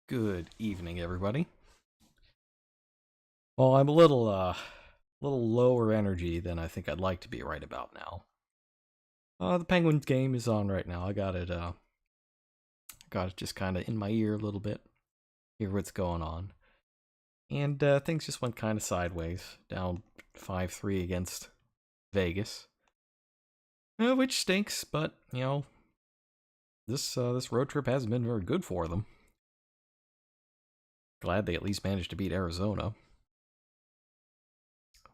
Good evening, everybody. Well, I'm a little lower energy than I think I'd like to be right about now. The Penguins game is on right now. I got it just kind of in my ear a little bit, hear what's going on, and things just went kind of sideways, down 5-3 against Vegas, which stinks. But this road trip hasn't been very good for them. Glad they at least managed to beat Arizona.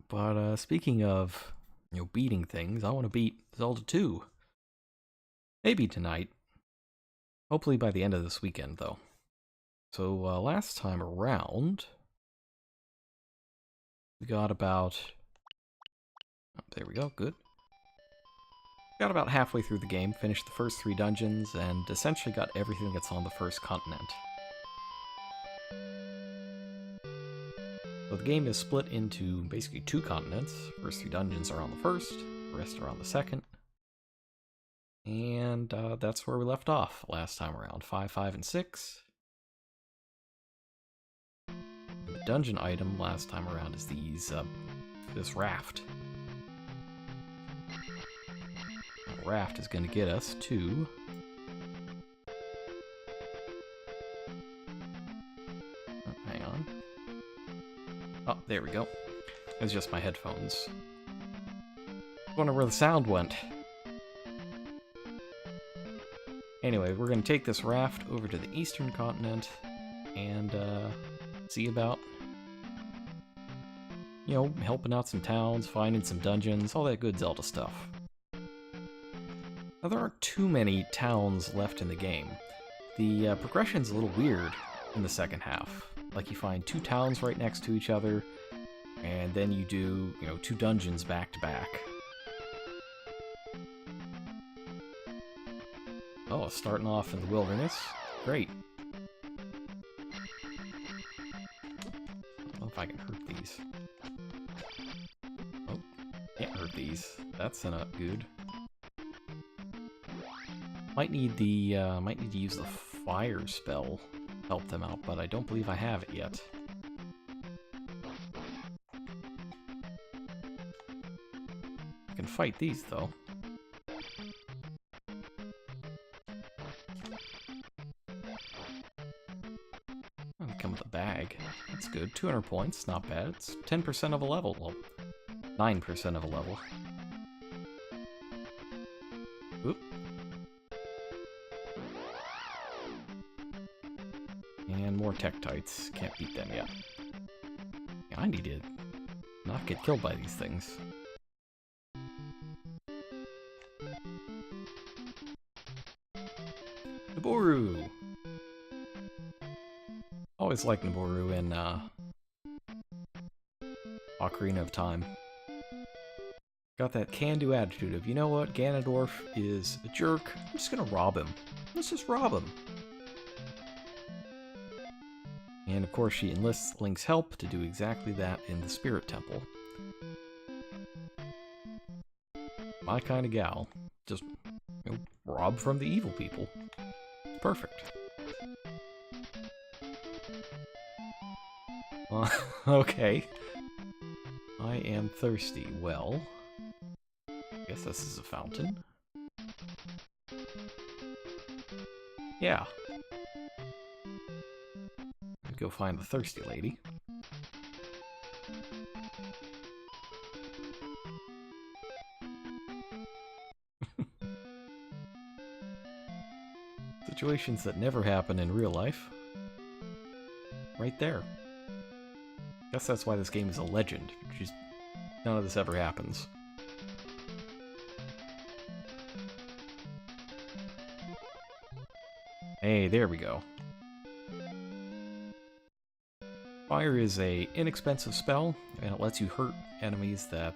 But speaking of, beating things, I want to beat Zelda 2. Maybe tonight. Hopefully by the end of this weekend, though. So last time around, we got about... Oh, there we go, good. Got about halfway through the game, finished the first 3 dungeons, and essentially got everything that's on the first continent. So the game is split into basically 2 continents. First 3 dungeons are on the first, the rest are on the second. And that's where we left off last time around, 5, 5, and 6. The dungeon item last time around is this raft. The raft is going to get us to... Oh, hang on. Oh, there we go. It's just my headphones. I wonder where the sound went. Anyway, we're going to take this raft over to the eastern continent and see about, helping out some towns, finding some dungeons, all that good Zelda stuff. Now, there aren't too many towns left in the game. The progression's a little weird in the second half. Like, you find 2 towns right next to each other, and then you do, 2 dungeons back to back. Oh, starting off in the wilderness. Great. I don't know if I can hurt these. Oh, can't hurt these. That's not good. Might need to use the fire spell to help them out, but I don't believe I have it yet. I can fight these though. Come with a bag. That's good. 200 points, not bad. It's 10% of a level. Well, 9% of a level. Oop. And more Tektites. Can't beat them yet. Yeah, I need to not get killed by these things. Naboru! Always liked Naboru in Ocarina of Time. Got that can-do attitude of, you know what, Ganondorf is a jerk, I'm just gonna rob him. Let's just rob him. And of course she enlists Link's help to do exactly that in the Spirit Temple. My kind of gal. Just, rob from the evil people. Perfect. Okay. I am thirsty. Well, I guess this is a fountain. Yeah. Let's go find the thirsty lady. Situations that never happen in real life. Right there. Guess that's why this game is a legend. Just none of this ever happens. Hey, there we go. Fire is a inexpensive spell, and it lets you hurt enemies that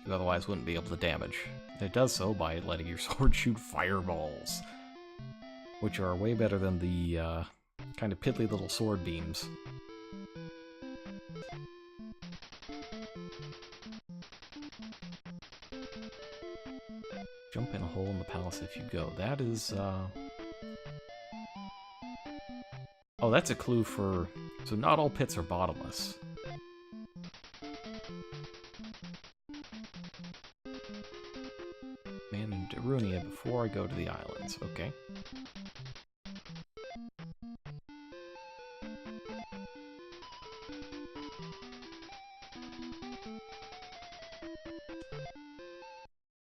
you otherwise wouldn't be able to damage. It does so by letting your sword shoot fireballs, which are way better than the kind of piddly little sword beams. Jump in a hole in the palace if you go. That is, Oh, Oh, that's a clue for... So not all pits are bottomless. Man in Darunia before I go to the islands. Okay.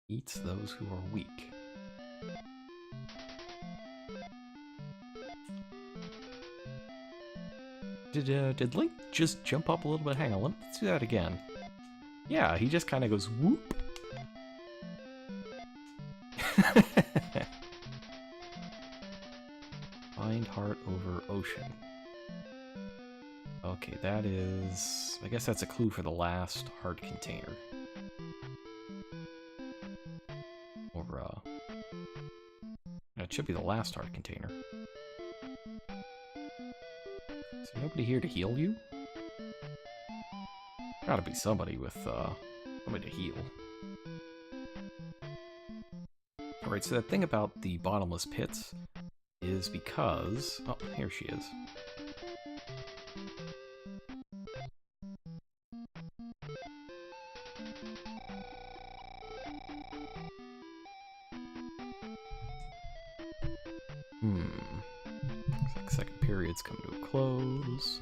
Eats those who are weak. Did Link just jump up a little bit? Hang on, let's do that again. Yeah, he just kind of goes whoop. Find heart over ocean. Okay, that is... I guess that's a clue for the last heart container. Or, it should be the last heart container. Is there nobody here to heal you? Gotta be somebody with, somebody to heal. Alright, so that thing about the bottomless pits is because... Oh, here she is. Looks like second period's coming to a close.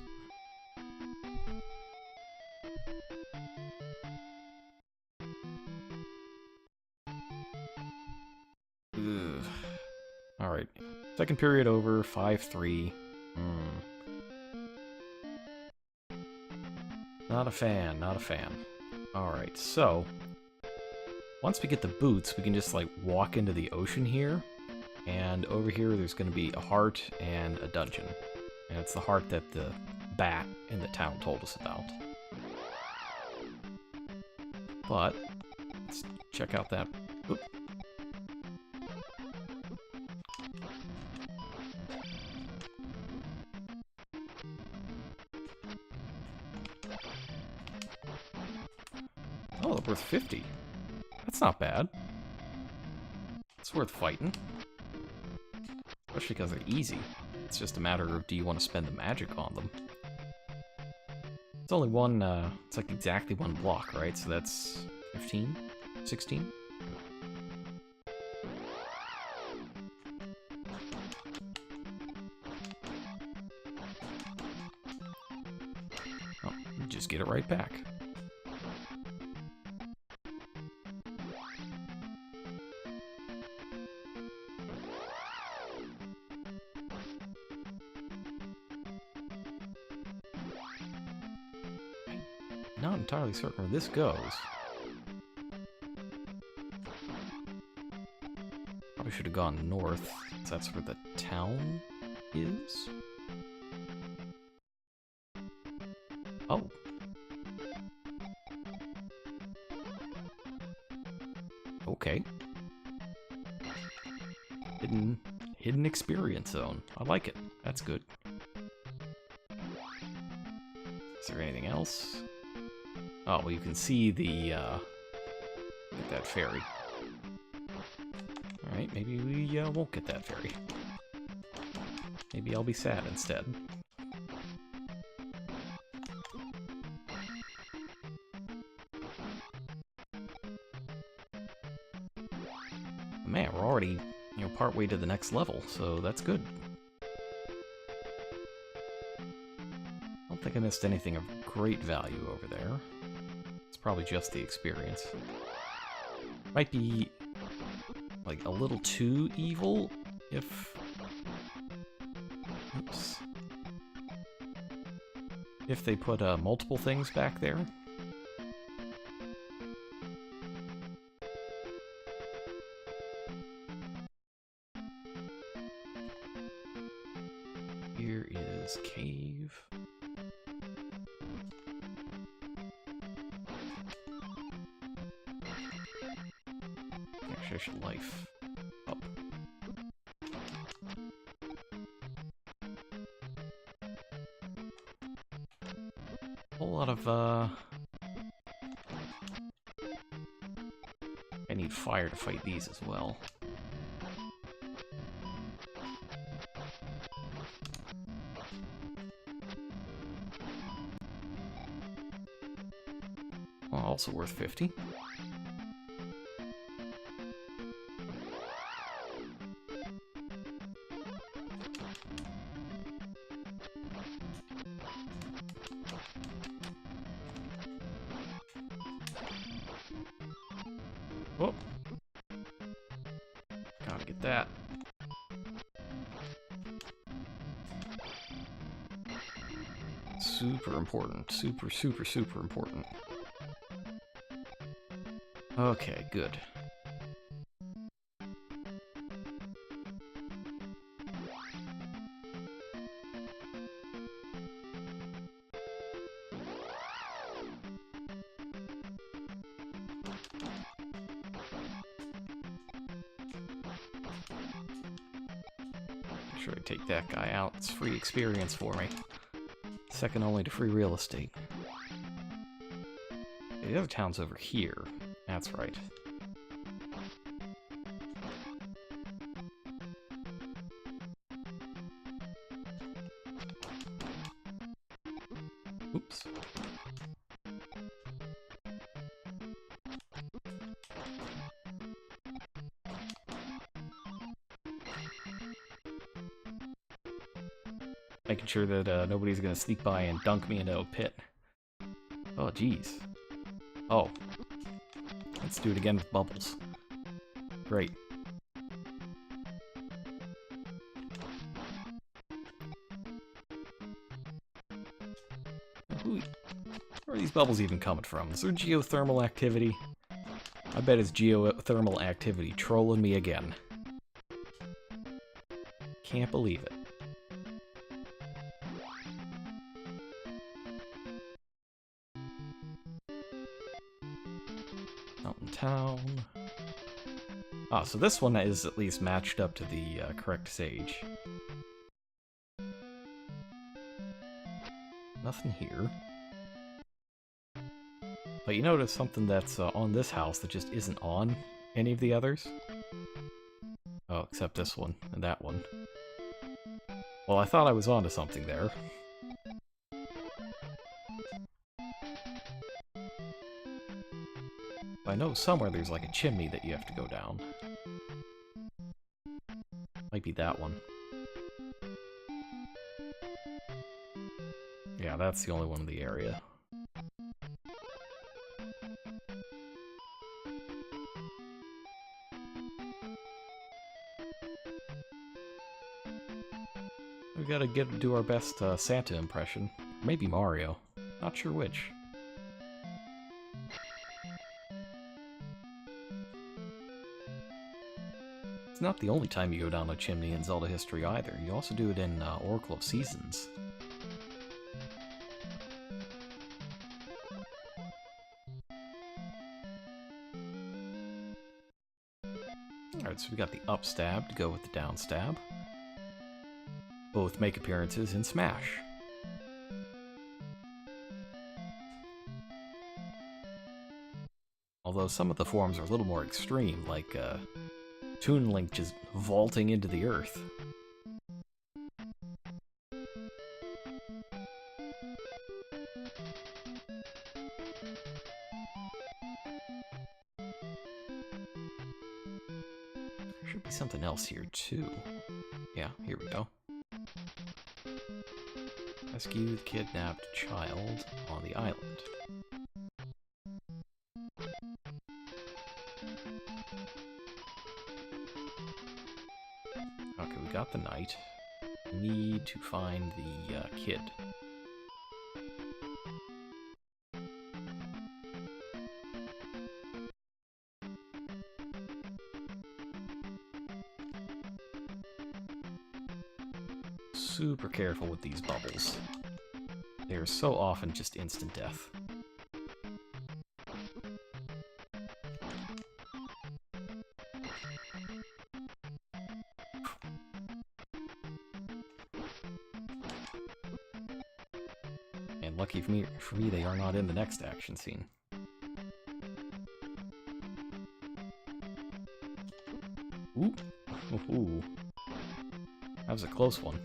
Alright. Second period over, 5-3. Not a fan, not a fan. Alright, so... Once we get the boots, we can just, like, walk into the ocean here. And over here, there's going to be a heart and a dungeon. And it's the heart that the bat in the town told us about. But, let's check out that... Oop. Oh, they're worth 50. That's not bad. It's worth fighting. Especially because they're easy. It's just a matter of, do you want to spend the magic on them? It's only one, it's like exactly one block, right? So that's 15? 16? Oh, you just get it right back. Not entirely certain where this goes. Probably should have gone north, since that's where the town is. Oh. Okay. Hidden experience zone. I like it. That's good. Is there anything else? Oh, well, you can see the, get that ferry. Alright, maybe we, won't get that ferry. Maybe I'll be sad instead. Man, we're already, partway to the next level, so that's good. I don't think I missed anything of great value over there. Probably just the experience. Might be, like, a little too evil if... Oops. If they put, multiple things back there. Here is cave. Life up. Whole lot of I need fire to fight these as well. Also worth 50. Whoop. Gotta get that. Super important. Super, super, super important. Okay, good. Make sure I take that guy out. It's free experience for me. Second only to free real estate. The other town's over here. That's right. Oops. Making sure that nobody's gonna sneak by and dunk me into a pit. Oh, jeez. Oh. Let's do it again with bubbles. Great. Where are these bubbles even coming from? Is there geothermal activity? I bet it's geothermal activity trolling me again. Can't believe it. Mountain Town. Ah, so this one is at least matched up to the correct sage. Nothing here. But you notice something that's on this house that just isn't on any of the others? Oh, except this one and that one. Well, I thought I was onto something there. I know somewhere there's like a chimney that you have to go down. Might be that one. Yeah, that's the only one in the area. We gotta do our best Santa impression. Maybe Mario. Not sure which. It's not the only time you go down a chimney in Zelda history either. You also do it in Oracle of Seasons. Alright, so we got the up stab to go with the down stab. Both make appearances in Smash. Although some of the forms are a little more extreme, like Toon Link just vaulting into the earth. There should be something else here too. Yeah, here we go. Rescue the kidnapped child on the island. Okay, we got the knight. We need to find the kid. Super careful with these bubbles. They are so often just instant death. And lucky for me, they are not in the next action scene. Ooh. Ooh. That was a close one.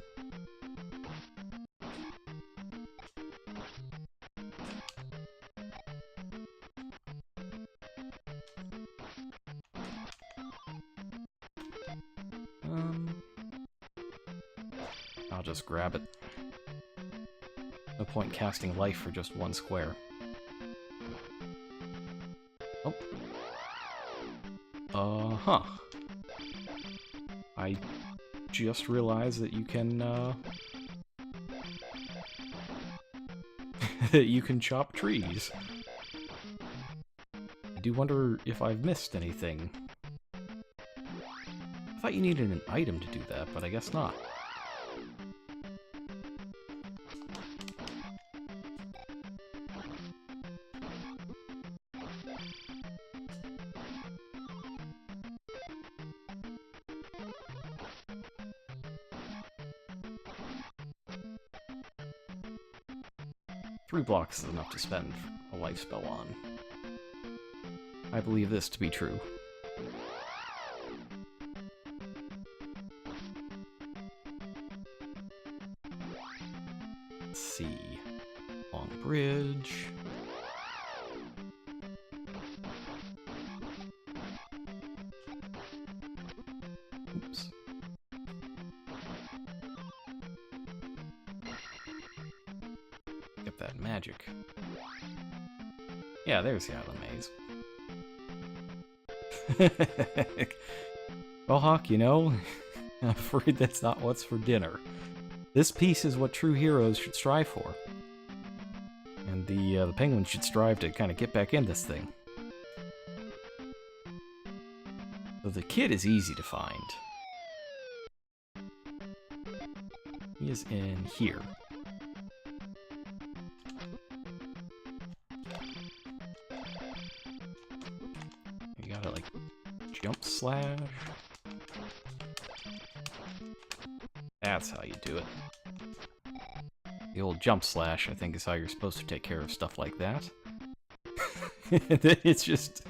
I'll just grab it. No point casting life for just one square. Oh. Uh-huh. I just realized that you can, that you can chop trees. I do wonder if I've missed anything. I thought you needed an item to do that, but I guess not. 3 blocks is enough to spend a life spell on. I believe this to be true. Let's see. Long bridge. Oops. Get that magic. Yeah, there's the island maze. Well, Hawk, you know, I'm afraid that's not what's for dinner. This piece is what true heroes should strive for. And the penguin should strive to kind of get back in this thing. So the kid is easy to find. He is in here. You gotta, like, jump slash. That's how you do it. The old jump slash, I think, is how you're supposed to take care of stuff like that. It's just...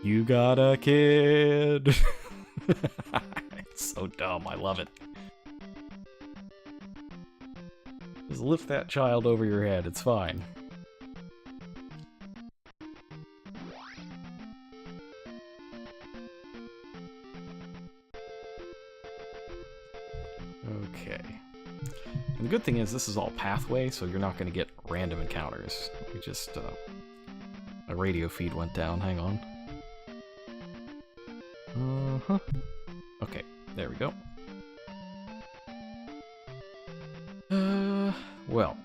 You got a kid! It's so dumb, I love it. Just lift that child over your head, it's fine. Okay. And the good thing is this is all pathway, so you're not going to get random encounters. We just, a radio feed went down, hang on. Uh-huh. Okay, there we go. Well.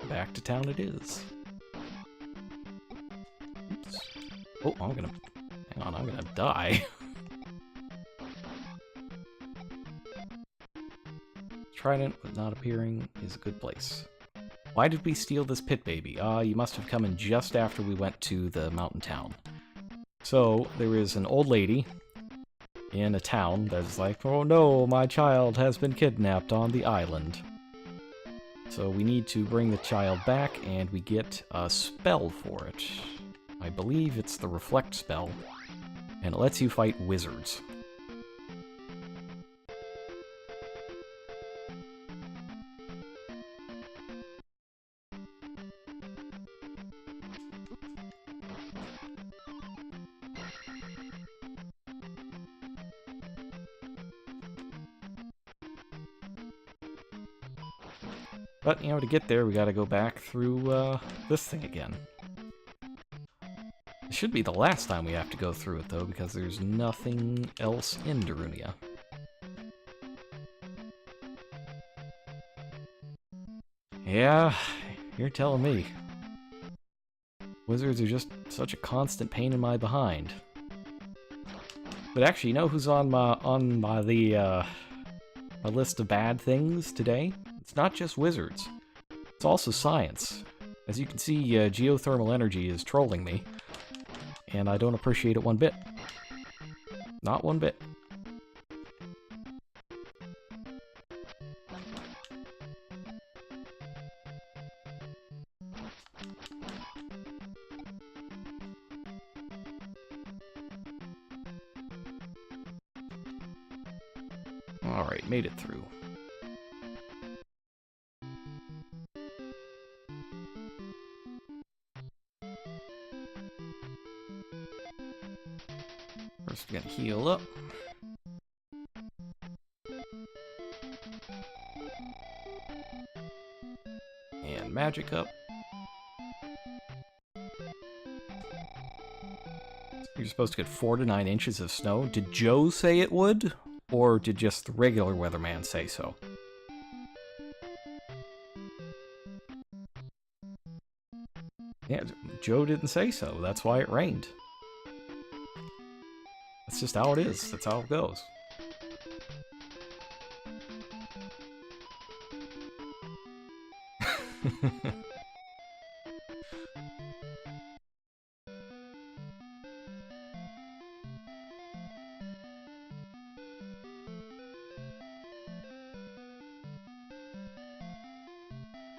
Back to town it is. Oops. Oh, I'm gonna... Hang on, I'm gonna die. Trident, but not appearing, is a good place. Why did we steal this pit baby? You must have come in just after we went to the mountain town. So, there is an old lady in a town that's like, oh no, my child has been kidnapped on the island. So we need to bring the child back, and we get a spell for it. I believe it's the Reflect spell, and it lets you fight wizards. But, you know, to get there, we gotta go back through, this thing again. It should be the last time we have to go through it, though, because there's nothing else in Darunia. Yeah, you're telling me. Wizards are just such a constant pain in my behind. But actually, you know who's on my my list of bad things today? It's not just wizards. It's also science. As you can see, geothermal energy is trolling me. And I don't appreciate it one bit. Not one bit. Alright, made it through. First, we gotta heal up. magic up. You're supposed to get 4 to 9 inches of snow. Did Joe say it would? Or did just the regular weatherman say so? Yeah, Joe didn't say so. That's why it rained. That's just how it is. That's how it goes.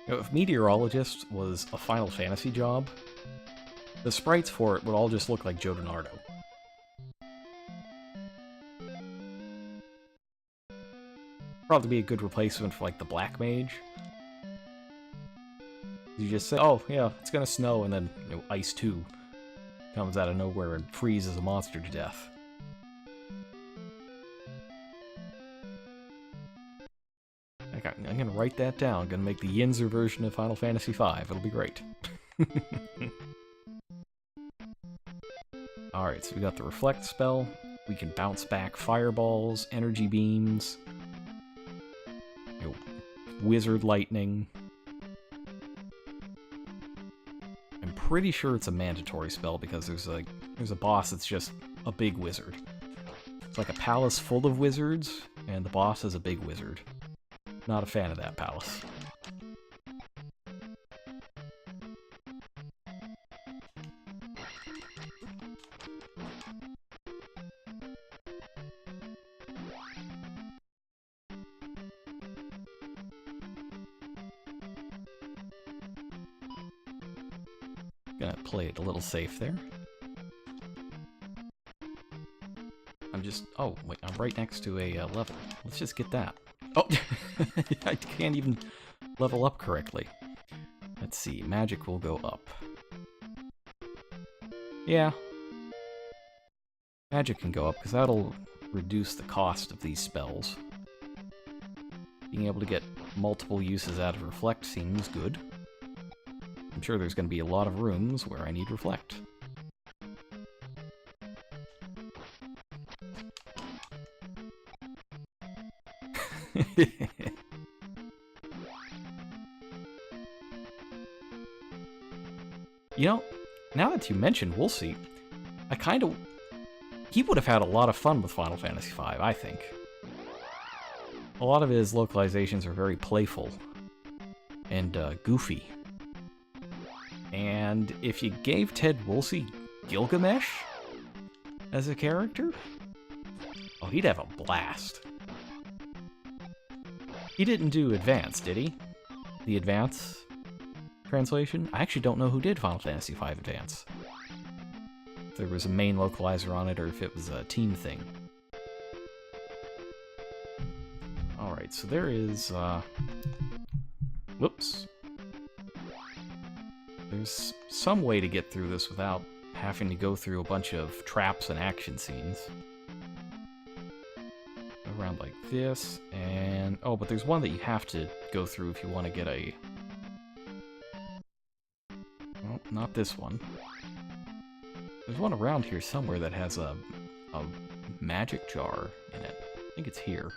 You know, if Meteorologist was a Final Fantasy job, the sprites for it would all just look like Joe DiNardo. Probably be a good replacement for, like, the Black Mage. You just say, oh, yeah, it's gonna snow, and then, you know, Ice 2 comes out of nowhere and freezes a monster to death. I'm gonna write that down. I'm gonna make the Yinzer version of Final Fantasy V. It'll be great. Alright, so we got the Reflect spell. We can bounce back fireballs, energy beams, you know, wizard lightning. I'm pretty sure it's a mandatory spell because there's a boss that's just a big wizard. It's like a palace full of wizards, and the boss is a big wizard. Not a fan of that palace. Gonna play it a little safe there. Oh, wait, I'm right next to a level. Let's just get that. Oh, I can't even level up correctly. Let's see, magic will go up. Yeah. Magic can go up, because that'll reduce the cost of these spells. Being able to get multiple uses out of Reflect seems good. I'm sure there's going to be a lot of rooms where I need Reflect. You know, now that you mention Woolsey, he would have had a lot of fun with Final Fantasy V, I think. A lot of his localizations are very playful and goofy. And if you gave Ted Woolsey Gilgamesh as a character, oh, he'd have a blast. He didn't do Advance, did he? The Advance translation? I actually don't know who did Final Fantasy V Advance. If there was a main localizer on it, or if it was a team thing. Alright, so there is, whoops. There's some way to get through this without having to go through a bunch of traps and action scenes. Around like this, and... oh, but there's one that you have to go through if you want to get a... well, not this one. There's one around here somewhere that has a magic jar in it. I think it's here.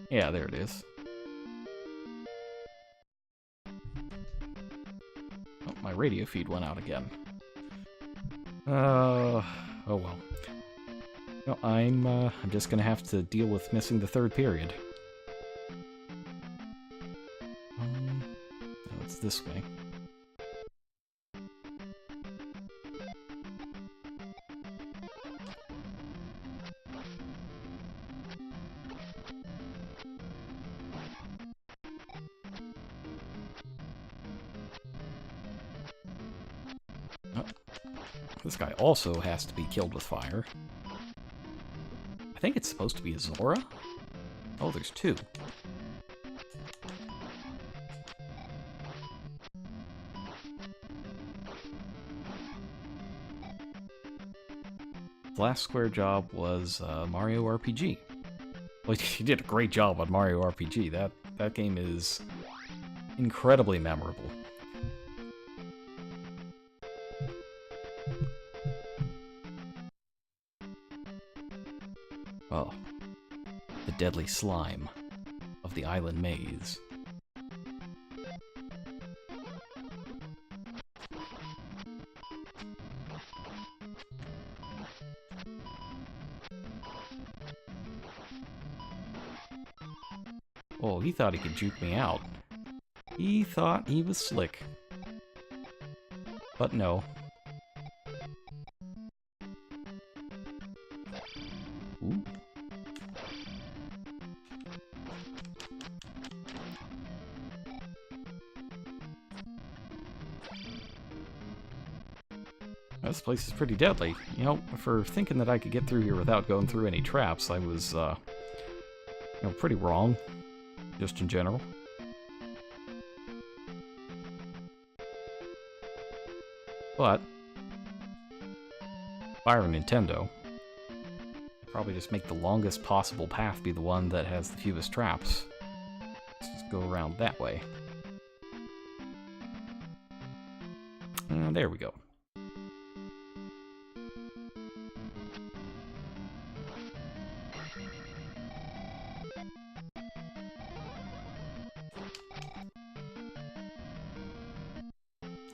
Yeah, there it is. Oh, my radio feed went out again. Oh well. No, I'm just gonna have to deal with missing the third period. No, it's this way. Oh, this guy also has to be killed with fire. I think it's supposed to be a Zora? Oh, there's two. The last square job was Mario RPG. Well, you did a great job on Mario RPG. That game is incredibly memorable. Oh, the deadly slime of the island maze. Oh, he thought he could juke me out. He thought he was slick. But no. Ooh. This place is pretty deadly. You know, for thinking that I could get through here without going through any traps, I was, you know, pretty wrong. Just in general. But, if I were Nintendo, I'd probably just make the longest possible path be the one that has the fewest traps. Let's just go around that way. And there we go.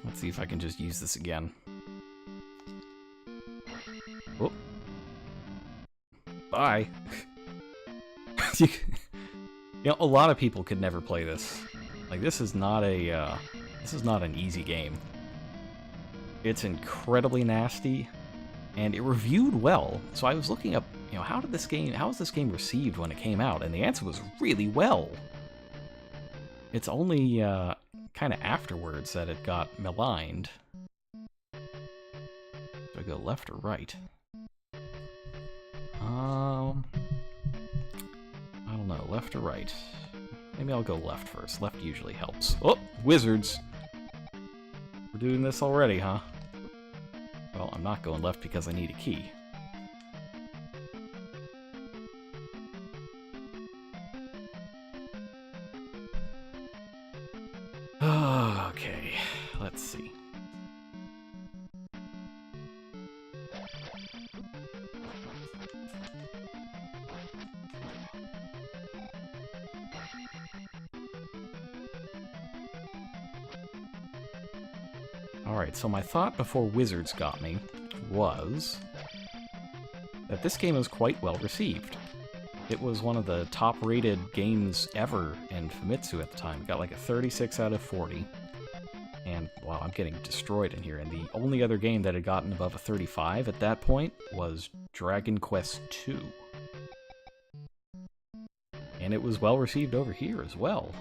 Let's see if I can just use this again. Whoop. Bye. You know, a lot of people could never play this. Like, this is not an easy game. It's incredibly nasty, and it reviewed well. So I was looking up, you know, how was this game received when it came out? And the answer was really well. It's only, kind of afterwards that it got maligned. Do I go left or right? I don't know, left or right? Maybe I'll go left first. Left usually helps. Oh, wizards! We're doing this already, huh? Well, I'm not going left because I need a key. Okay, let's see. Alright, so my thought before Wizards got me was that this game was quite well received. It was one of the top-rated games ever in Famitsu at the time. It got like a 36 out of 40. And, wow, I'm getting destroyed in here. And the only other game that had gotten above a 35 at that point was Dragon Quest II. And it was well received over here as well.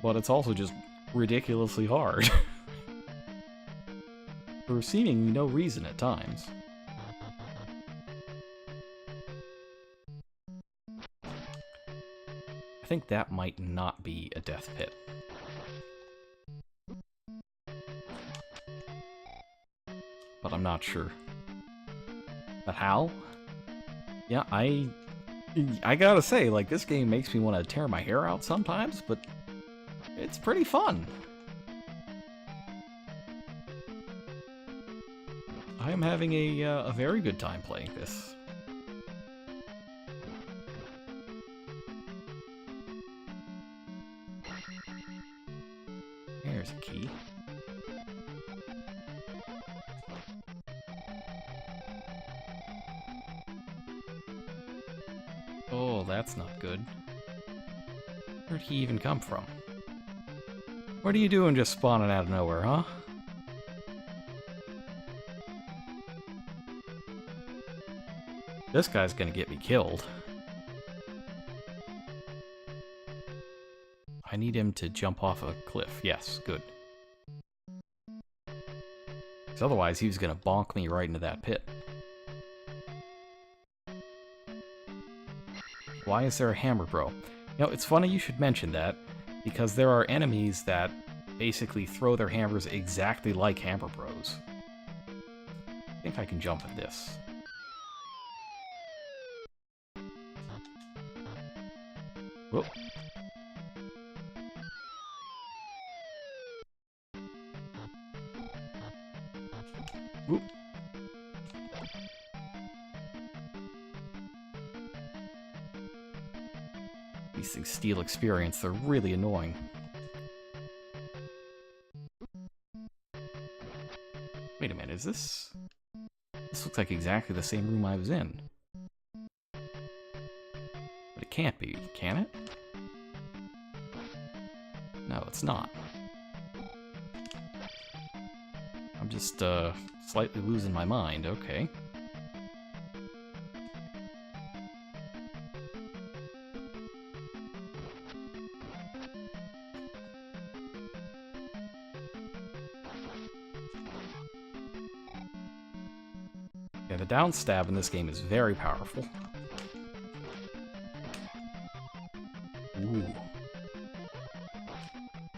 But it's also just ridiculously hard. For seemingly no reason at times. I think that might not be a death pit. But I'm not sure. But how? Yeah, I gotta say, like, this game makes me want to tear my hair out sometimes, but it's pretty fun. I am having a very good time playing this. There's a key. Oh, that's not good. Where'd he even come from? What are you doing just spawning out of nowhere, huh? This guy's gonna get me killed. I need him to jump off a cliff. Yes, good. Because otherwise he was gonna bonk me right into that pit. Why is there a hammer bro? You know, it's funny you should mention that, because there are enemies that basically throw their hammers exactly like hammer bros. I think I can jump at this. Whoa. Whoop. These things steal experience. They're really annoying. Wait a minute, is this... This looks like exactly the same room I was in. But it can't be, can it? No, it's not. I'm just, slightly losing my mind, okay. Yeah, the down stab in this game is very powerful. Ooh.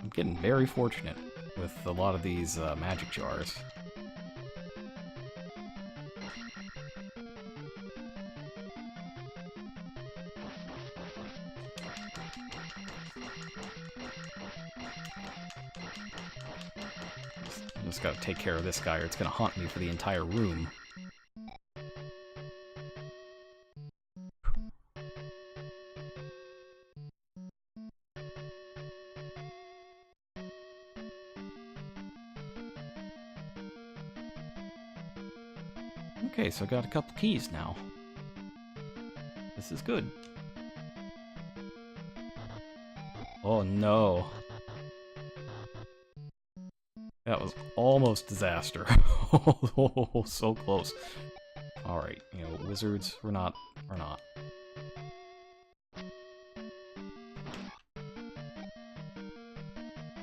I'm getting very fortunate with a lot of these magic jars. Just gotta take care of this guy or it's gonna haunt me for the entire room. Okay, so I got a couple keys now. This is good. Oh no. That was almost disaster. Oh, so close. Alright, you know, wizards, we're not.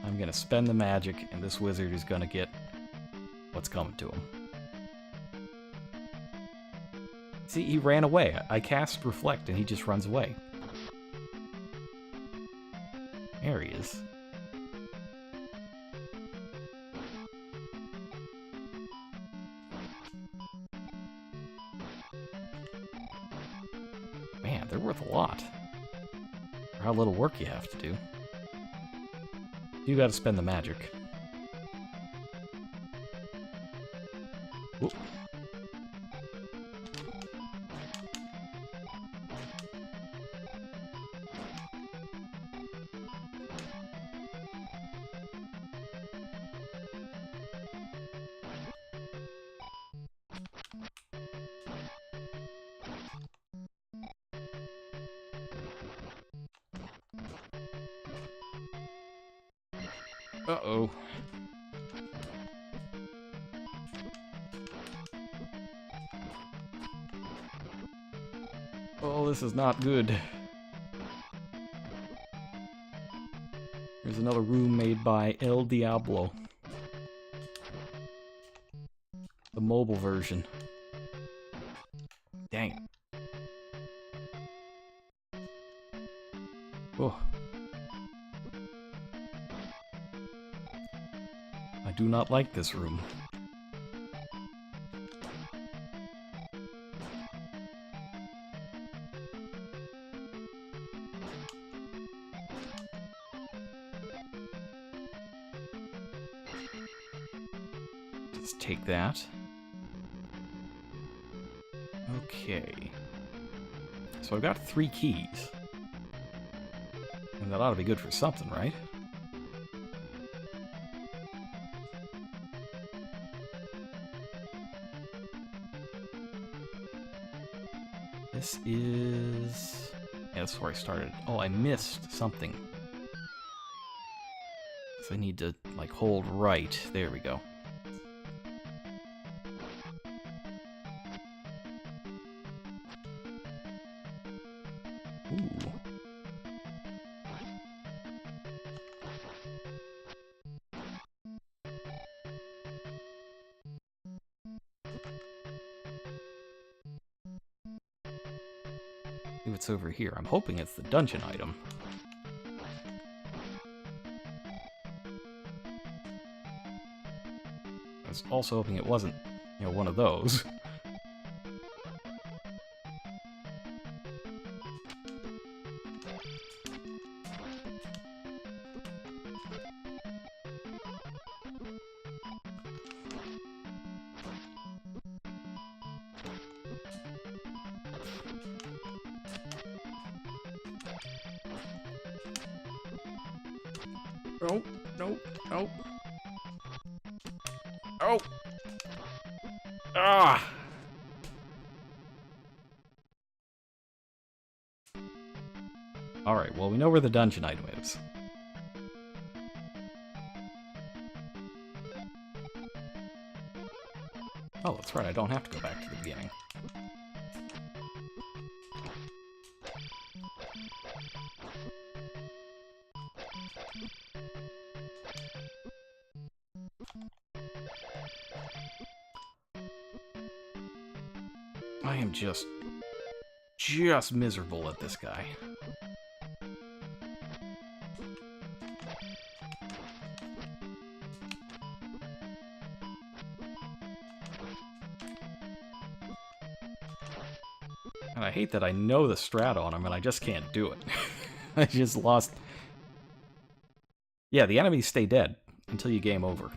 I'm gonna spend the magic, and this wizard is gonna get what's coming to him. See, he ran away. I cast Reflect, and he just runs away. There he is. Man, they're worth a lot. For how little work you have to do. You gotta spend the magic. Whoop. Uh-oh. Oh, this is not good. There's another room made by El Diablo. The mobile version. Dang it. Oh. I do not like this room. Just take that. Okay. So I've got 3 keys. And that ought to be good for something, right? This is... Yeah, that's where I started. Oh, I missed something. So I need to, like, hold right. There we go. Ooh. See what's over here. I'm hoping it's the dungeon item. I was also hoping it wasn't, you know, one of those. Oh, no, no. Oh! Ah! Alright, well, we know where the dungeon item is. Oh, that's right, I don't have to go back to the beginning. I am just miserable at this guy. And I hate that I know the strat on him and I just can't do it. I just lost... Yeah, the enemies stay dead until you game over.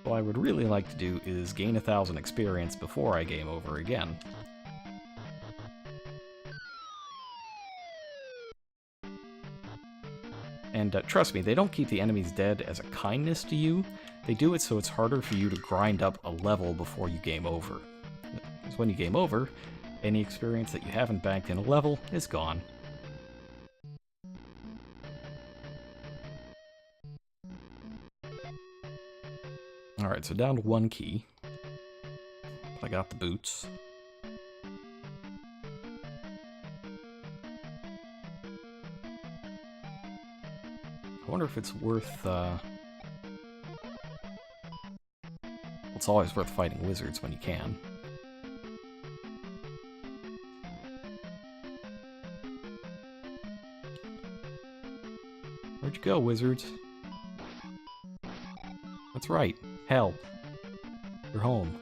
What I would really like to do is gain 1,000 experience before I game over again. And trust me, they don't keep the enemies dead as a kindness to you. They do it so it's harder for you to grind up a level before you game over. Because when you game over, any experience that you haven't banked in a level is gone. Alright, so down to 1 key. I got the boots. I wonder if it's worth, It's always worth fighting wizards when you can. Where'd you go, wizards? That's right. Hell. You're home.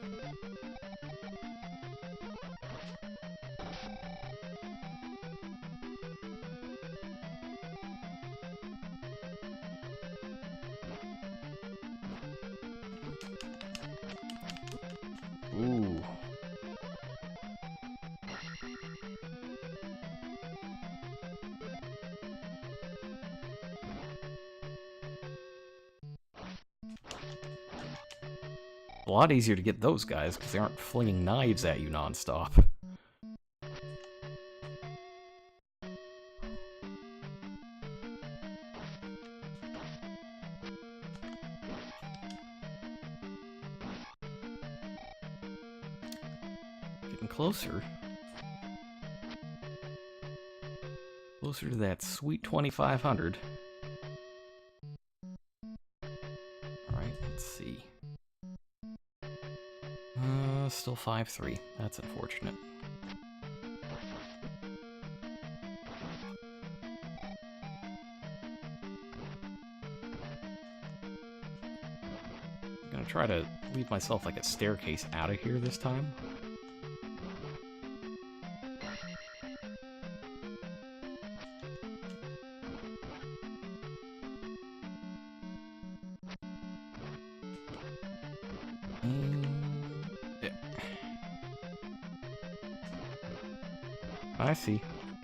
Ooh. A lot easier to get those guys because they aren't flinging knives at you nonstop. Getting closer. Closer to that sweet 2,500. Alright, let's see. Still 5-3. That's unfortunate. I'm gonna try to leave myself like a staircase out of here this time.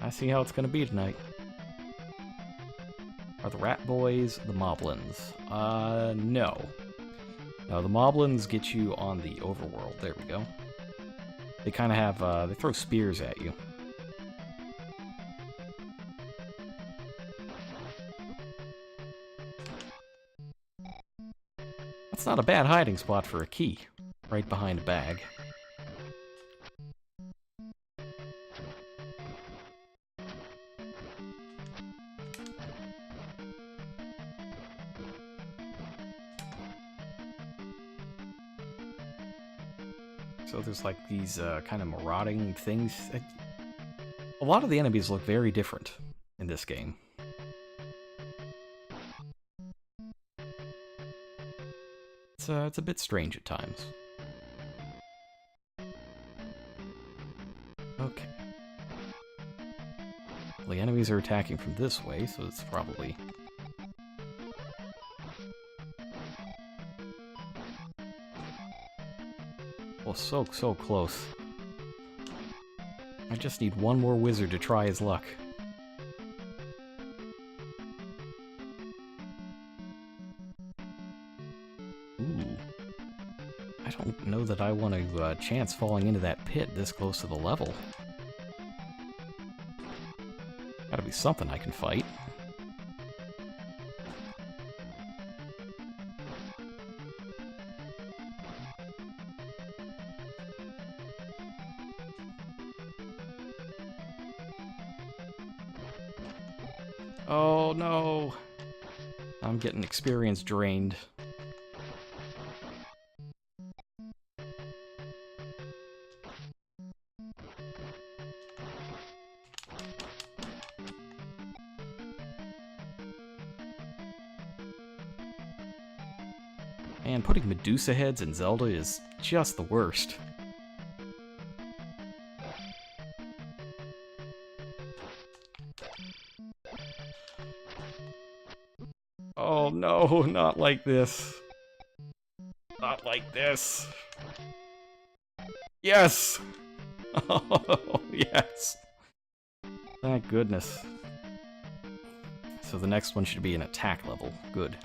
I see how it's gonna be tonight. Are the rat boys the moblins? No. No, the moblins get you on the overworld. There we go. They kind of have, they throw spears at you. That's not a bad hiding spot for a key. Right behind a bag. So there's like these kind of marauding things. A lot of the enemies look very different in this game. It's a bit strange at times. Okay. Well, the enemies are attacking from this way, so it's probably... Well, so close. I just need one more wizard to try his luck. Ooh. I don't know that I want to chance falling into that pit this close to the level. Gotta be something I can fight. Oh no! I'm getting experience drained. Man, putting Medusa heads in Zelda is just the worst. Oh no, not like this. Not like this. Yes! Oh, yes! Thank goodness. So the next one should be an attack level. Good.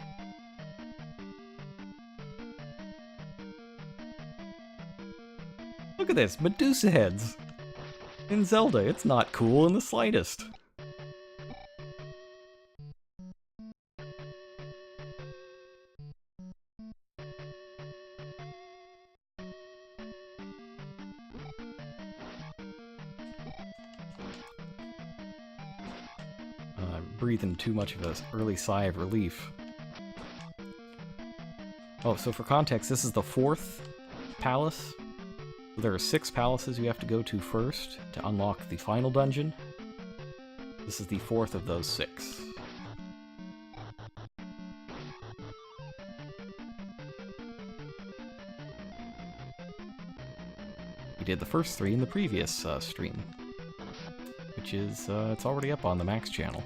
Look at this, Medusa heads! In Zelda, it's not cool in the slightest. I'm breathing too much of an early sigh of relief. Oh, so for context, this is the 4th palace. There are 6 palaces you have to go to first to unlock the final dungeon. This is the 4th of those 6. We did the first 3 in the previous stream, which is, it's already up on the Max channel.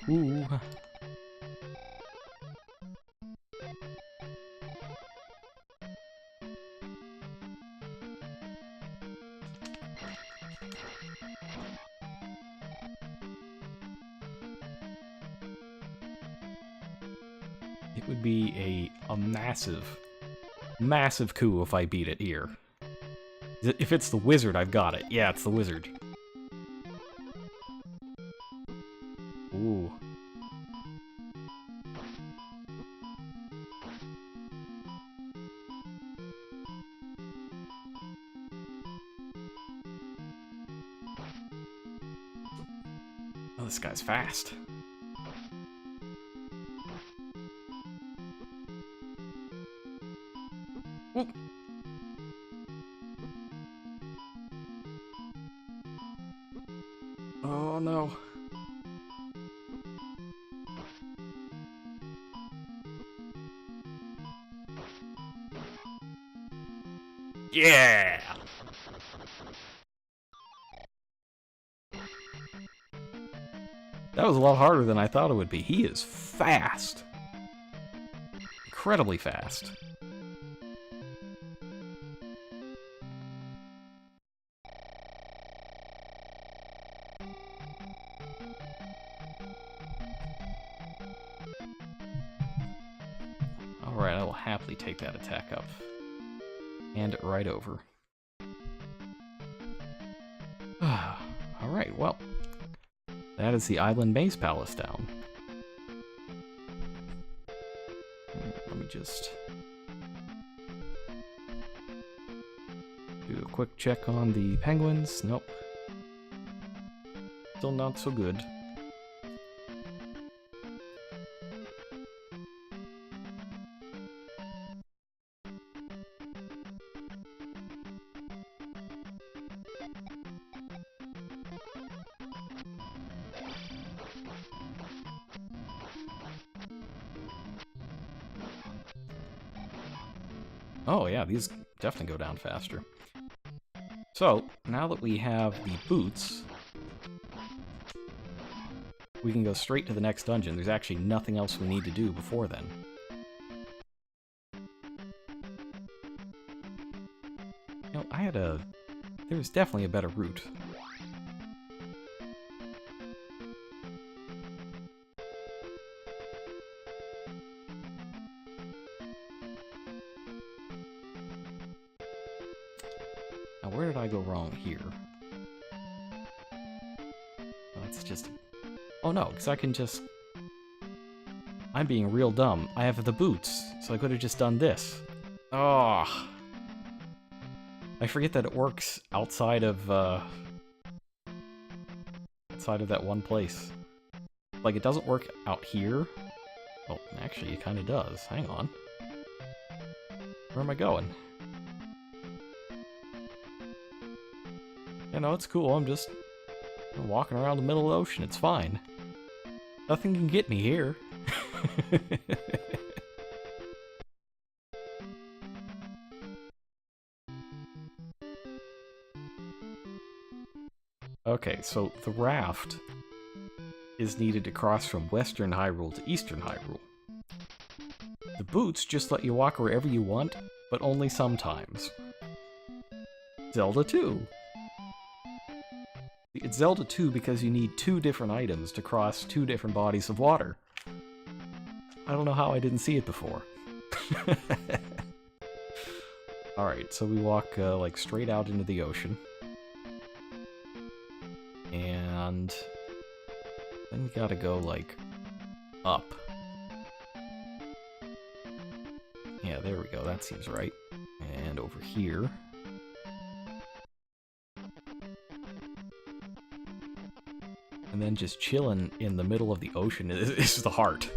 Ooh. It would be a massive, massive coup if I beat it here. If it's the wizard, I've got it. Yeah, it's the wizard. Ooh. Oh, this guy's fast. Ooh. Oh no. Yeah! That was a lot harder than I thought it would be. He is fast. Incredibly fast. Alright, I will happily take that attack up. Hand it right over. Alright, well. That is the Island Maze Palace down. Let me just do a quick check on the penguins. Nope. Still not so good. Oh yeah, these definitely go down faster. So, now that we have the boots, we can go straight to the next dungeon. There's actually nothing else we need to do before then. You know, there was definitely a better route. Now, where did I go wrong here? That's just... Oh no, because I can just... I'm being real dumb. I have the boots, so I could have just done this. Oh, I forget that it works outside of that one place. Like, it doesn't work out here. Well, actually, it kind of does. Hang on. Where am I going? You know, it's cool. I'm just walking around the middle of the ocean. It's fine. Nothing can get me here. Okay, so the raft is needed to cross from Western Hyrule to Eastern Hyrule. The boots just let you walk wherever you want, but only sometimes. Zelda 2. It's Zelda 2 because you need 2 different items to cross 2 different bodies of water. I don't know how I didn't see it before. Alright, so we walk like straight out into the ocean. And then we gotta go like up. Yeah, there we go, that seems right. And over here. And then just chilling in the middle of the ocean is the heart.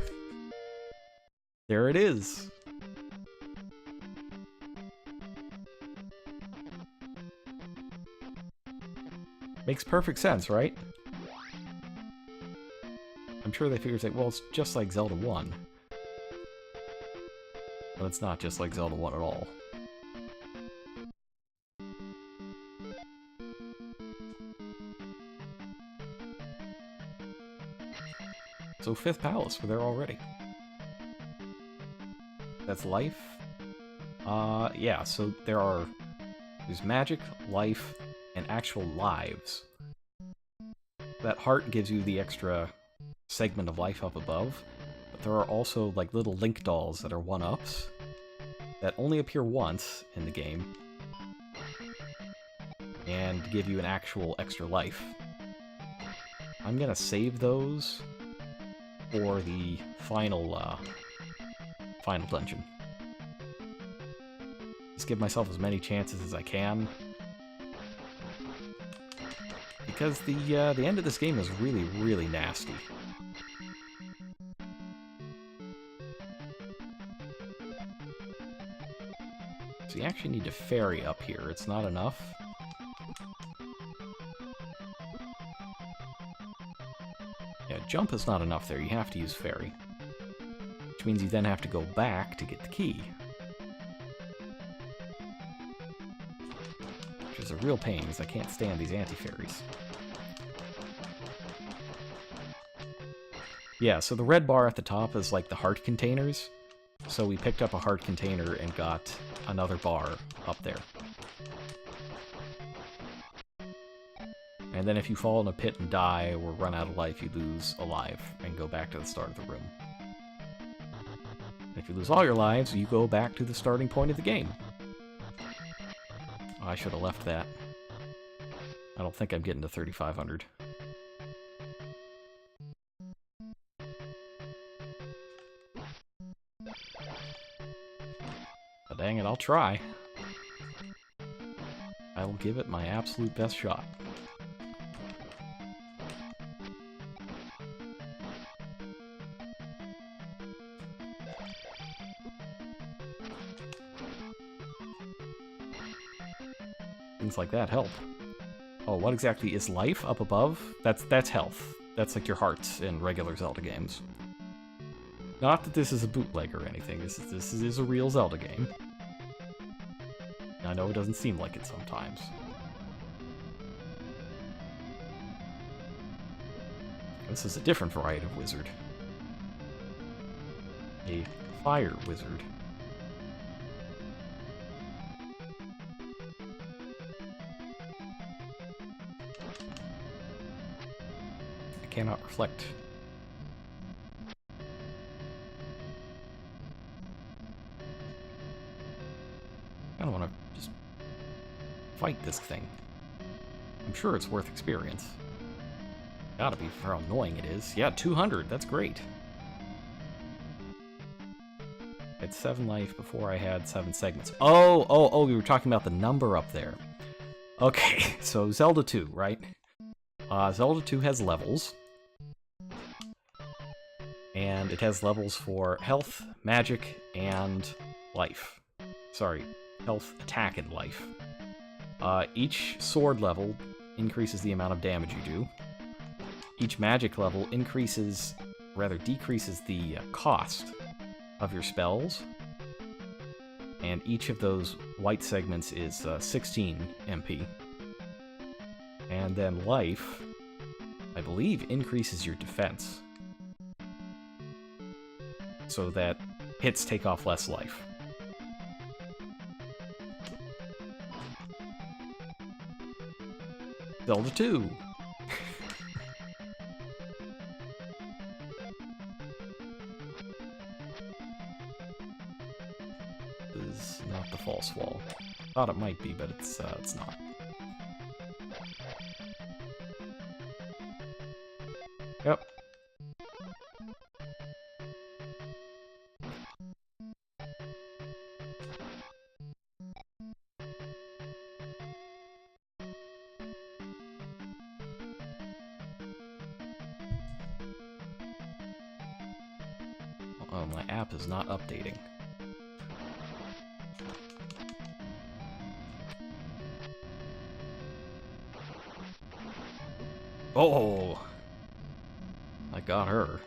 There it is. Makes perfect sense, right? I'm sure they figured, like, well, it's just like Zelda 1. But it's not just like Zelda 1 at all. So 5th Palace, we're there already. That's life? Yeah, so there's magic, life, and actual lives. That heart gives you the extra segment of life up above, but there are also like little Link dolls that are 1-ups that only appear once in the game and give you an actual extra life. I'm gonna save those for the final dungeon. Just give myself as many chances as I can. Because the end of this game is really, really nasty. So you actually need to ferry up here. It's not enough. Yeah, jump is not enough there. You have to use ferry. Which means you then have to go back to get the key. Which is a real pain, because I can't stand these anti-ferries. Yeah, so the red bar at the top is like the heart containers. So we picked up a heart container and got another bar up there. And then if you fall in a pit and die or run out of life, you lose a life and go back to the start of the room. If you lose all your lives, you go back to the starting point of the game. Oh, I should have left that. I don't think I'm getting to 3,500. But dang it, I'll try. I will give it my absolute best shot. Things like that help. Oh, what exactly is life up above? That's health. That's like your hearts in regular Zelda games. Not that this is a bootleg or anything. This is a real Zelda game. I know it doesn't seem like it sometimes. This is a different variety of wizard. A fire wizard. I cannot reflect. I don't want to just fight this thing. I'm sure it's worth experience. Gotta be for how annoying it is. Yeah, 200, that's great. I had 7 life before I had 7 segments. Oh, we were talking about the number up there. Okay, so Zelda 2, right? Zelda 2 has levels. And it has levels for health, magic, and life. Sorry, health, attack, and life. Each sword level increases the amount of damage you do. Each magic level decreases the cost of your spells. And each of those white segments is 16 MP. And then life, I believe, increases your defense. So that hits take off less life. Zelda 2! This is not the false wall. Thought it might be, but it's not. Yep. Oh, my app is not updating. Oh! I got her.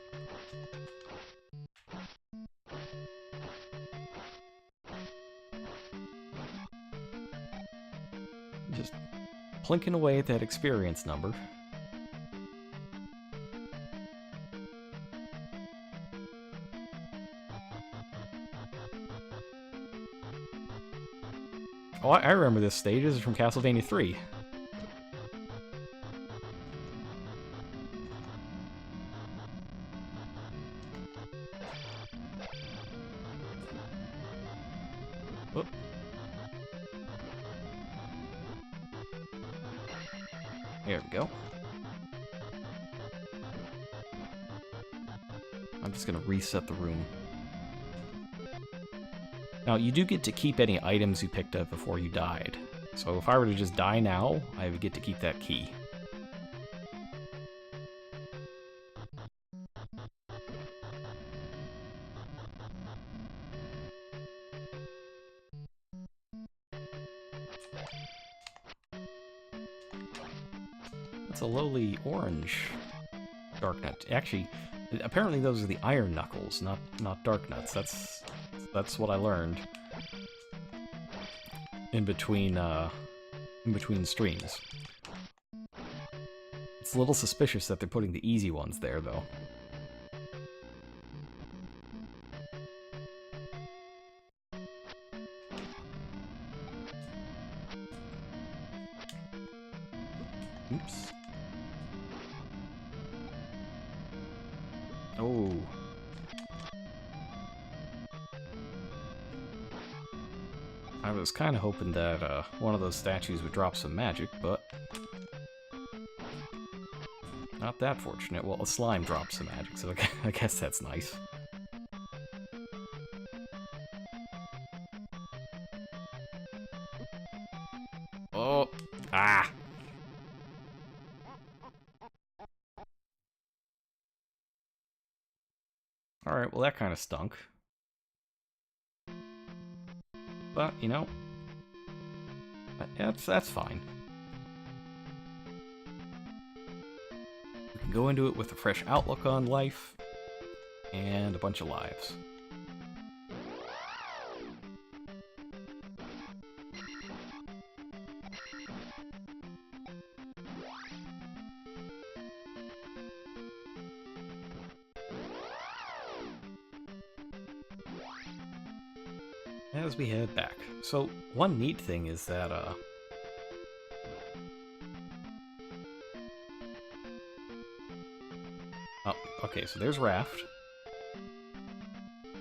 Just plinking away at that experience number. Oh, I remember this stage. This is from Castlevania 3. Whoop. There we go. I'm just gonna reset the room. Now, you do get to keep any items you picked up before you died. So if I were to just die now, I would get to keep that key. That's a lowly orange Dark Nut. Actually, apparently those are the Iron Knuckles, not Dark Nuts. That's what I learned in between streams. It's a little suspicious that they're putting the easy ones there, though. Oops. Oh. I was kind of hoping that one of those statues would drop some magic, but not that fortunate. Well, a slime dropped some magic, so I guess that's nice. Oh! Ah! Alright, well that kind of stunk. But, you know, that's fine. We can go into it with a fresh outlook on life, and a bunch of lives. as we head back. So, one neat thing is that, oh, okay, so there's Raft.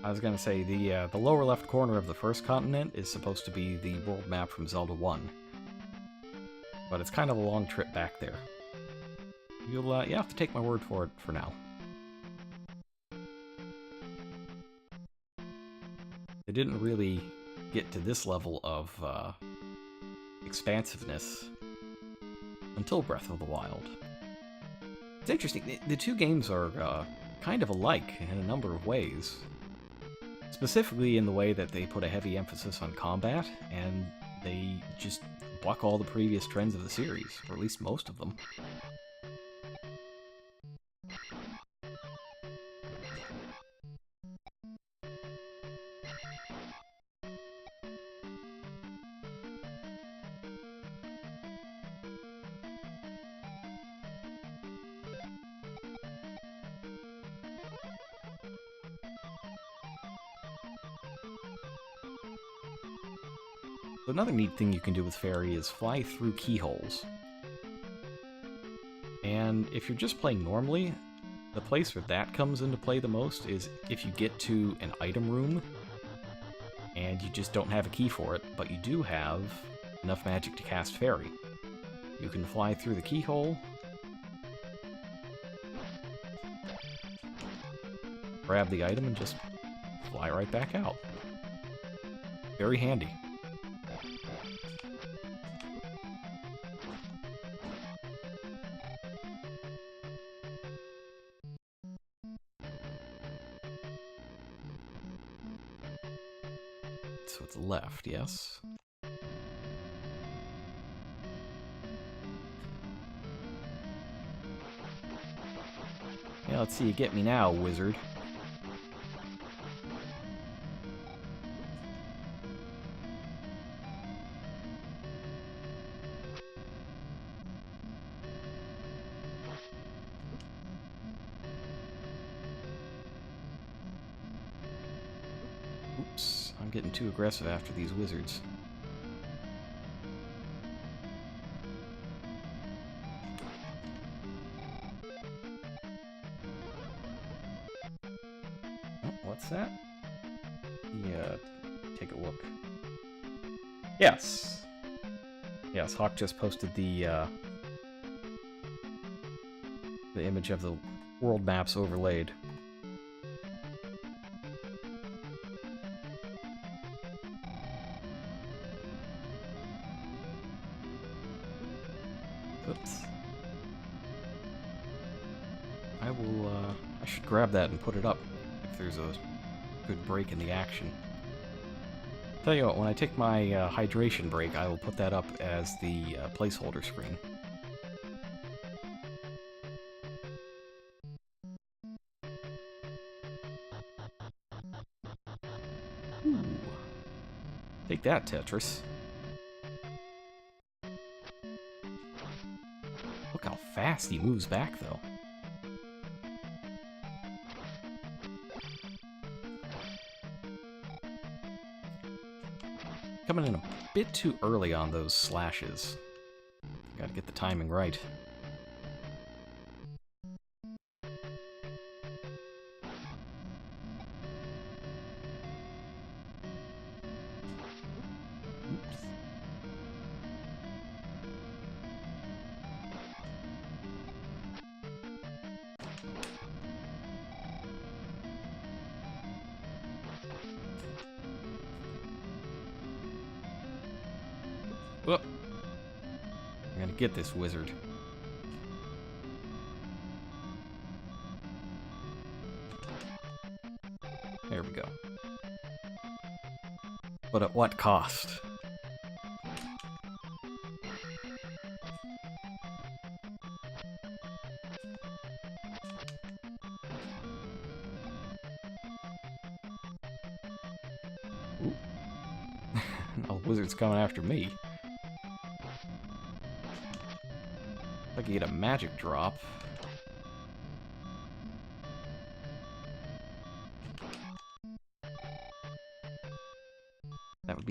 I was gonna say, the lower left corner of the first continent is supposed to be the world map from Zelda 1. But it's kind of a long trip back there. You have to take my word for it for now. They didn't really get to this level of expansiveness until Breath of the Wild. It's interesting, the two games are kind of alike in a number of ways. Specifically in the way that they put a heavy emphasis on combat, and they just buck all the previous trends of the series, or at least most of them. Another neat thing you can do with Fairy is fly through keyholes. And if you're just playing normally, the place where that comes into play the most is if you get to an item room and you just don't have a key for it, but you do have enough magic to cast Fairy. You can fly through the keyhole, grab the item, and just fly right back out. Very handy. So it's left, yes? Yeah, let's see you get me now, wizard. Oops, I'm getting too aggressive after these wizards. Oh, what's that? Yeah, take a look. Yes! Yes, Hawk just posted the image of the world maps overlaid. Oops. I should grab that and put it up if there's a good break in the action. Tell you what, when I take my hydration break, I will put that up as the placeholder screen. Ooh. Take that, Tetris. Look how fast he moves back, though. Coming in a bit too early on those slashes. Gotta get the timing right. Oops. Whoop. I'm gonna get this wizard. There we go. But at what cost? Ooh. No, the wizard's coming after me. If I could get a magic drop.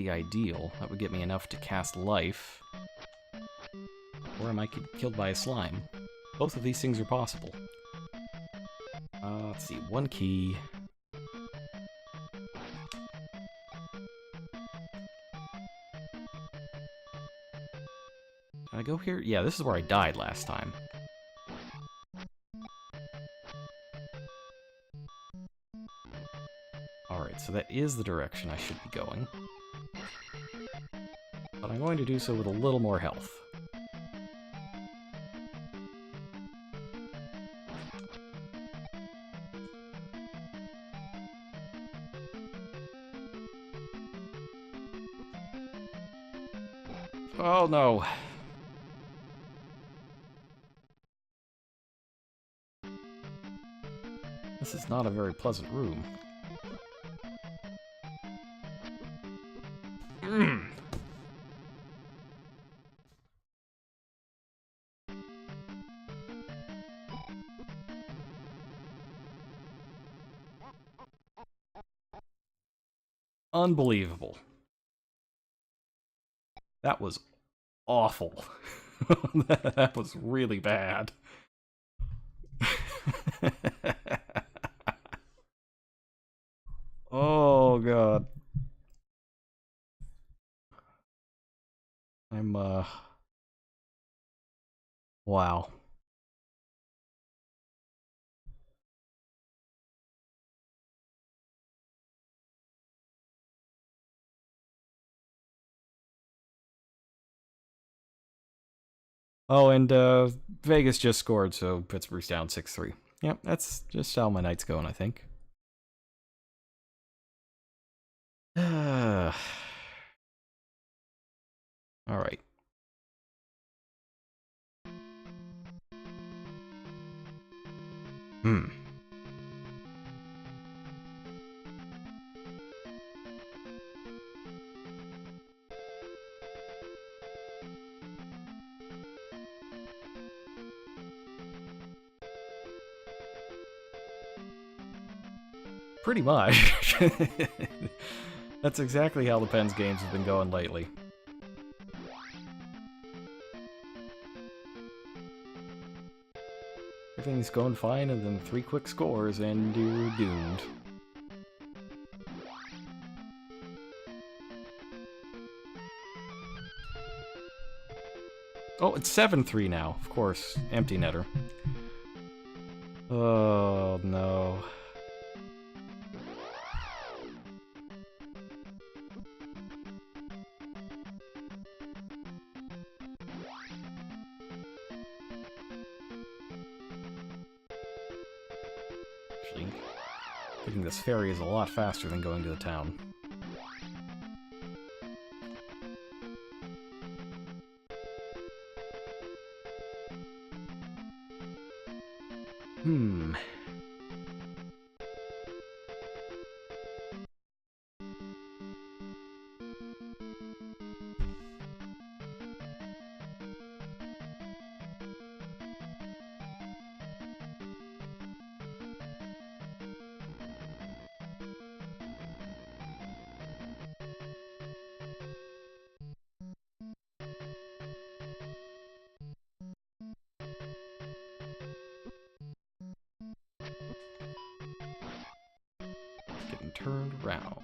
be ideal. That would get me enough to cast life. Or I might get killed by a slime. Both of these things are possible. Let's see, 1 key. Can I go here? Yeah, this is where I died last time. Alright, so that is the direction I should be going. But I'm going to do so with a little more health. Oh no! This is not a very pleasant room. Unbelievable. That was awful. That was really bad. Oh god. Wow. Oh, and Vegas just scored, so Pittsburgh's down 6-3. Yep, that's just how my night's going, I think. Alright. Pretty much. That's exactly how the Pens games have been going lately. Everything's going fine, and then 3 quick scores, and you're doomed. Oh, it's 7-3 now, of course. Empty netter. Oh, no. Actually, getting this ferry is a lot faster than going to the town. Getting turned around.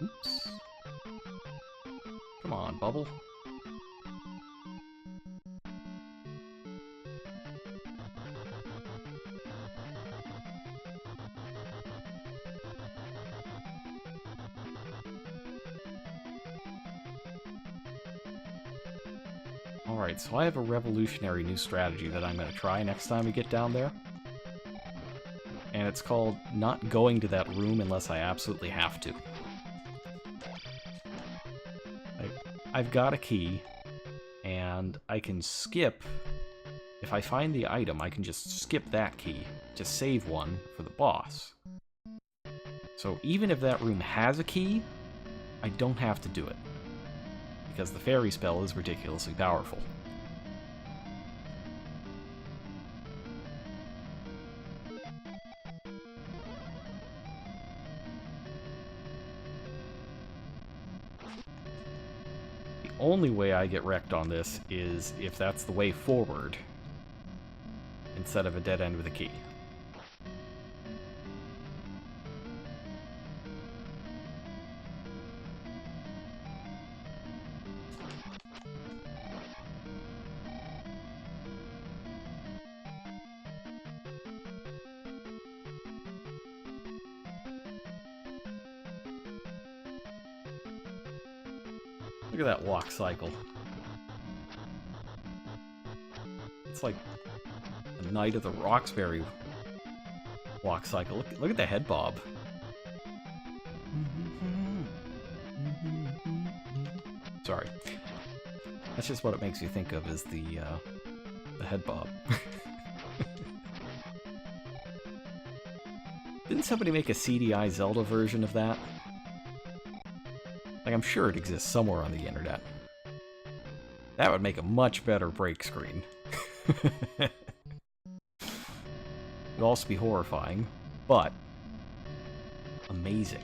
Oops. Come on, Bubble. Alright, so I have a revolutionary new strategy that I'm going to try next time we get down there. And it's called not going to that room unless I absolutely have to. I've got a key, and I can skip. If I find the item, I can just skip that key, just save one for the boss. So even if that room has a key, I don't have to do it, because the fairy spell is ridiculously powerful. The only way I get wrecked on this is if that's the way forward, instead of a dead end with a key. Look at that walk cycle. It's like a Knight of the Roxbury walk cycle. Look at the head bob. Sorry. That's just what it makes you think of, is the head bob. Didn't somebody make a CDI Zelda version of that? Like, I'm sure it exists somewhere on the internet. That would make a much better break screen. It would also be horrifying, but amazing.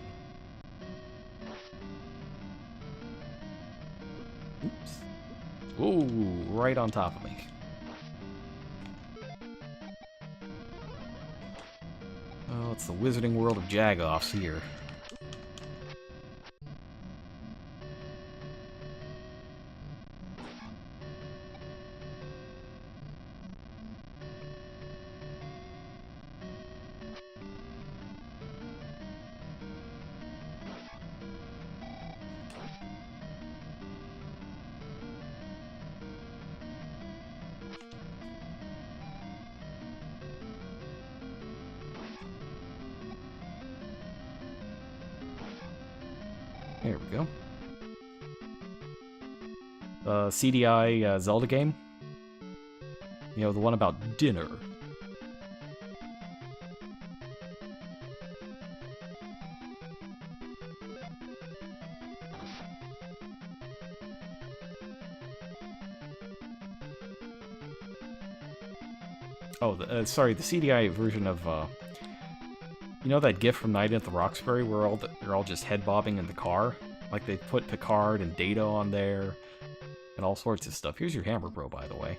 Oops. Ooh, right on top of me. Oh, it's the wizarding world of Jagoffs here. There we go. CDI Zelda game. You know, the one about dinner. Oh, sorry, the CDI version of, you know that GIF from Night at the Roxbury where they're all just head bobbing in the car? Like, they put Picard and Data on there, and all sorts of stuff. Here's your Hammer Bro, by the way.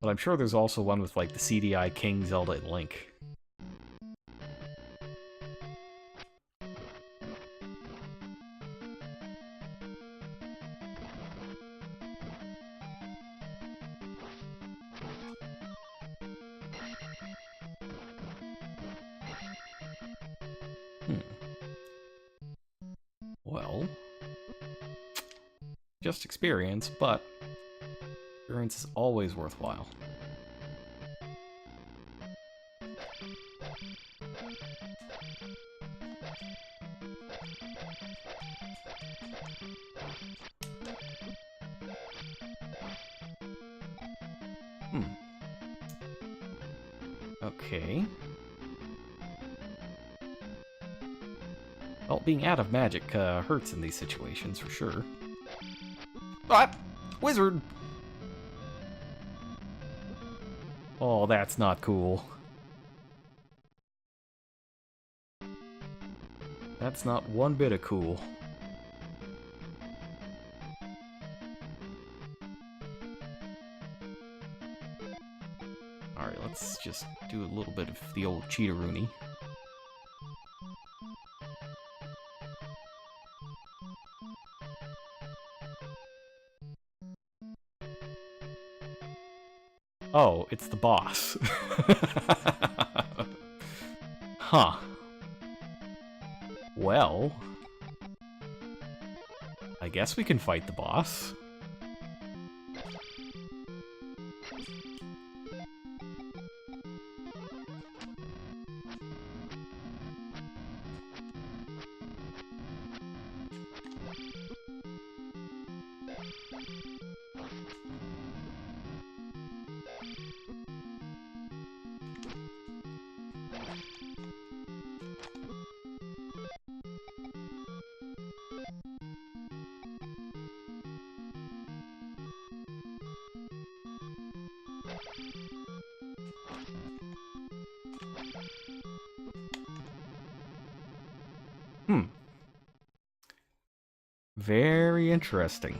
But I'm sure there's also one with, like, the CDI King, Zelda, and Link. Well, just experience, but experience is always worthwhile. Okay. Well, being out of magic hurts in these situations, for sure. Ah! Wizard! Oh, that's not cool. That's not one bit of cool. Alright, let's just do a little bit of the old cheateroony. Oh, it's the boss. Huh. Well, I guess we can fight the boss. Hmm. Very interesting.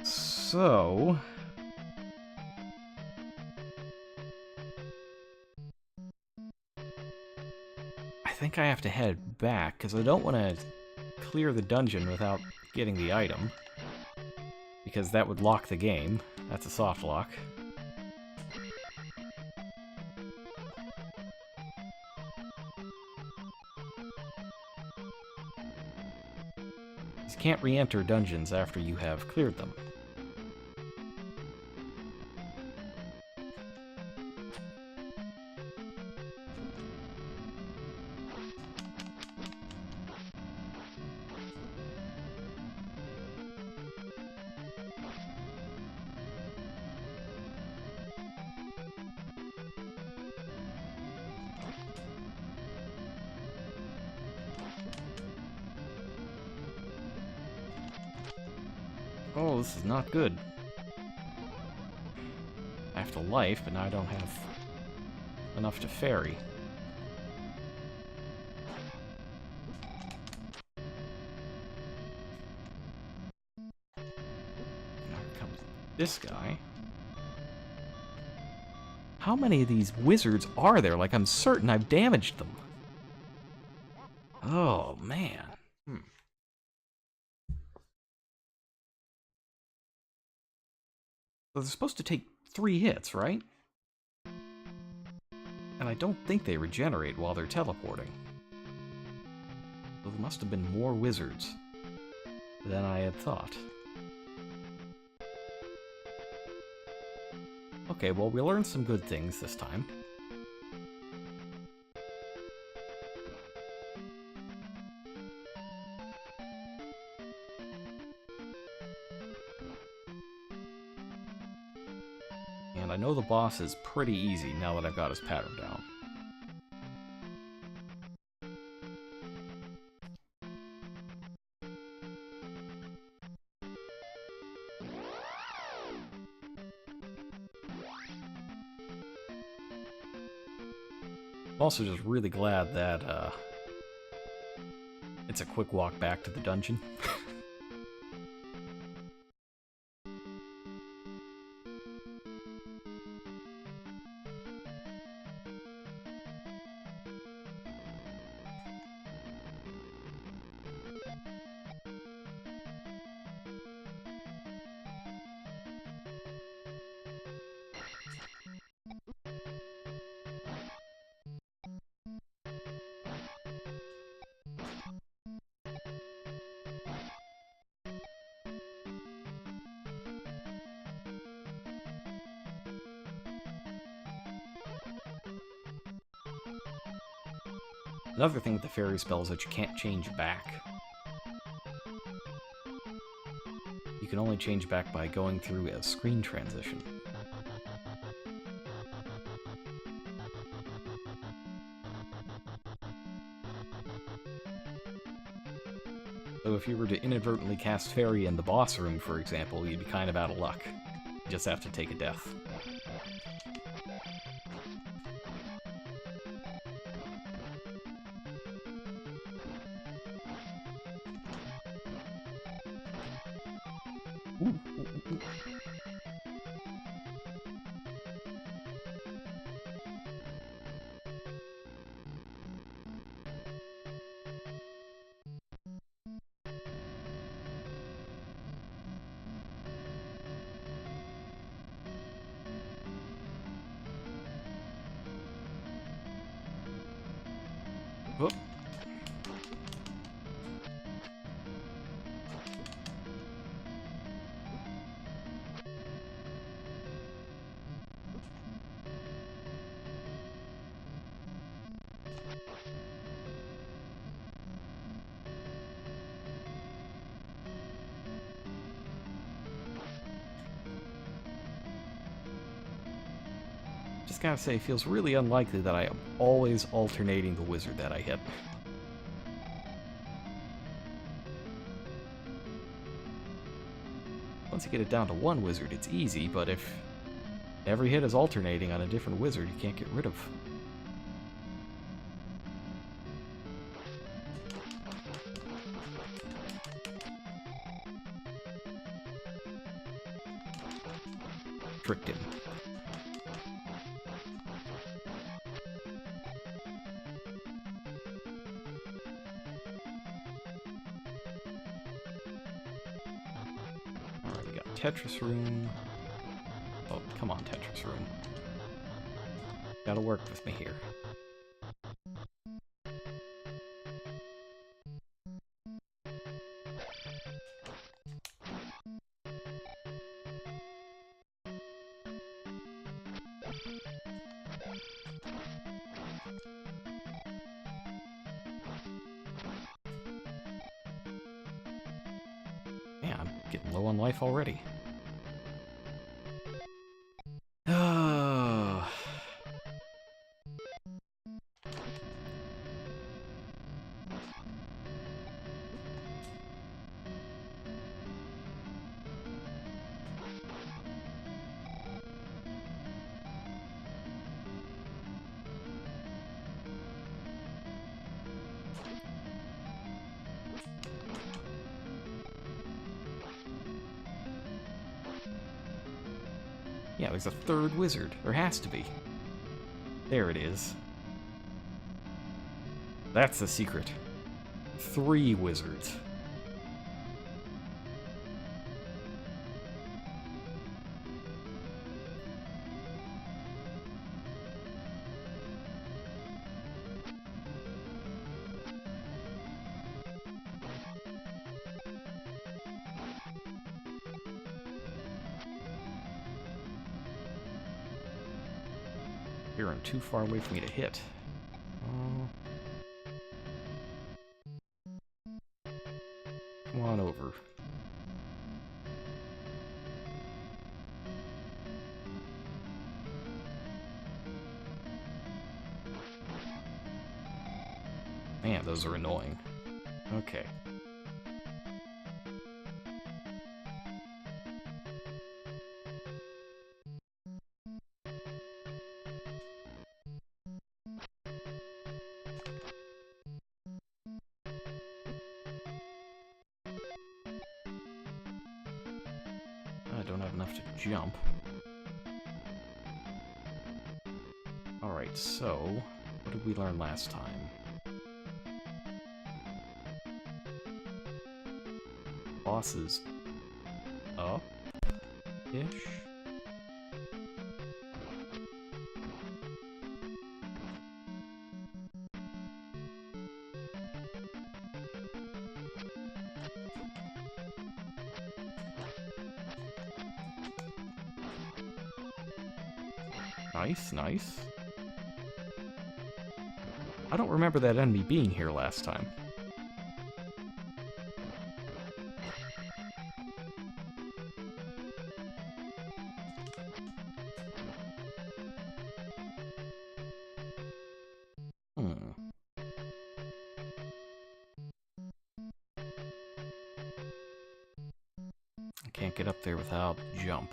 So... I think I have to head back, because I don't want to clear the dungeon without getting the item. Because that would lock the game. That's a soft lock. You can't re-enter dungeons after you have cleared them. Oh, this is not good. I have to life, but now I don't have enough to ferry. Now here comes this guy. How many of these wizards are there? Like, I'm certain I've damaged them. Oh, man. So they're supposed to take 3 hits, right? And I don't think they regenerate while they're teleporting. So there must have been more wizards than I had thought. Okay, well, we learned some good things this time. And I know the boss is pretty easy now that I've got his pattern down. I'm also just really glad that it's a quick walk back to the dungeon. Another thing with the fairy spell is that you can't change back. You can only change back by going through a screen transition. So if you were to inadvertently cast fairy in the boss room, for example, you'd be kind of out of luck. You just have to take a death. Whoop. Just gotta say, it feels really unlikely that I am always alternating the wizard that I hit. Once you get it down to one wizard, it's easy, but if Every hit is alternating on a different wizard you can't get rid of. Tricked him. Alright, we got Tetris Room. Oh, come on, Tetris Room. Gotta work with me here. Man, I'm getting low on life already. Yeah, there's a third wizard. There has to be. There it is. That's the secret. 3 wizards. You're too far away for me to hit. Come on over. Man, those are annoying. Okay. I don't have enough to jump. Alright, so what did we learn last time? Bosses up-ish? Nice, nice. I don't remember that enemy being here last time. I can't get up there without jump.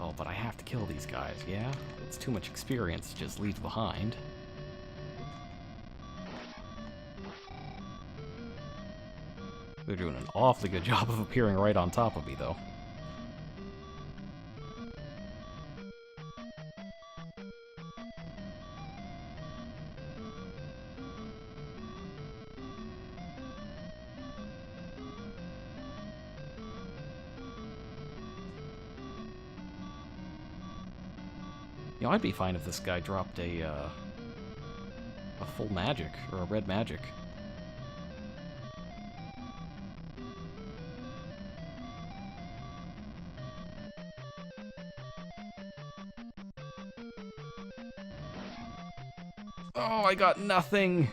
Oh, but I have to kill these guys, yeah? It's too much experience to just leave behind. They're doing an awfully good job of appearing right on top of me, though. You know, I'd be fine if this guy dropped a full magic, or a red magic. Oh, I got nothing!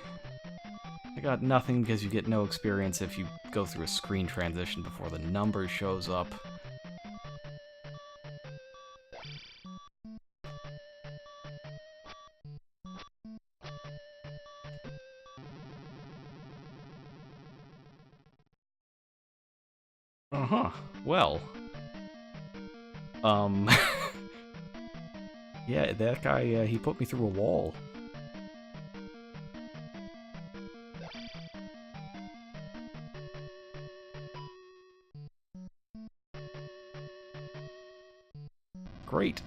I got nothing because you get no experience if you go through a screen transition before the number shows up. Uh-huh. Well. Yeah, that guy, he put me through a wall. Great.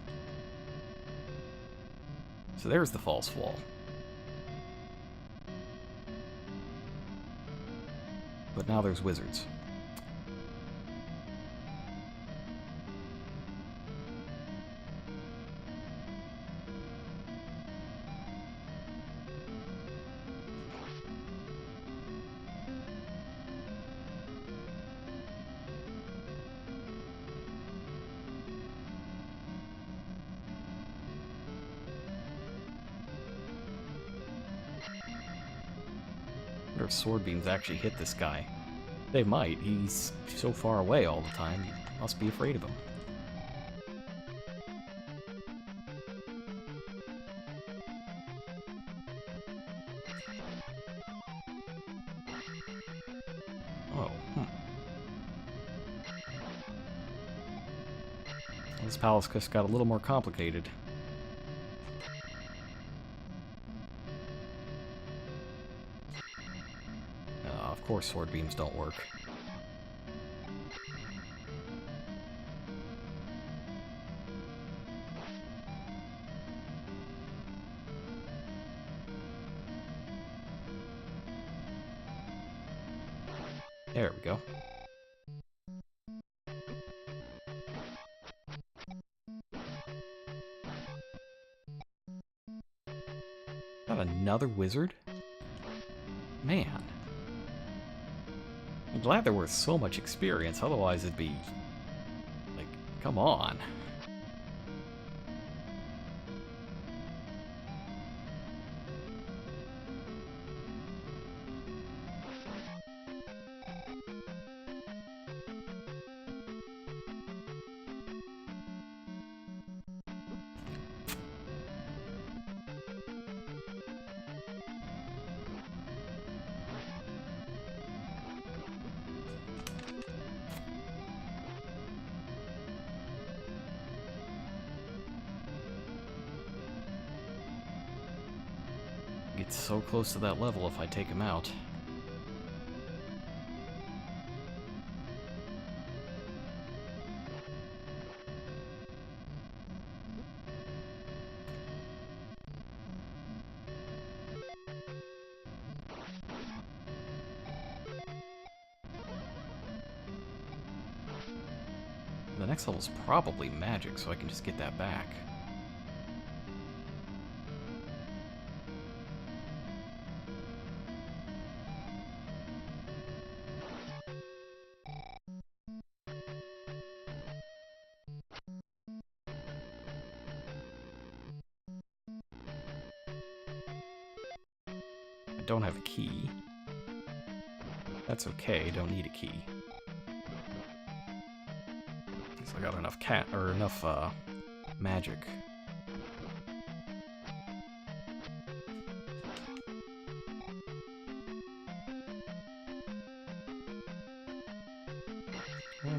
So there's the false wall. But now there's wizards. I wonder if sword beams actually hit this guy. They might. He's so far away all the time. You must be afraid of him. Oh, This palace just got a little more complicated. Of course sword beams don't work. There we go. Got another wizard? Man. I'm glad they're worth so much experience, otherwise it'd be... like, come on. Get so close to that level if I take him out. The next level's probably magic, so I can just get that back. I don't have a key. That's okay, don't need a key. Guess I got enough magic.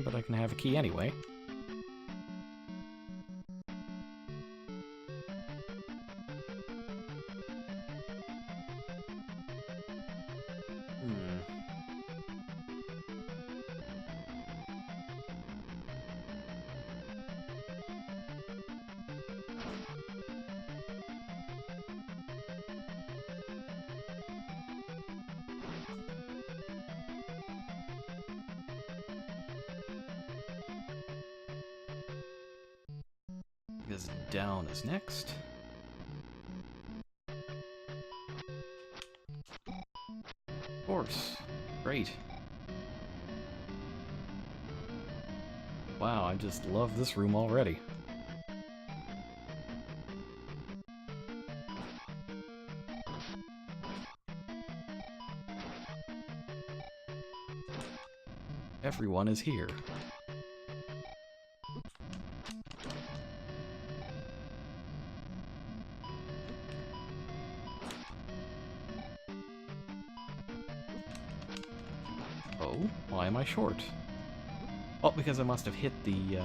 But I can have a key anyway. Because down is next. Of course. Great. Wow, I just love this room already. Everyone is here. Oh, why am I short? Oh, because I must have hit the,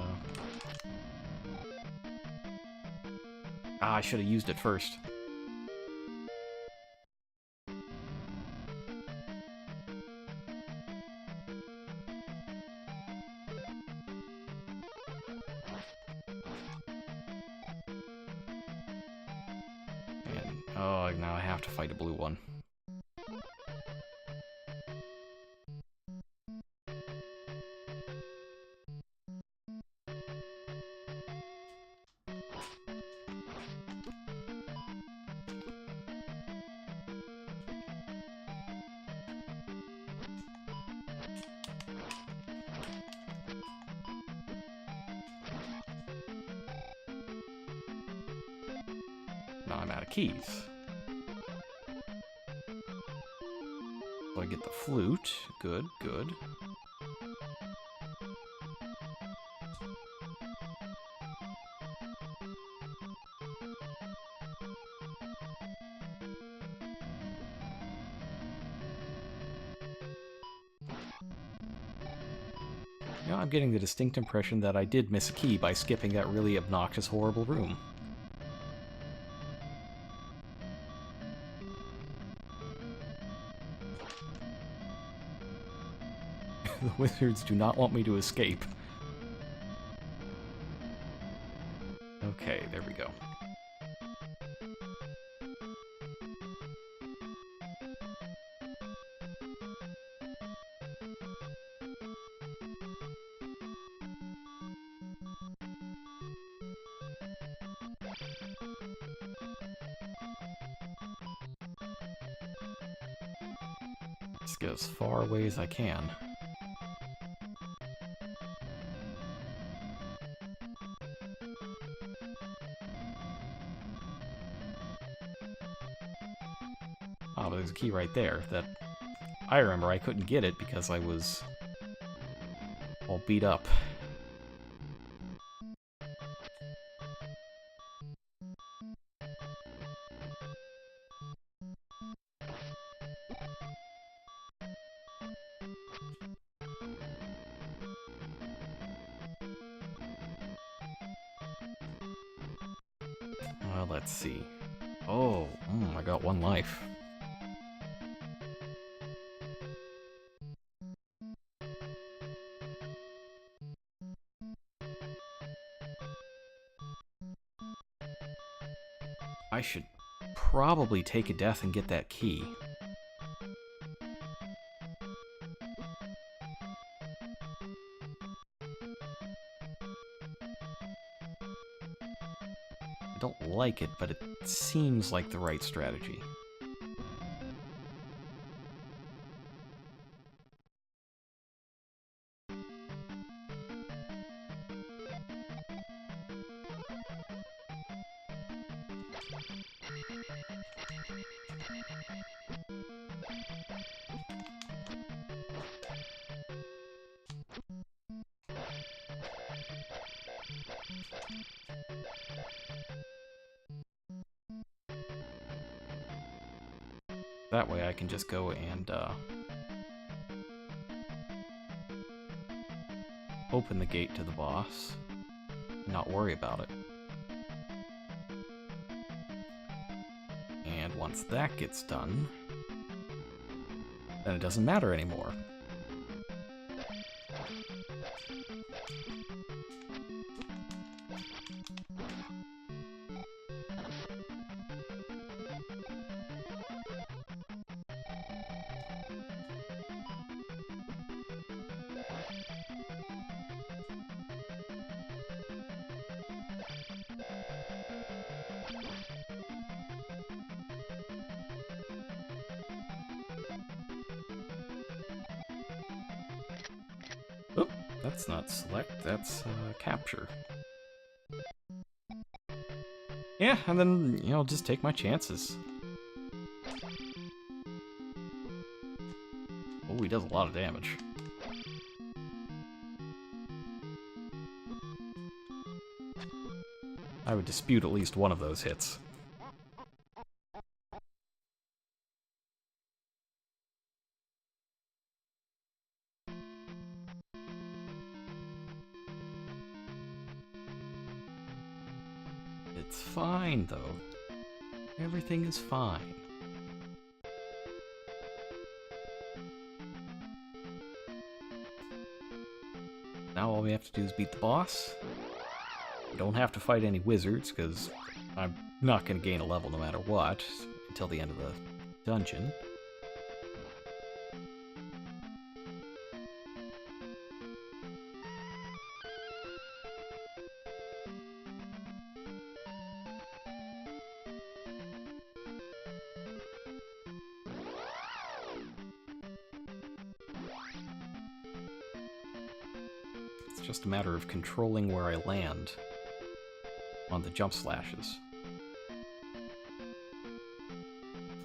I should have used it first. And, oh, now I have to fight a blue one. Now I'm out of keys. So I get the flute. Good, good. Now I'm getting the distinct impression that I did miss a key by skipping that really obnoxious, horrible room. The wizards do not want me to escape. Okay, there we go. Let's get as far away as I can. Oh, but there's a key right there that I remember I couldn't get it because I was all beat up. Well, let's see. Oh, I got one life. I should probably take a death and get that key. I don't like it, but it seems like the right strategy. That way I can just go and open the gate to the boss and not worry about it. And once that gets done, then it doesn't matter anymore. Oh, that's not select, that's capture. Yeah, and then, you know, just take my chances. Oh, he does a lot of damage. I would dispute at least one of those hits. It's fine, though. Everything is fine. Now all we have to do is beat the boss. We don't have to fight any wizards, because I'm not going to gain a level no matter what, until the end of the dungeon. It's just a matter of controlling where I land on the jump slashes.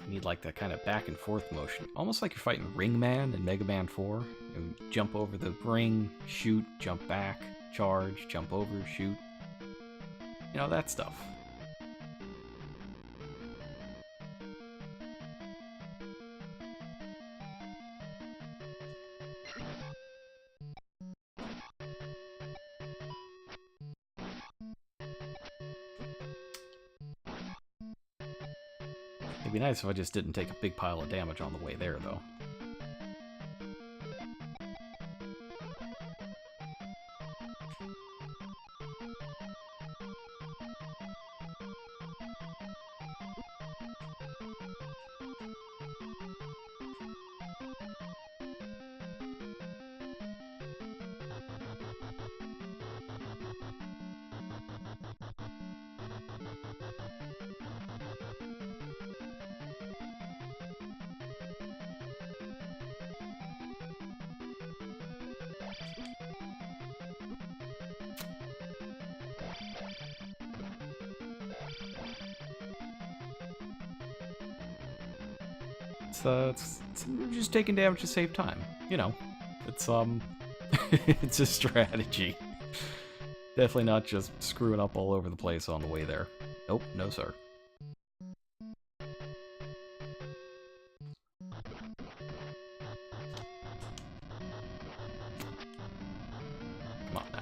You need like that kind of back and forth motion, almost like you're fighting Ring Man in Mega Man 4. You jump over the ring, shoot, jump back, charge, jump over, shoot. You know, that stuff. It'd be nice if I just didn't take a big pile of damage on the way there, though. It's just taking damage to save time. You know, it's it's a strategy. Definitely not just screwing up all over the place on the way there. Nope, no sir. Come on now.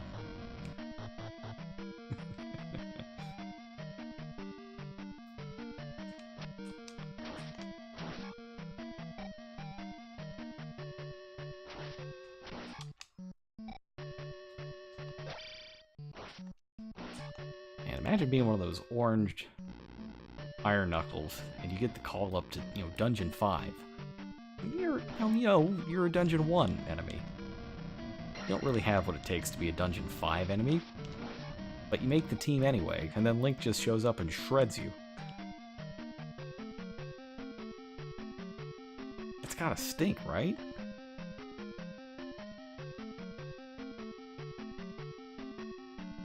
And imagine being one of those orange Iron Knuckles, and you get the call up to, you know, Dungeon 5. You're a Dungeon 1 enemy. You don't really have what it takes to be a Dungeon 5 enemy, but you make the team anyway, and then Link just shows up and shreds you. It's gotta stink, right?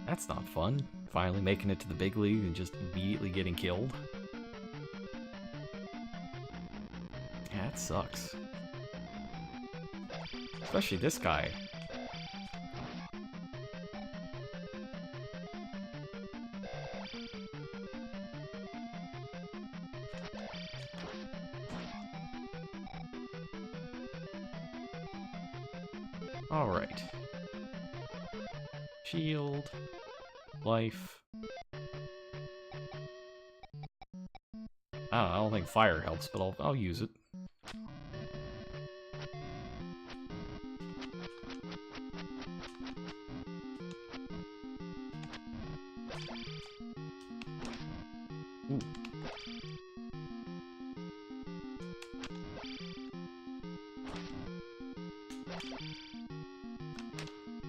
That's not fun. Finally making it to the big league and just immediately getting killed. Yeah, it sucks. Especially this guy. Alright. Shield. Life. I don't think fire helps, but I'll use it. Ooh.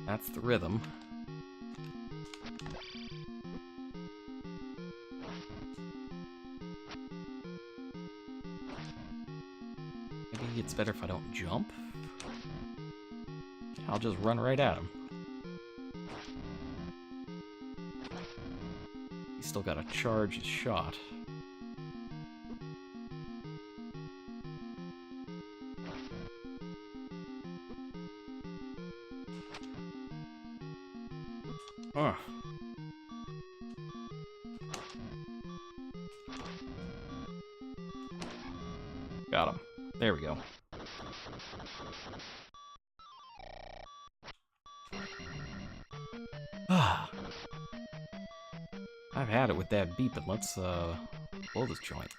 That's the rhythm. Maybe it's better if I don't jump. I'll just run right at him. He's still got to charge his shot. Ugh. Got him. There we go. Ah. I've had it with that beep, but let's blow this joint.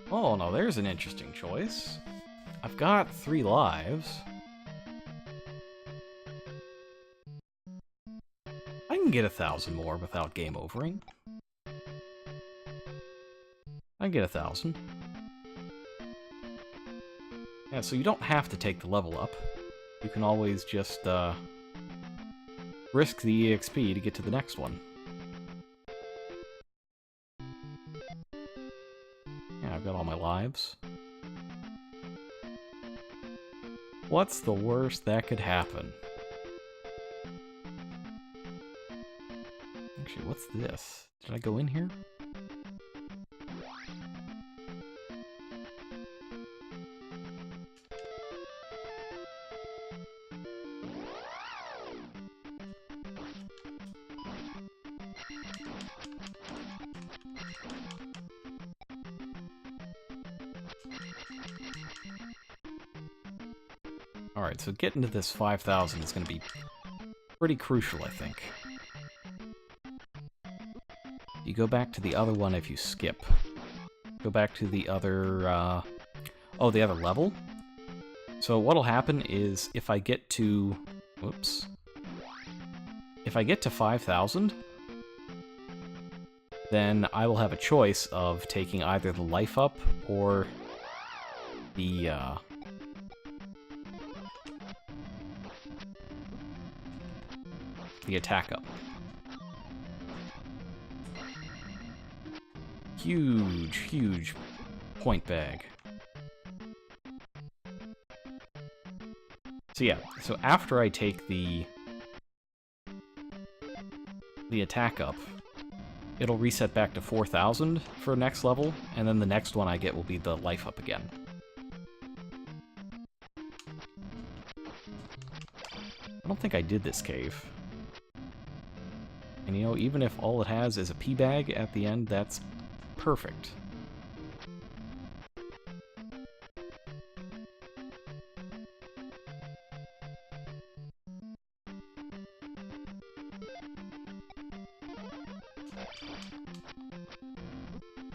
Oh, now there's an interesting choice. I've got 3 lives. I can get 1,000 more without game overing. I can get 1,000. Yeah, so you don't have to take the level up. You can always just risk the EXP to get to the next one. Yeah, I've got all my lives. What's the worst that could happen? Actually, what's this? Did I go in here? Alright, so getting to this 5,000 is going to be pretty crucial, I think. You go back to the other one if you skip. Go back to the other, oh, the other level? So what'll happen is if I get to... Whoops. If I get to 5,000, then I will have a choice of taking either the life up or the attack up. Huge, huge point bag. So yeah, so after I take the attack up, it'll reset back to 4,000 for next level, and then the next one I get will be the life up again. I don't think I did this cave. And you know, even if all it has is a pea bag at the end, that's perfect.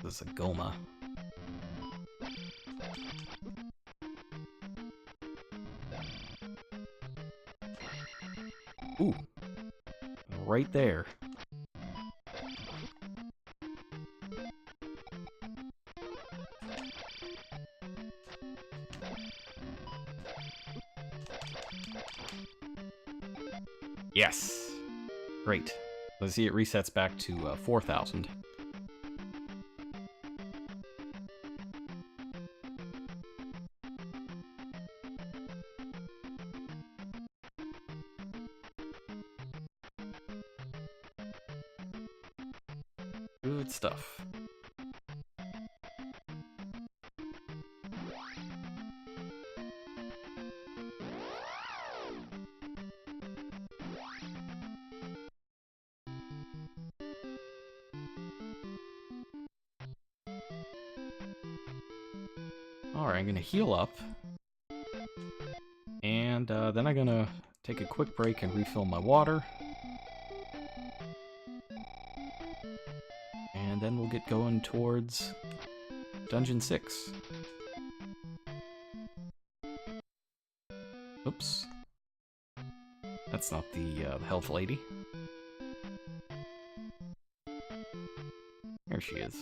This is a Goma. Ooh. Right there. Yes! Great. Let's see, it resets back to 4,000. Good stuff. Alright, I'm gonna heal up. And then I'm gonna take a quick break and refill my water. And then we'll get going towards Dungeon 6. Oops. That's not the health lady. There she is.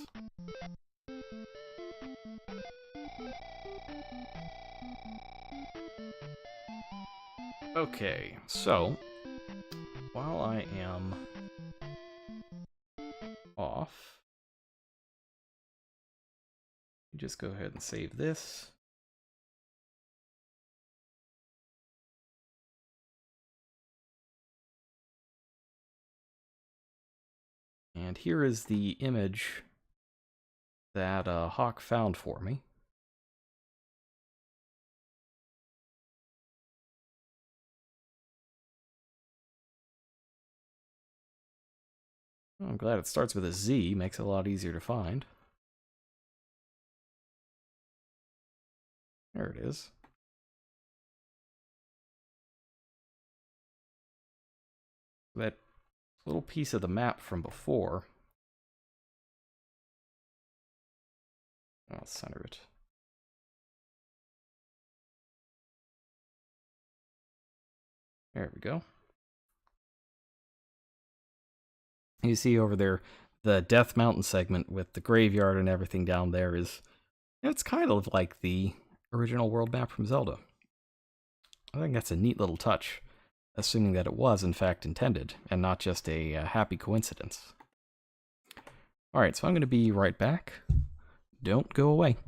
Okay, so while I am off, just go ahead and save this. And here is the image that Hawk found for me. I'm glad it starts with a Z, makes it a lot easier to find. There it is. That little piece of the map from before. I'll center it. There we go. You see over there, the Death Mountain segment with the graveyard and everything down there is, it's kind of like the original world map from Zelda. I think that's a neat little touch, assuming that it was in fact intended, and not just a happy coincidence. Alright, so I'm going to be right back. Don't go away.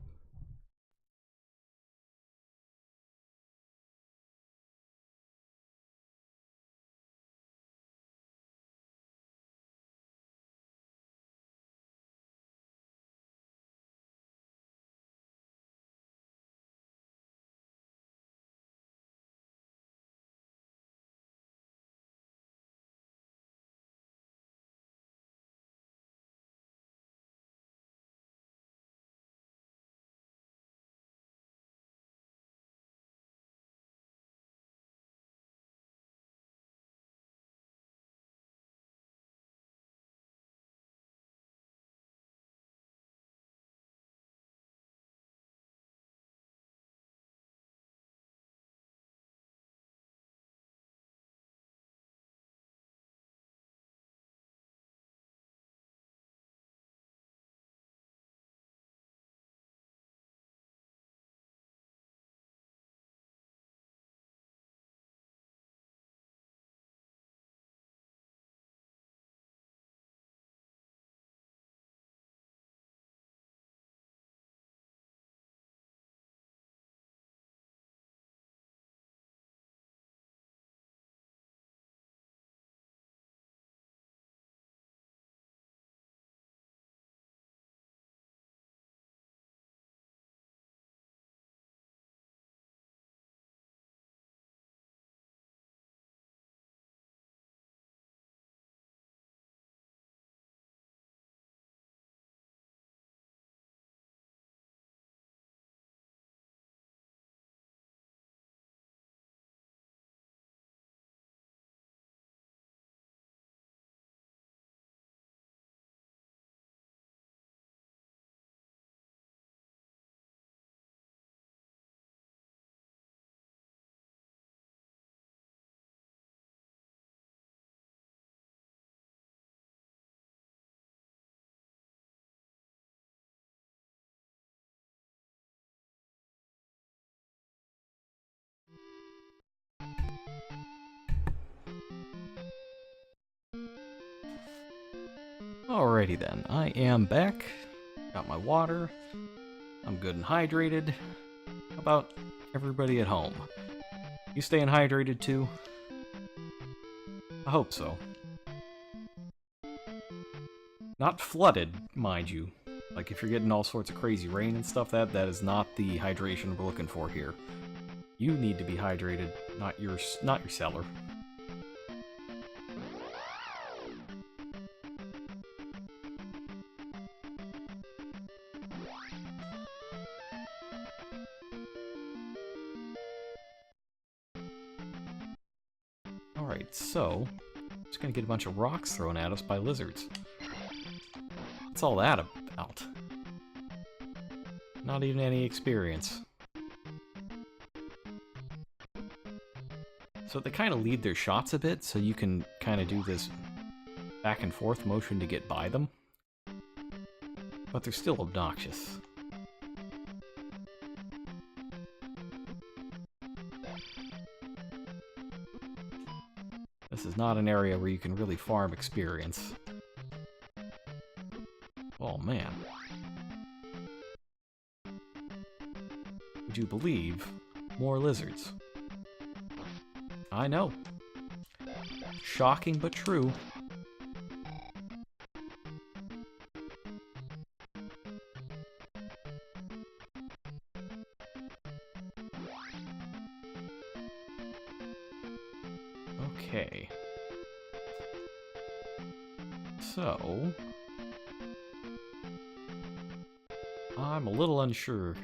Alrighty then, I am back. Got my water. I'm good and hydrated. How about everybody at home? You staying hydrated too? I hope so. Not flooded, mind you. Like if you're getting all sorts of crazy rain and stuff, that is not the hydration we're looking for here. You need to be hydrated, not your cellar. Alright, so, just gonna get a bunch of rocks thrown at us by lizards. What's all that about? Not even any experience. So they kind of lead their shots a bit, so you can kind of do this back and forth motion to get by them. But they're still obnoxious. This is not an area where you can really farm experience. Oh man. Would you believe? More lizards. I know. Shocking but true. Okay. So... I'm a little unsure.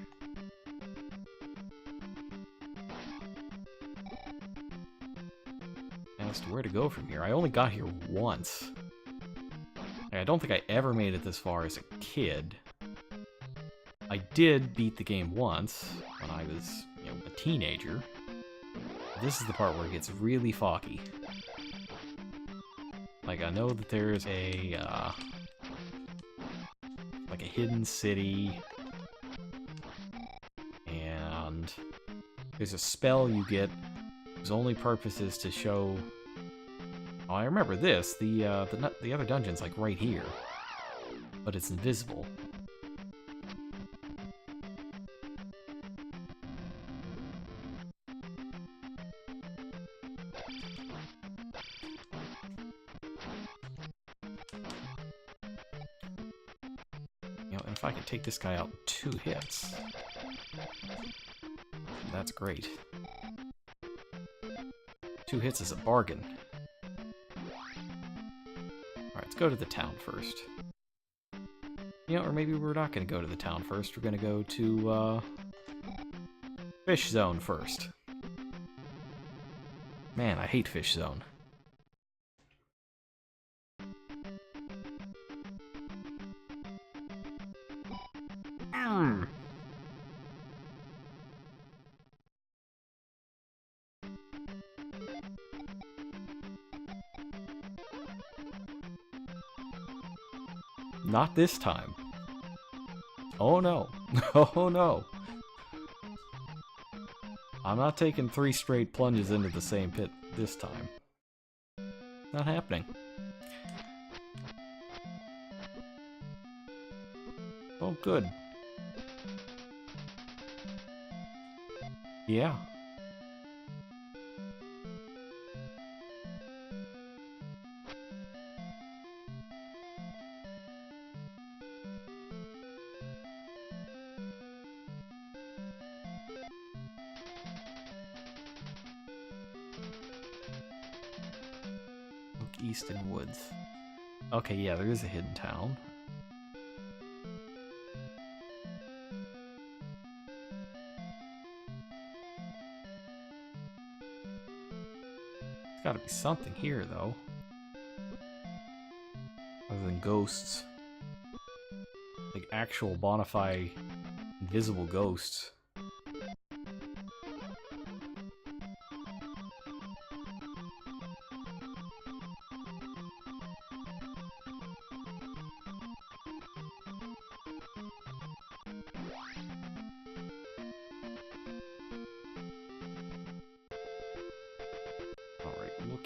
As to where to go from here. I only got here once. I don't think I ever made it this far as a kid. I did beat the game once when I was, you know, a teenager. This is the part where it gets really foggy. Like, I know that there's a, like a hidden city, and there's a spell you get whose only purpose is to show... Oh, I remember this. The other dungeon's like right here, but it's invisible. You know, and if I could take this guy out in 2 hits, that's great. 2 hits is a bargain. Alright, let's go to the town first. You know, or maybe we're not going to go to the town first. We're going to go to, Fish Zone first. Man, I hate Fish Zone. Not this time. Oh no. Oh no. I'm not taking 3 straight plunges into the same pit this time. Not happening. Oh, good. Yeah. Easton Woods. Okay, yeah, there is a hidden town. There's gotta be something here, though. Other than ghosts. Like actual bona fide invisible ghosts.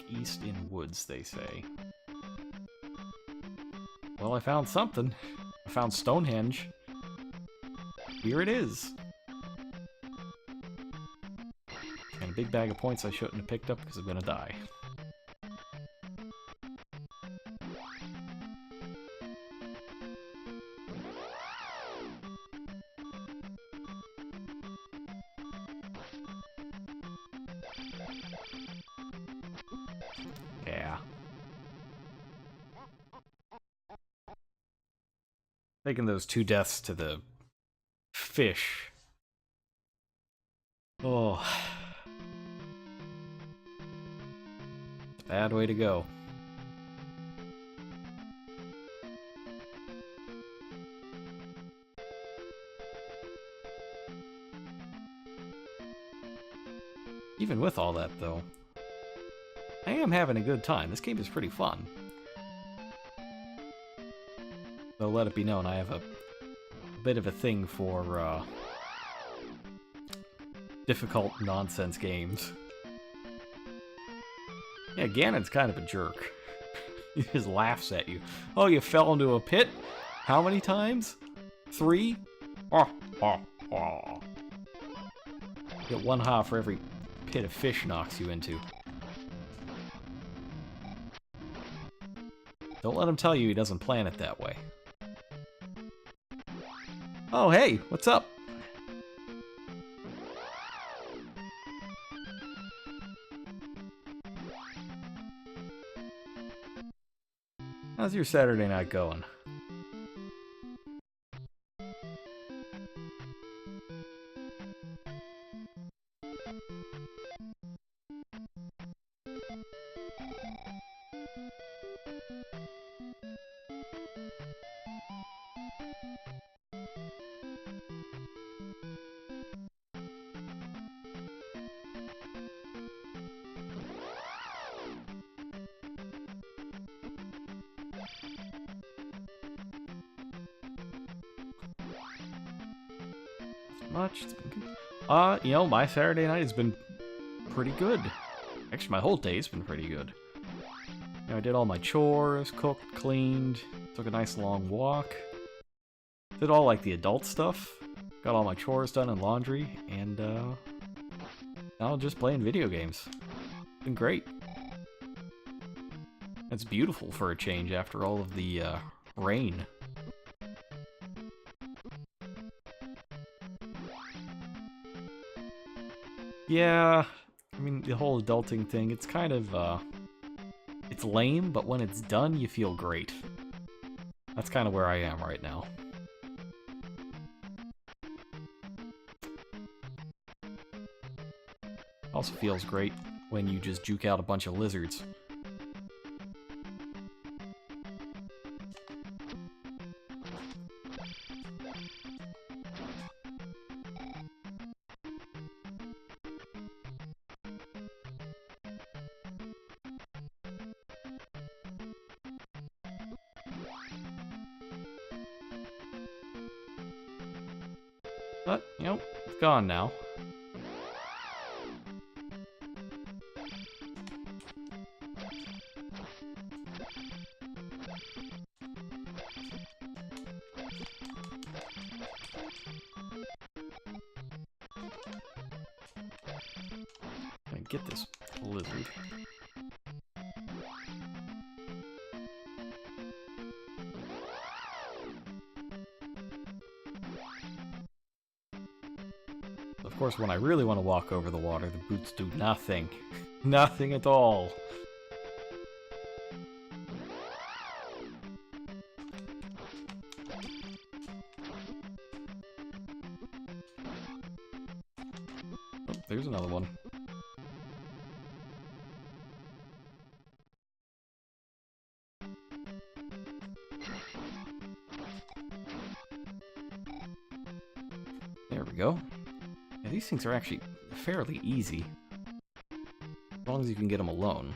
East in woods, they say. Well, I found something. I found Stonehenge. Here it is. And a big bag of points I shouldn't have picked up because I'm gonna die. Yeah. Taking those 2 deaths to the fish. Oh. Bad way to go. Even with all that, though, I am having a good time. This game is pretty fun. Though let it be known, I have a bit of a thing for difficult nonsense games. Yeah, Ganon's kind of a jerk. He just laughs at you. Oh, you fell into a pit? How many times? 3? Oh, oh, oh. Get 1 ha for every pit a fish knocks you into. Don't let him tell you he doesn't plan it that way. Oh, hey, what's up? How's your Saturday night going? Much. It's been good. You know, my Saturday night has been pretty good. Actually, my whole day's been pretty good. You know, I did all my chores, cooked, cleaned, took a nice long walk. Did all, like, the adult stuff. Got all my chores done and laundry, and, now I'm just playing video games. It's been great. It's beautiful for a change after all of the, rain. Yeah, I mean, the whole adulting thing, it's kind of, it's lame, but when it's done, you feel great. That's kind of where I am right now. Also feels great when you just juke out a bunch of lizards. But, you know, it's gone now. Get this lizard. Of course, when I really want to walk over the water, the boots do nothing. Nothing at all. Oh, there's another one. There we go. Yeah, these things are actually fairly easy. As long as you can get them alone.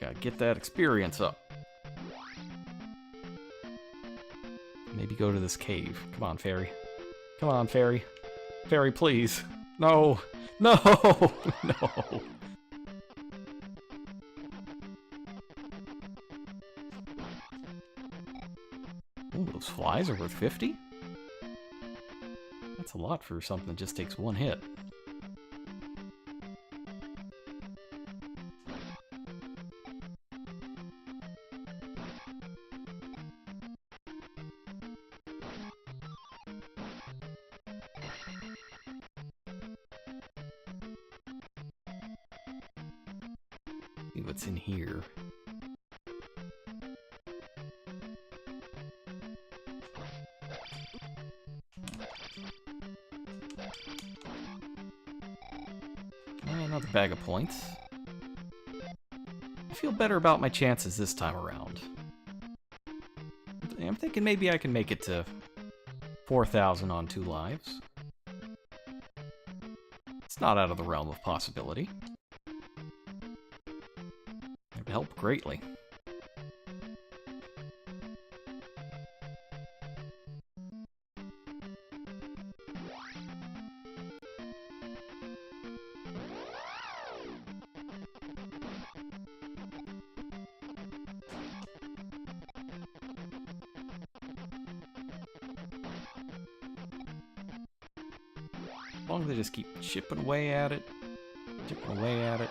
Gotta get that experience up. Maybe go to this cave. Come on, fairy. Come on, fairy. Fairy, please. No! No! No! Ooh, those flies are worth 50? That's a lot for something that just takes one hit. See what's in here. Another bag of points. I feel better about my chances this time around. I'm thinking maybe I can make it to 4,000 on 2 lives. It's not out of the realm of possibility. It would help greatly. As long as they just keep chipping away at it, chipping away at it.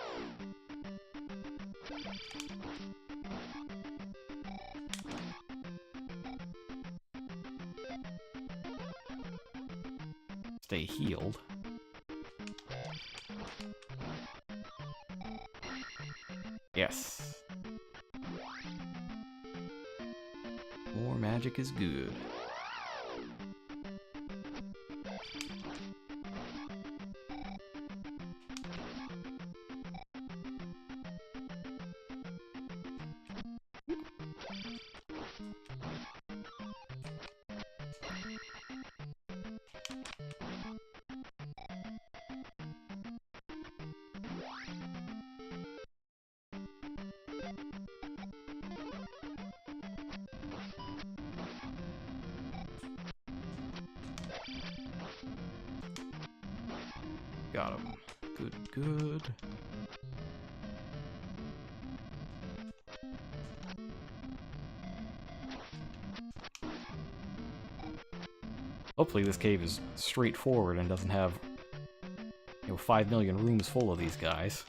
Stay healed. Yes. More magic is good. Got him. Good, good. Hopefully this cave is straightforward and doesn't have, 5 million rooms full of these guys.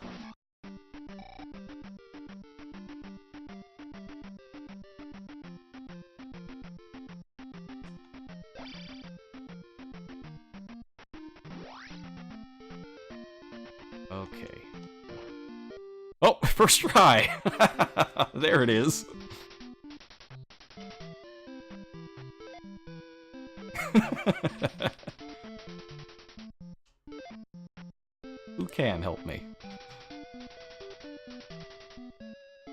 Okay. Oh, first try! There it is. Who can help me?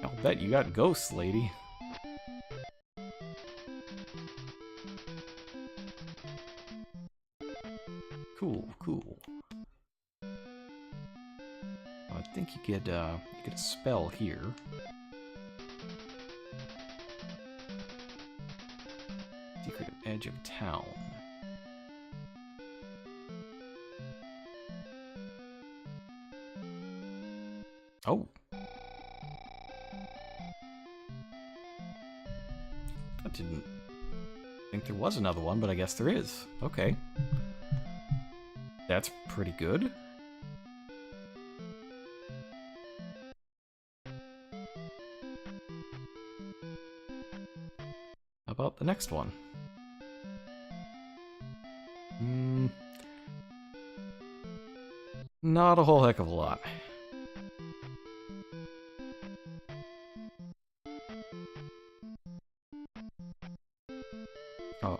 I'll bet you got ghosts, lady. Cool, cool. I think you get a spell here. Secret edge of town. Oh. I didn't think there was another one, but I guess there is. Okay. That's pretty good. How about the next one? Not a whole heck of a lot. Oh.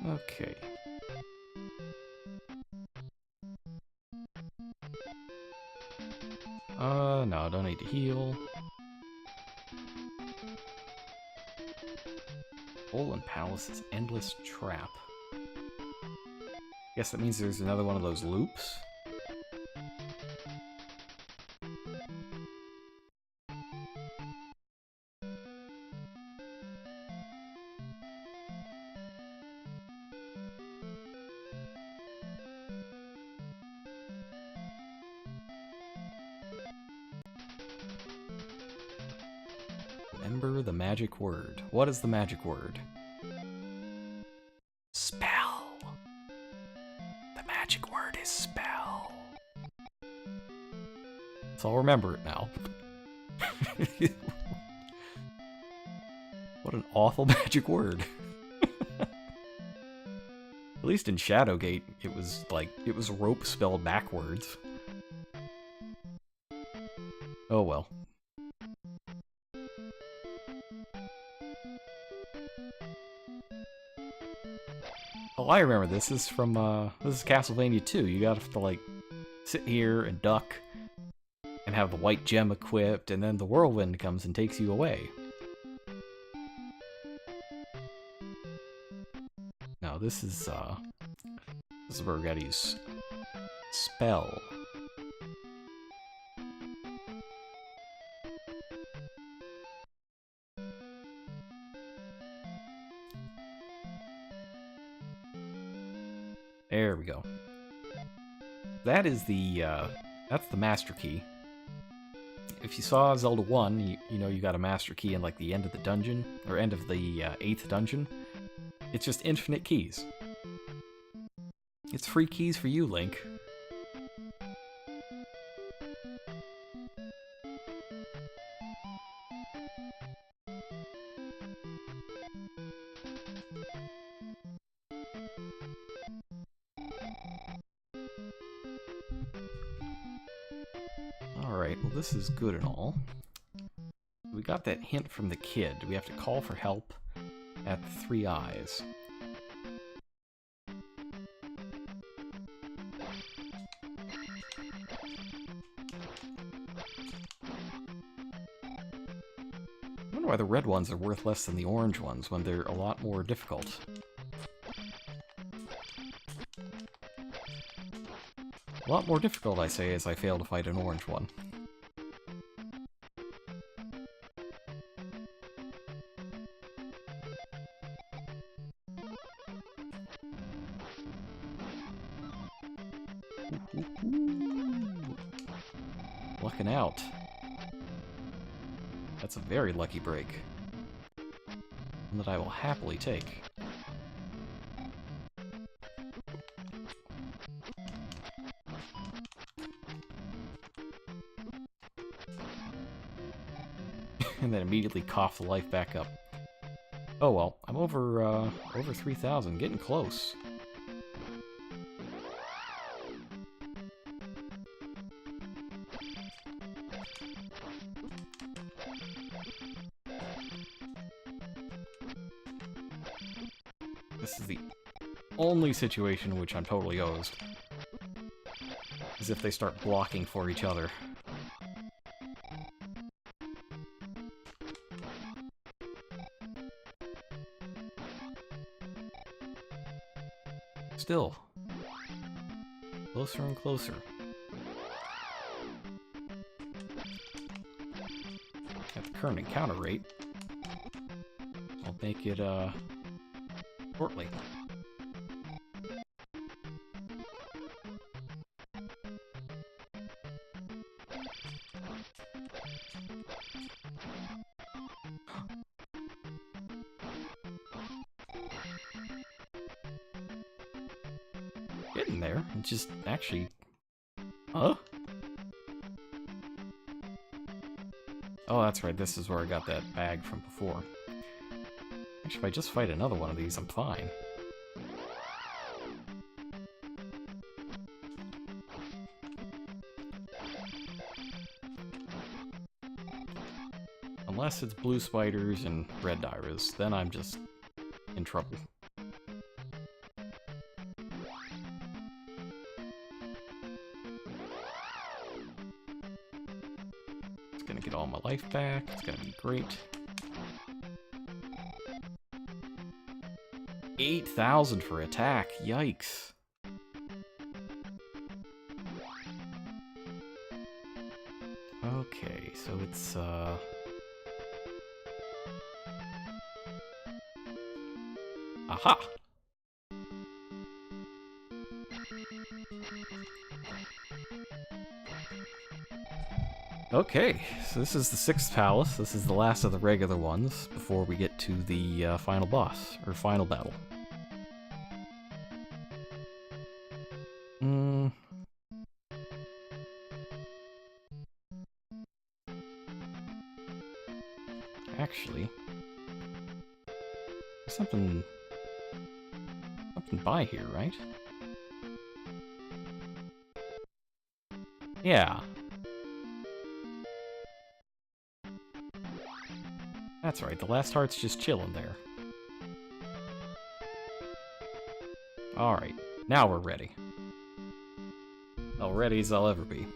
Okay. No, don't need to heal. Olin Palace's endless trap. Guess that means there's another one of those loops. Remember the magic word. What is the magic word? Spell. The magic word is spell. So I'll remember it now. What an awful magic word. At least in Shadowgate, it was rope spelled backwards. Oh well. Oh, I remember this. This is from, this is Castlevania 2. You gotta have to, sit here and duck and have the white gem equipped, and then the whirlwind comes and takes you away. No, this is where we gotta use spell. There we go. That is that's the master key. If you saw Zelda 1, you know you got a master key in the end of the dungeon, or end of the 8th dungeon. It's just infinite keys. It's free keys for you, Link. Alright, well this is good and all. We got that hint from the kid. We have to call for help at the Three Eyes. I wonder why the red ones are worth less than the orange ones when they're a lot more difficult. A lot more difficult, I say, as I fail to fight an orange one. Lucking out. That's a very lucky break. One that I will happily take. And then immediately cough the life back up. Oh well, I'm over 3,000, getting close. This is the only situation in which I'm totally hosed. As if they start blocking for each other. Still. Closer and closer. At the current encounter rate, I'll make it, shortly. Getting there. It's just actually... Huh? Oh, that's right. This is where I got that bag from before. Actually, if I just fight another one of these, I'm fine. Unless it's blue spiders and red iris, then I'm just in trouble. It's gonna get all my life back. It's gonna be great. 8,000 for attack. Yikes. Okay, so it's, Aha! Okay, so this is the 6th palace. This is the last of the regular ones before we get to the final boss, or final battle. Actually, there's something by here, right? Yeah. That's right, the last heart's just chilling there. Alright, now we're ready. Well, ready as I'll ever be.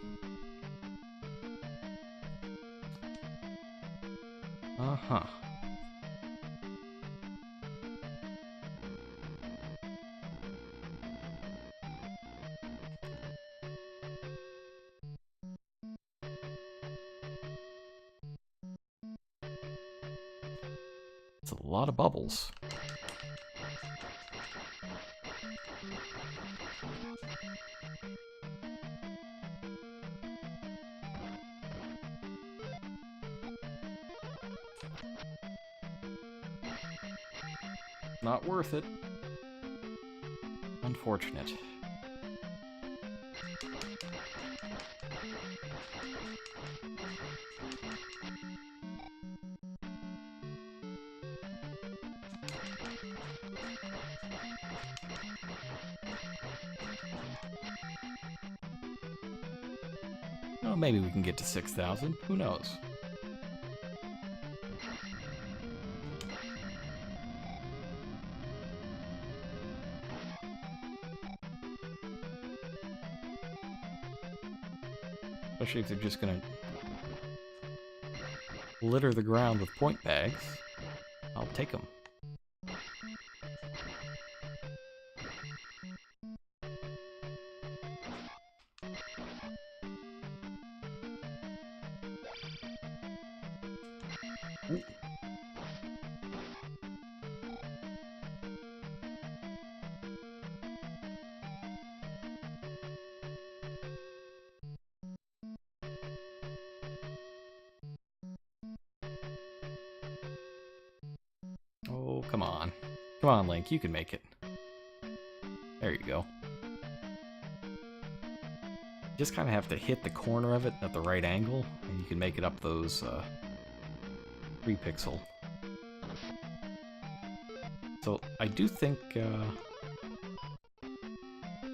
Uh-huh. It's a lot of bubbles. Not worth it. Unfortunate. Well, maybe we can get to 6,000. Who knows? Especially if they're just gonna litter the ground with point bags. I'll take them. Ooh. Oh, come on. Come on, Link, you can make it. There you go. You just kind of have to hit the corner of it at the right angle, and you can make it up those 3-pixel. So, I do think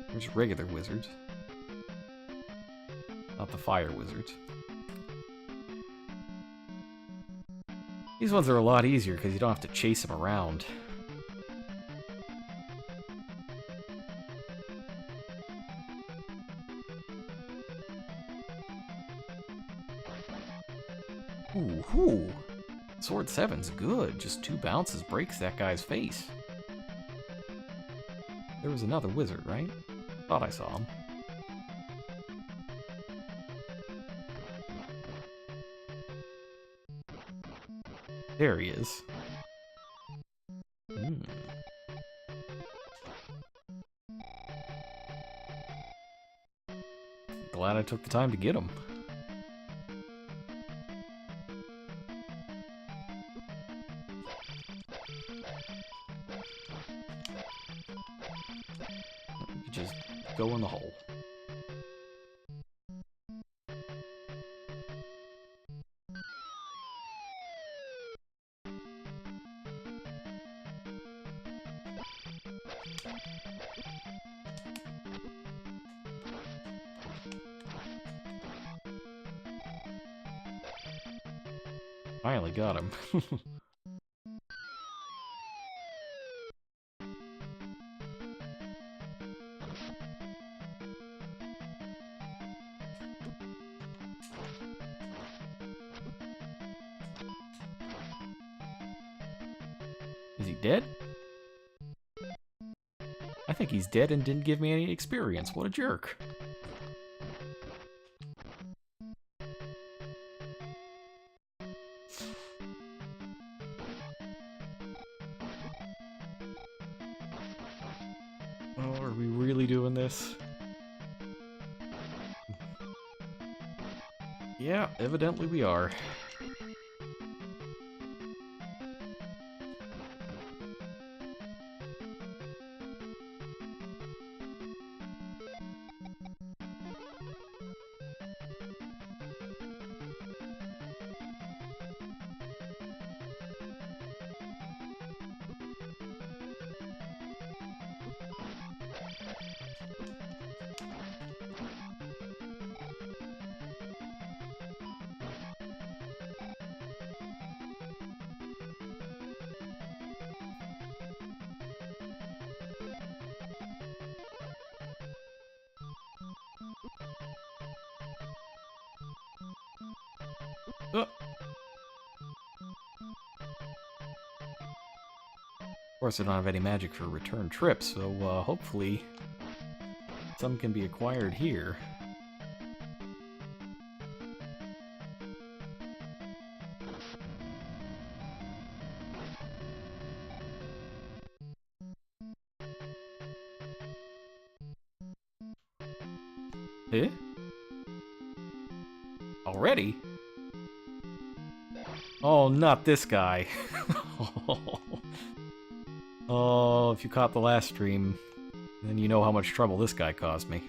there's regular wizards. Not the fire wizards. These ones are a lot easier because you don't have to chase them around. Ooh. Sword 7's good. Just 2 bounces breaks that guy's face. There was another wizard, right? Thought I saw him. There he is. Glad I took the time to get him. You just go in the hole. Finally got him. Is he dead? I think he's dead and didn't give me any experience. What a jerk. Oh, are we really doing this? Yeah, evidently we are. Of course, I don't have any magic for return trips, so hopefully some can be acquired here. Eh? Already? Oh, not this guy. Oh, if you caught the last stream, then you know how much trouble this guy caused me.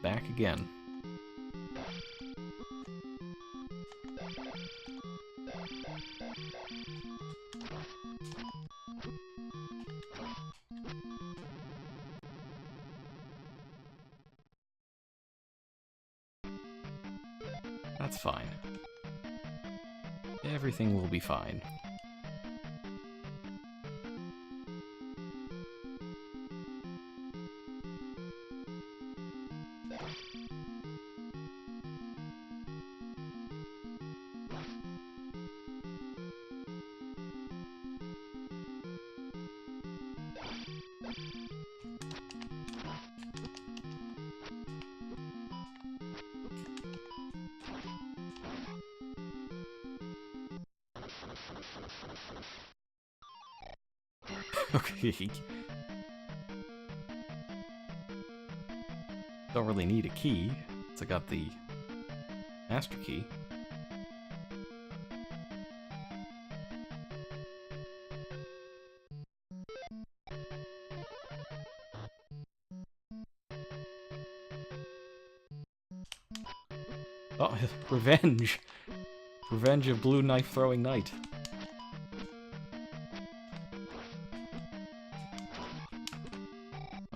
back again. That's fine. Everything will be fine. Okay. Don't really need a key, so I got the master key. Oh, revenge! Revenge of Blue Knife Throwing Knight.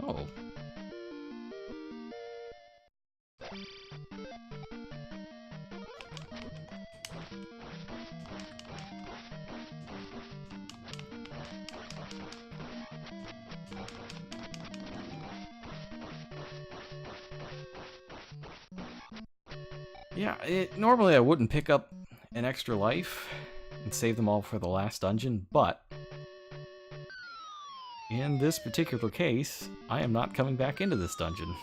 Oh. Yeah, normally I wouldn't pick up an extra life and save them all for the last dungeon, but in this particular case, I am not coming back into this dungeon.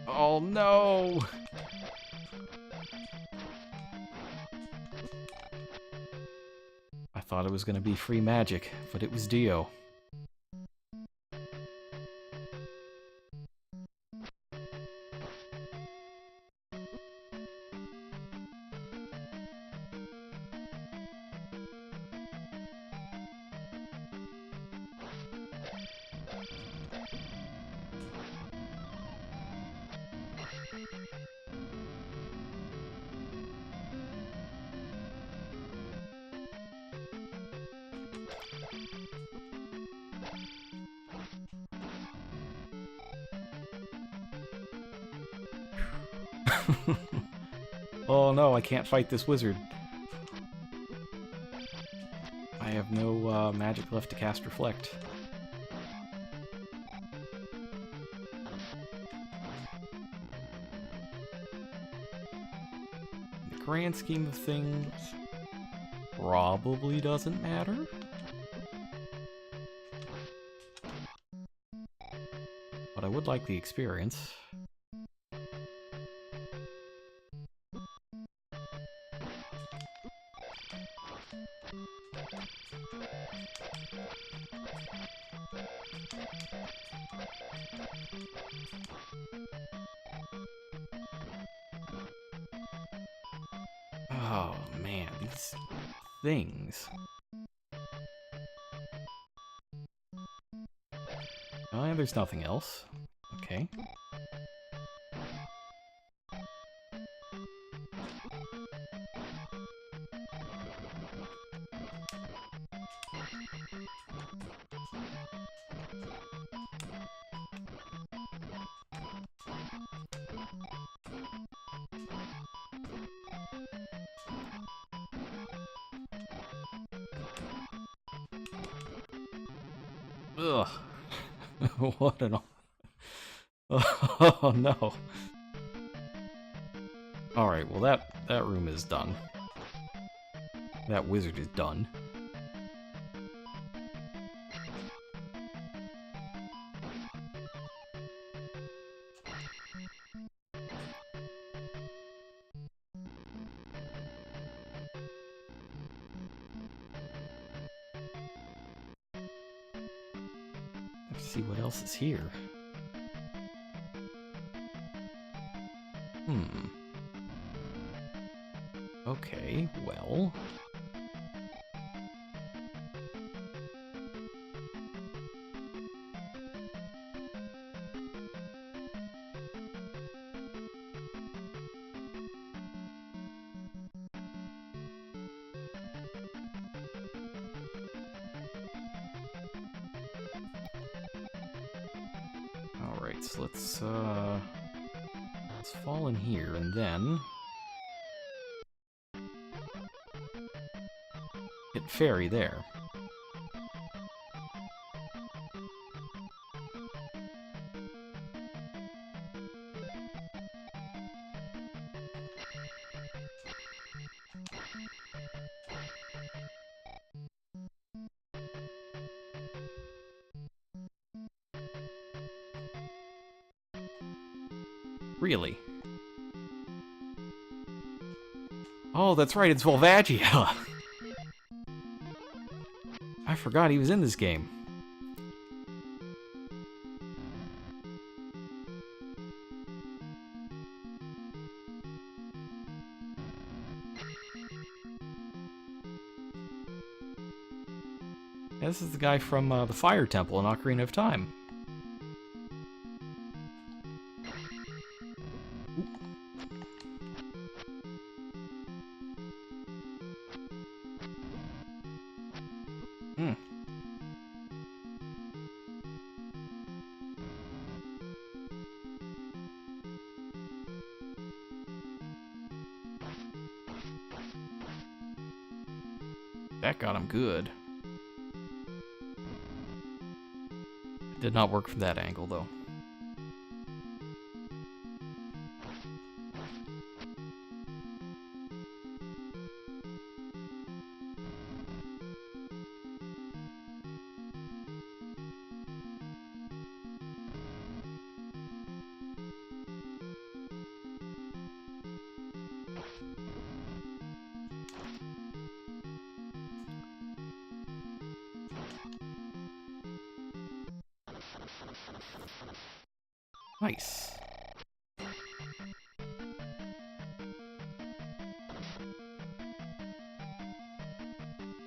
Oh no! I thought it was going to be free magic, but it was Dio. Oh no, I can't fight this wizard. I have no magic left to cast Reflect. In the grand scheme of things, probably doesn't matter. But I would like the experience. Oh man, these things. Oh, and there's nothing else. Okay. Ugh. What an... Oh no. Alright, well that room is done. That wizard is done. Let's see what else is here. Okay, well... so let's fall in here, and then hit fairy there. Really? Oh, that's right, it's Volvagia! I forgot he was in this game. Yeah, this is the guy from the Fire Temple in Ocarina of Time. Hmm. That got him good. Did not work from that angle, though. Nice.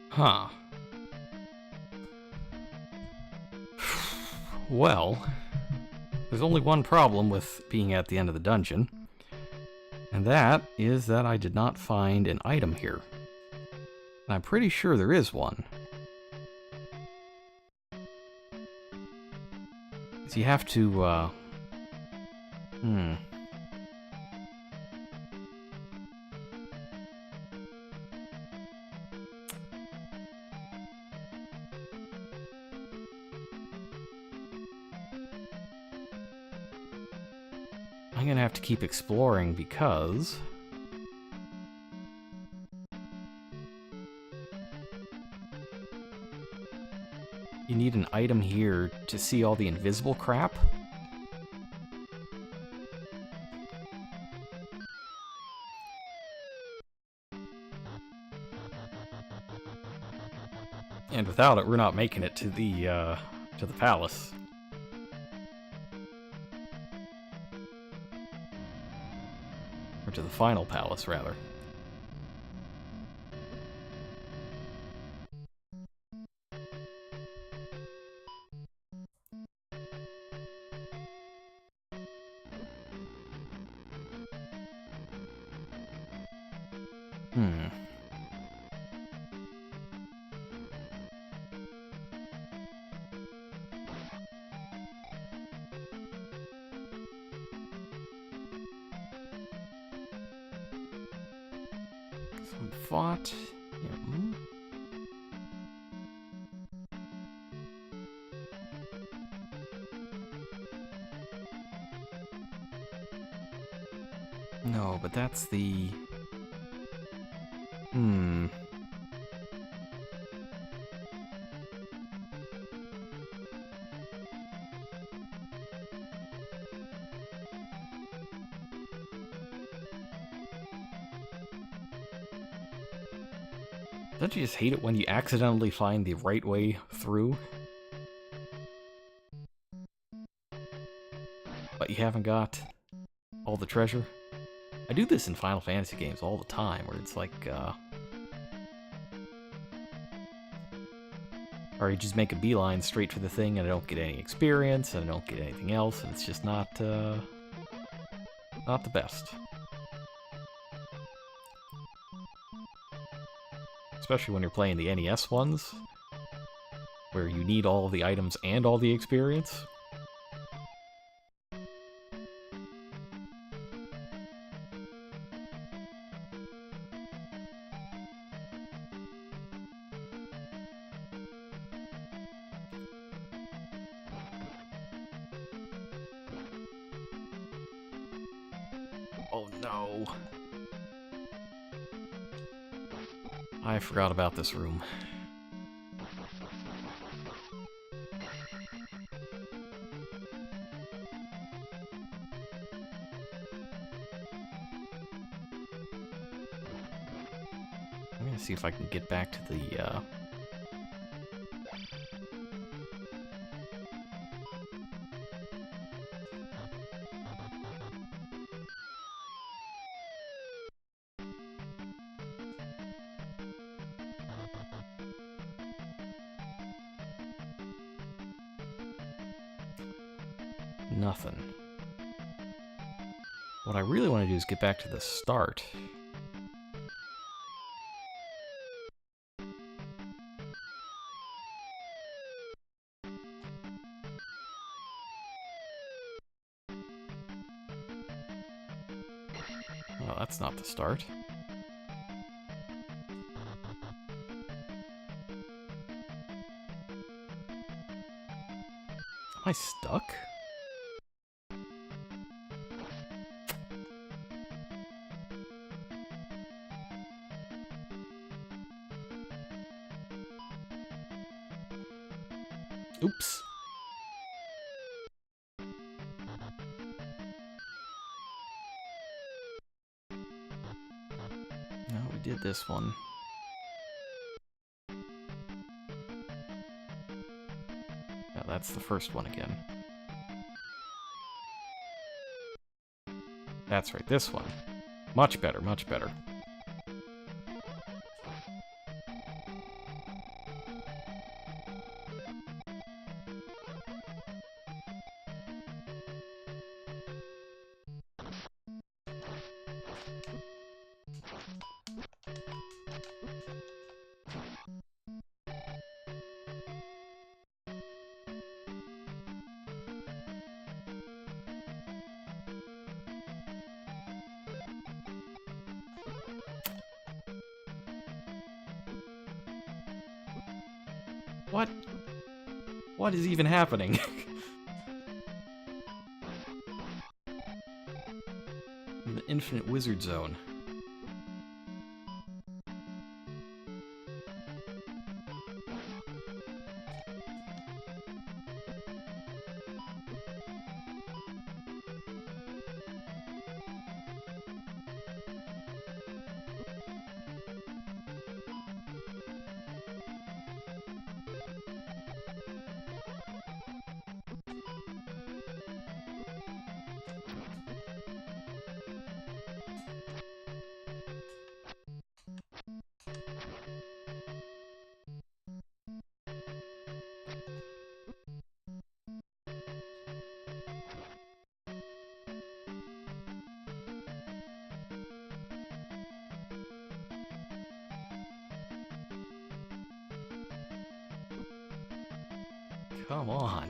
Huh. Well, there's only one problem with being at the end of the dungeon, and that is that I did not find an item here. And I'm pretty sure there is one. So you have to, I'm gonna have to keep exploring because you need an item here to see all the invisible crap. And without it, we're not making it to the palace. Or to the final palace, rather. Some fought. Yeah. No, but that's the... Don't you just hate it when you accidentally find the right way through? But you haven't got all the treasure? I do this in Final Fantasy games all the time, where it's like, or you just make a beeline straight for the thing and I don't get any experience, and I don't get anything else, and it's just not the best. Especially when you're playing the NES ones, where you need all of the items and all the experience. Oh no. I forgot about this room. I'm gonna see if I can get back to the, nothing. What I really want to do is get back to the start. Well, that's not the start. Am I stuck? Oops. No, we did this one. Yeah, that's the first one again. That's right, this one. Much better, much better. What? What is even happening? The infinite wizard zone. Come on.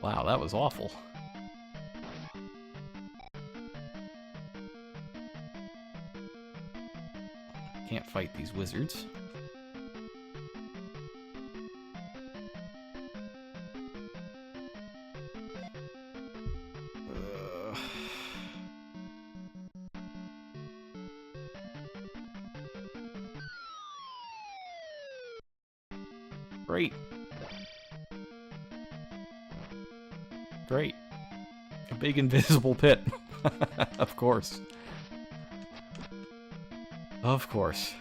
Wow, that was awful. Can't fight these wizards. Great. Great. A big invisible pit. Of course. Of course.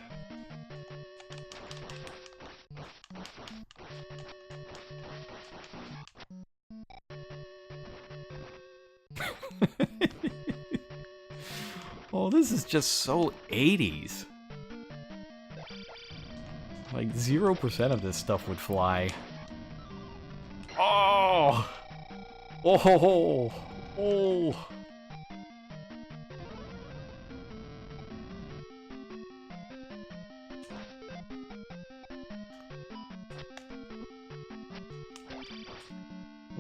Oh, this is just so 80s. Like, 0% of this stuff would fly. Oh! Oh! Oh!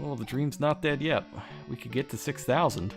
Well, the dream's not dead yet. We could get to 6,000.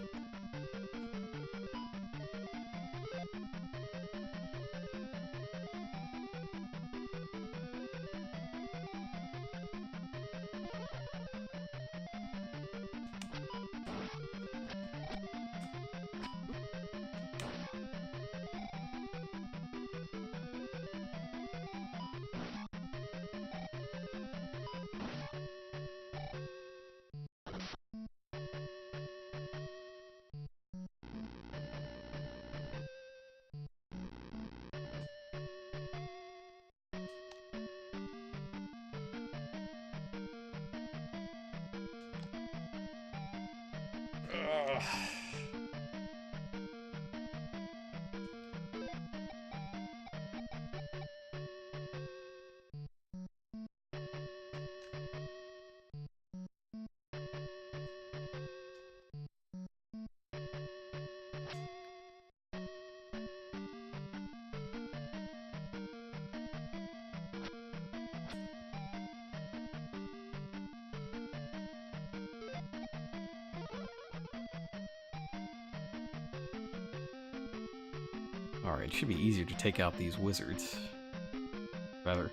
Alright, it should be easier to take out these wizards. Rather,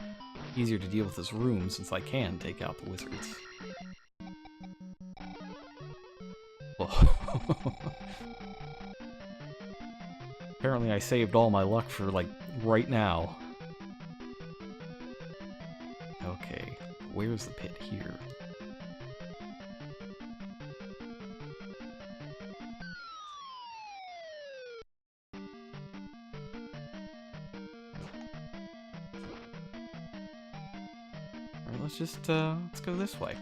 easier to deal with this room since I can take out the wizards. Oh. Apparently I saved all my luck for, like, right now. Okay, where's the pit here? Alright, let's go this way.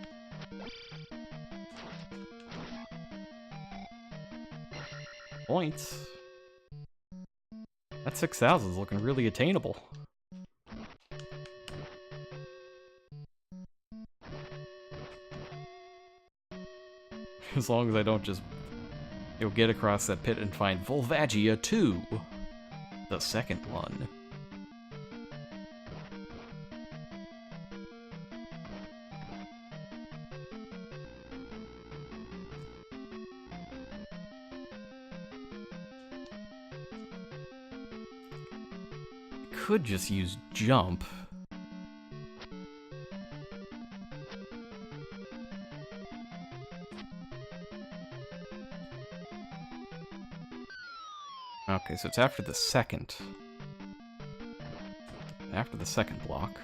Points. That 6,000 is looking really attainable. As long as I don't just get across that pit and find Volvagia 2, the second one. Could just use jump. Okay, so it's after the second. After the second block.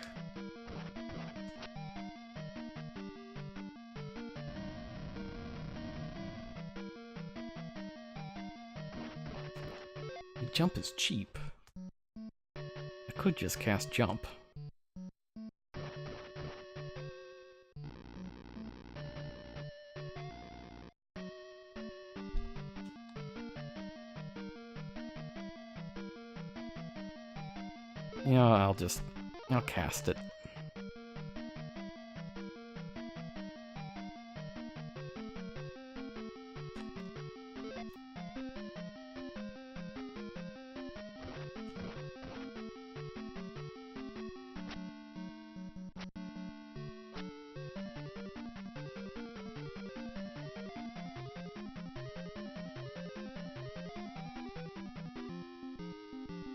The jump is cheap. I could just cast jump. Yeah, I'll cast it.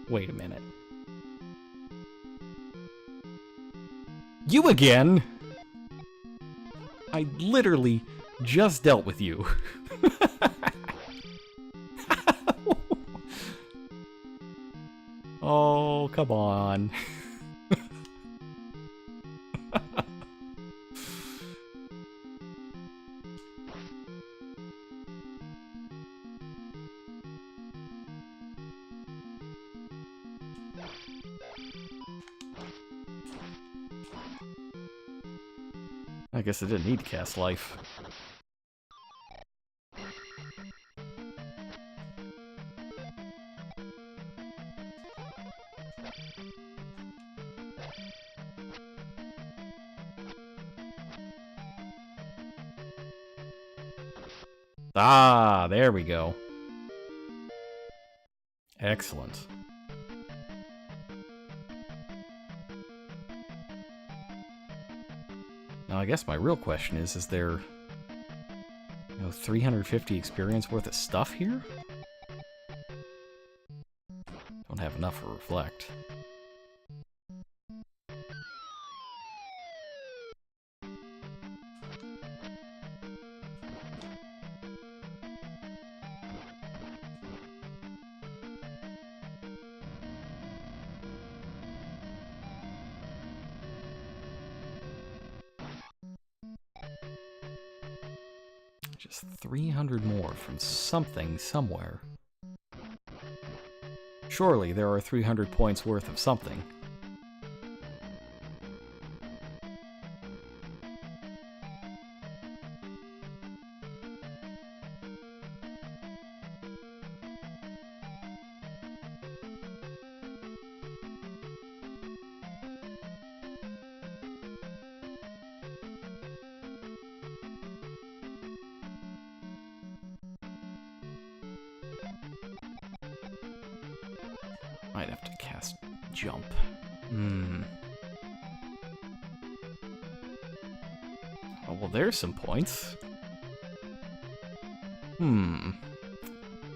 Wait a minute. You again? I literally just dealt with you. Oh, come on. I guess I didn't need to cast life. Ah, there we go. Excellent. Now, I guess my real question is there Oh, 350 experience worth of stuff here? Don't have enough for reflect. Just 300 more from something somewhere. Surely there are 300 points worth of something. Might have to cast jump. Oh, well, there's some points. Well,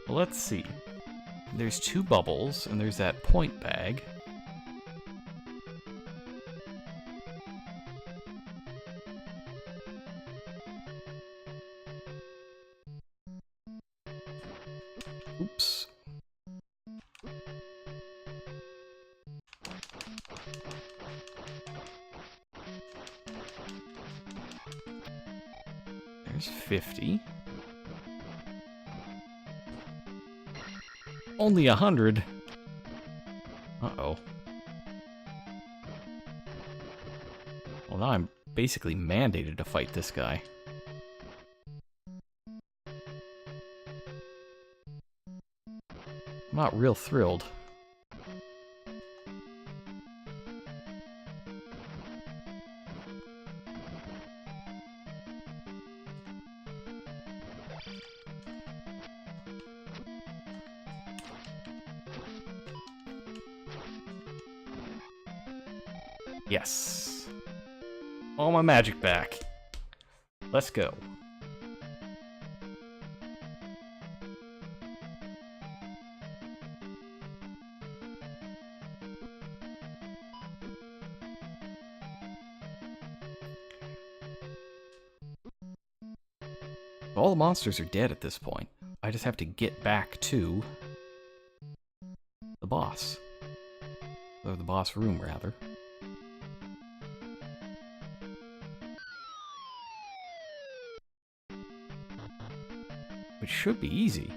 let's see. There's 2 bubbles, and there's that point bag. Oops. There's 50. Only 100. Uh-oh. Well, now I'm basically mandated to fight this guy. I'm not real thrilled. Yes. All my magic back. Let's go. All the monsters are dead at this point. I just have to get back to the boss. Or the boss room, rather. Which should be easy.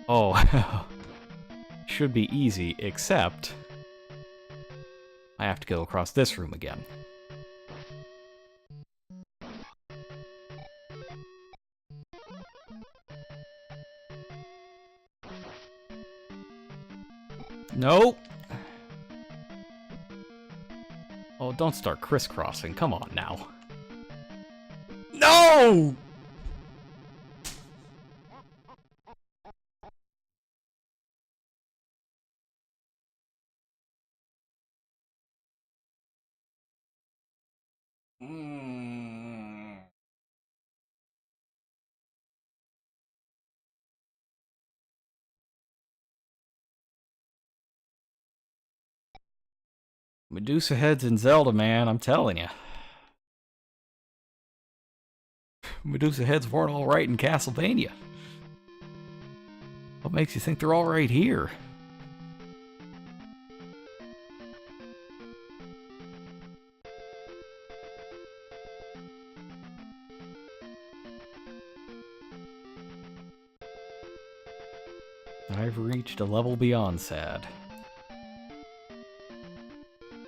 Oh, should be easy, except I have to go across this room again. Nope. Oh, don't start crisscrossing. Come on now. No! Medusa heads in Zelda, man, I'm telling you. Medusa heads weren't alright in Castlevania. What makes you think they're alright here? I've reached a level beyond sad.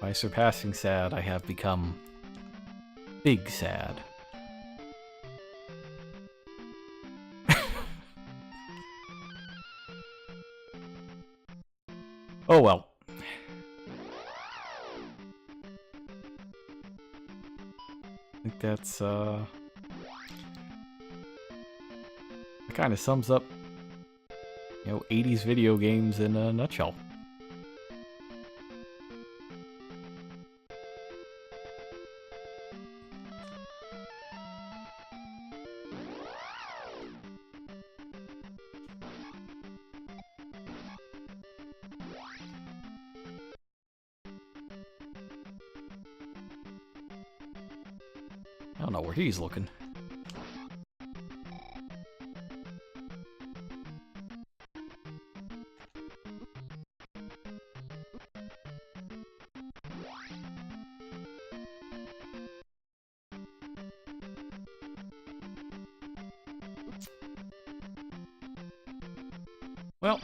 By surpassing sad, I have become big sad. Oh well. I think that's Kind of sums up, 80s video games in a nutshell. I don't know where he's looking. Well,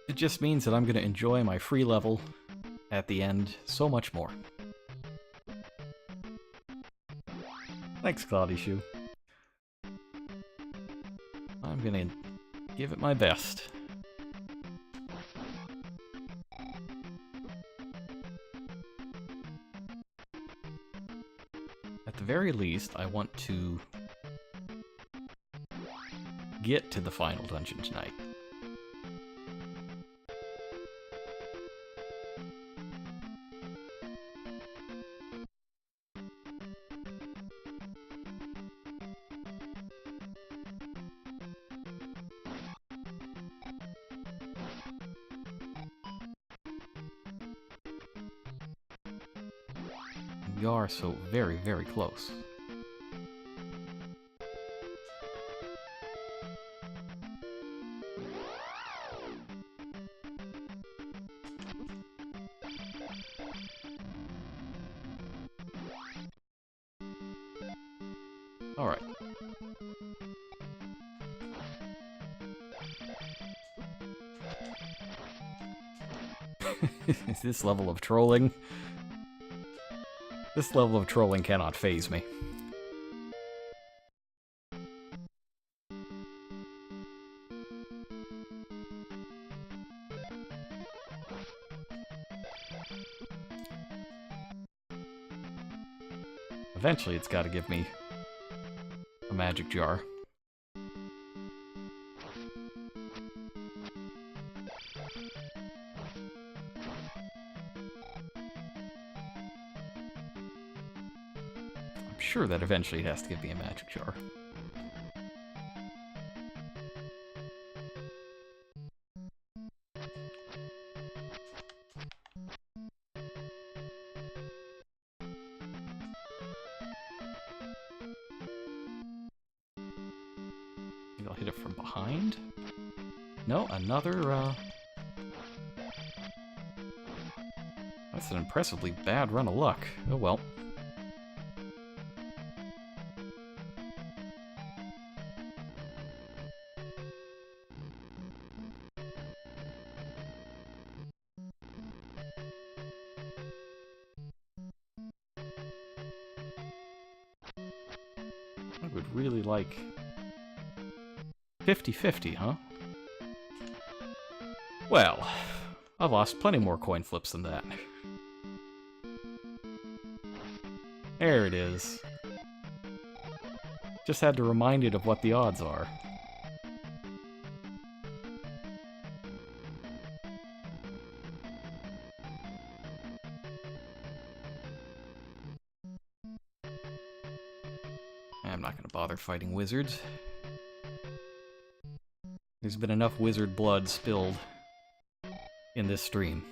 it just means that I'm going to enjoy my free level at the end so much more. Thanks, Cloudy Shoe. I'm going to give it my best. At the very least, I want to get to the final dungeon tonight. We are so very, very close. Alright. This level of trolling... This level of trolling cannot faze me. Eventually it's gotta give me a magic jar. I'm sure that eventually it has to give me a magic jar. Maybe I'll hit it from behind? No, another, That's an impressively bad run of luck. Oh well. I would really like 50-50, huh? Well, I've lost plenty more coin flips than that. There it is. Just had to remind it of what the odds are. I'm not gonna bother fighting wizards. There's been enough wizard blood spilled in this stream.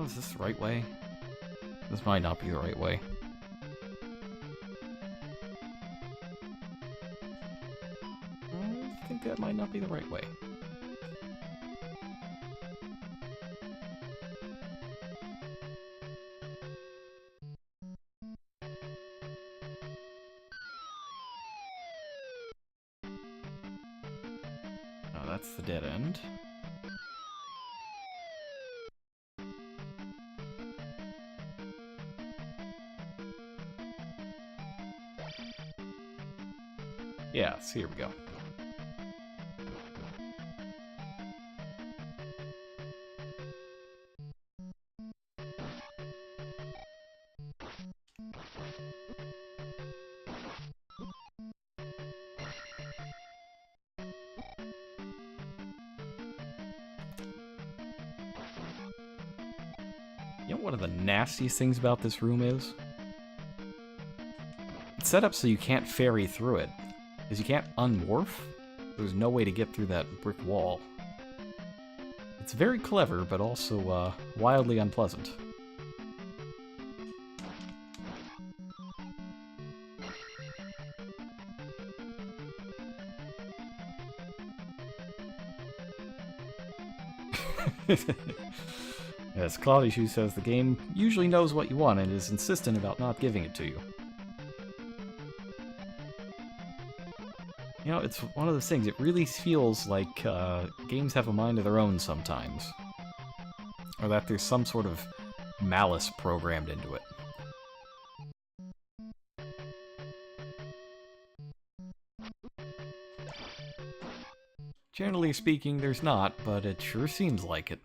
Is this the right way? This might not be the right way. I think that might not be the right way. that's the dead end. Yeah, so here we go. You know what one of the nastiest things about this room is? It's set up so you can't ferry through it. Because you can't unmorph. There's no way to get through that brick wall. It's very clever, but also wildly unpleasant. Yes, Cloudy Shoe says the game usually knows what you want and is insistent about not giving it to you. You know, it's one of those things, it really feels like games have a mind of their own sometimes. Or that there's some sort of malice programmed into it. Generally speaking, there's not, but it sure seems like it.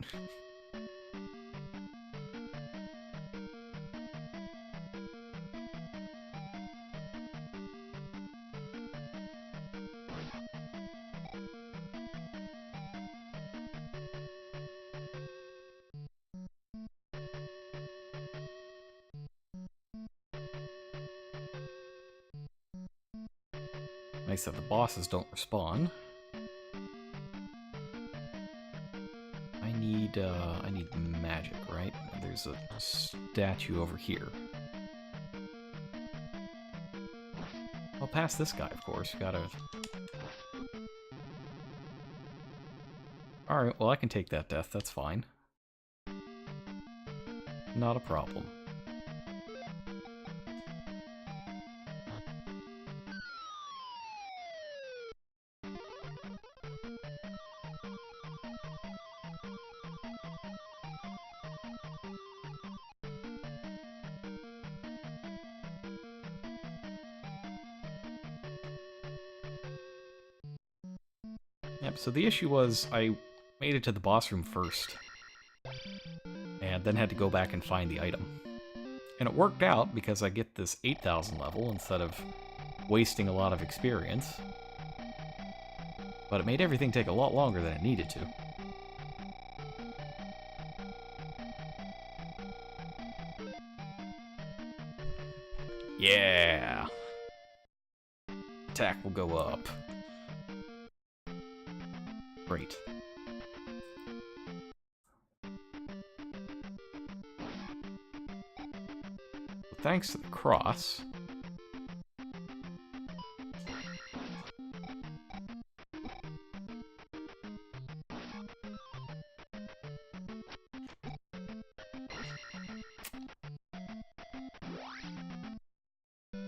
Nice that the bosses don't respawn. I need magic, right? There's a statue over here. I'll pass this guy, of course. Gotta... Alright, well I can take that death, that's fine. Not a problem. Yep, so the issue was I made it to the boss room first, and then had to go back and find the item. And it worked out because I get this 8,000 level instead of wasting a lot of experience. But it made everything take a lot longer than it needed to. Yeah! Attack will go up. Great. Thanks to the cross.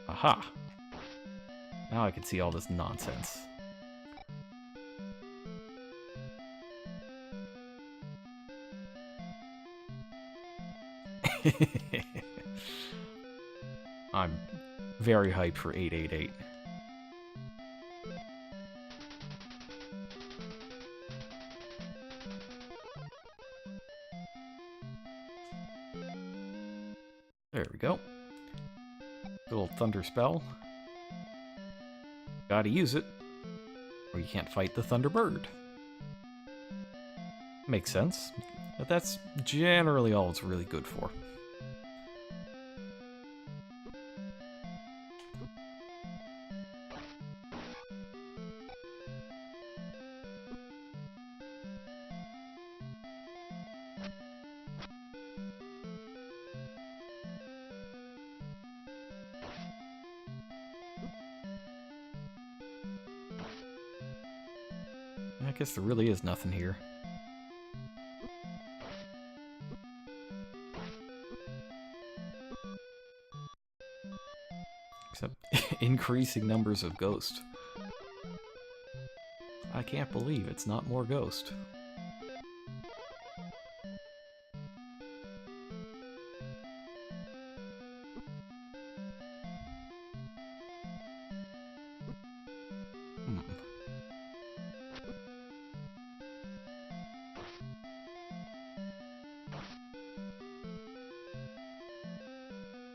Aha! Now I can see all this nonsense. I'm very hyped for 888. There we go. Little thunder spell. Gotta use it, or you can't fight the Thunderbird. Makes sense, but that's generally all it's really good for. I guess there really is nothing here. Except increasing numbers of ghosts. I can't believe it's not more Ghost.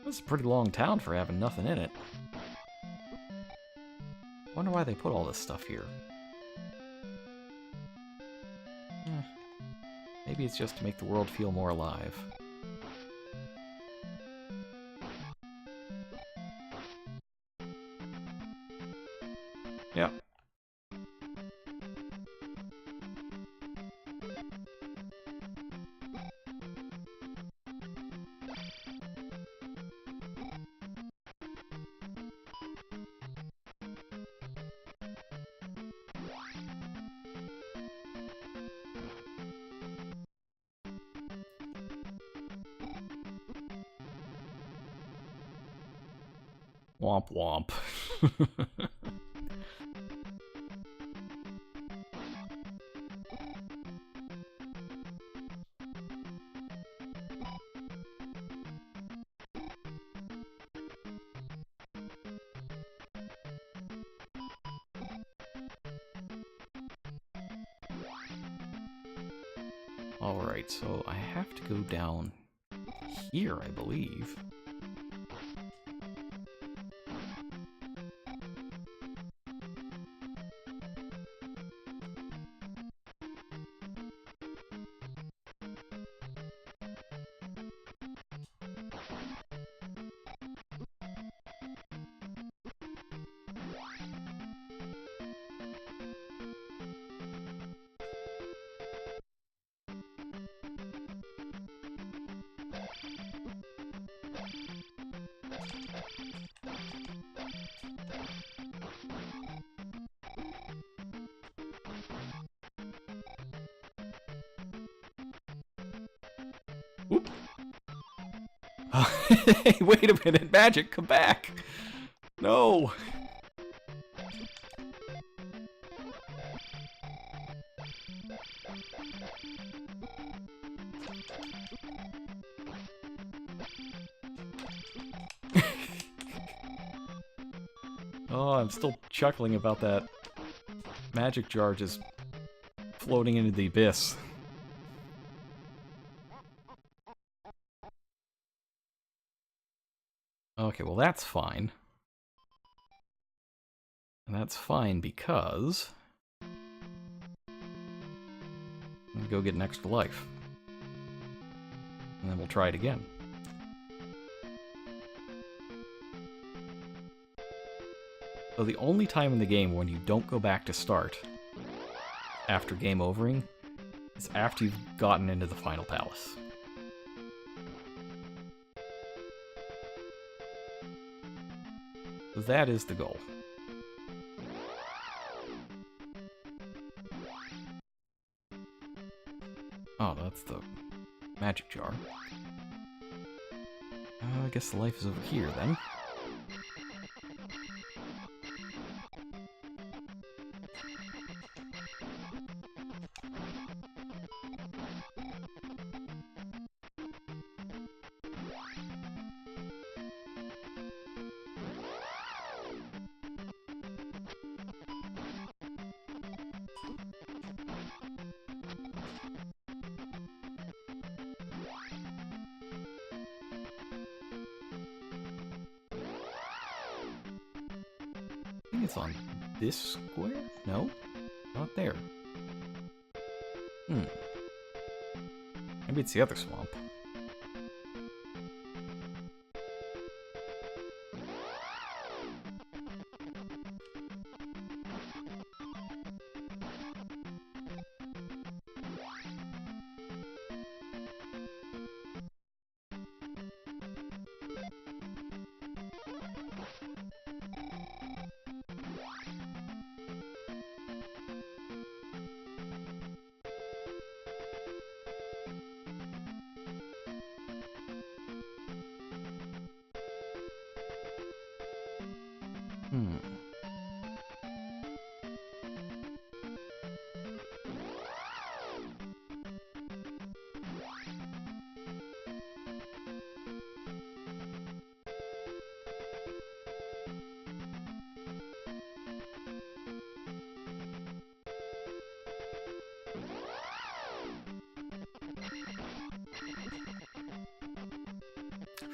This is a pretty long town for having nothing in it. Wonder why they put all this stuff here. Maybe it's just to make the world feel more alive. Yep. Womp womp. Alright, so I have to go down here, I believe. Oop. Hey, wait a minute, Magic, come back! No! Oh, I'm still chuckling about that magic jar just floating into the abyss. Okay, well that's fine. And that's fine because I'm gonna go get an extra life. And then we'll try it again. So the only time in the game when you don't go back to start after game overing is after you've gotten into the final palace. That is the goal. Oh, that's the magic jar. I guess the life is over here, then. I think it's on this square? No? Not there. Maybe it's the other swamp.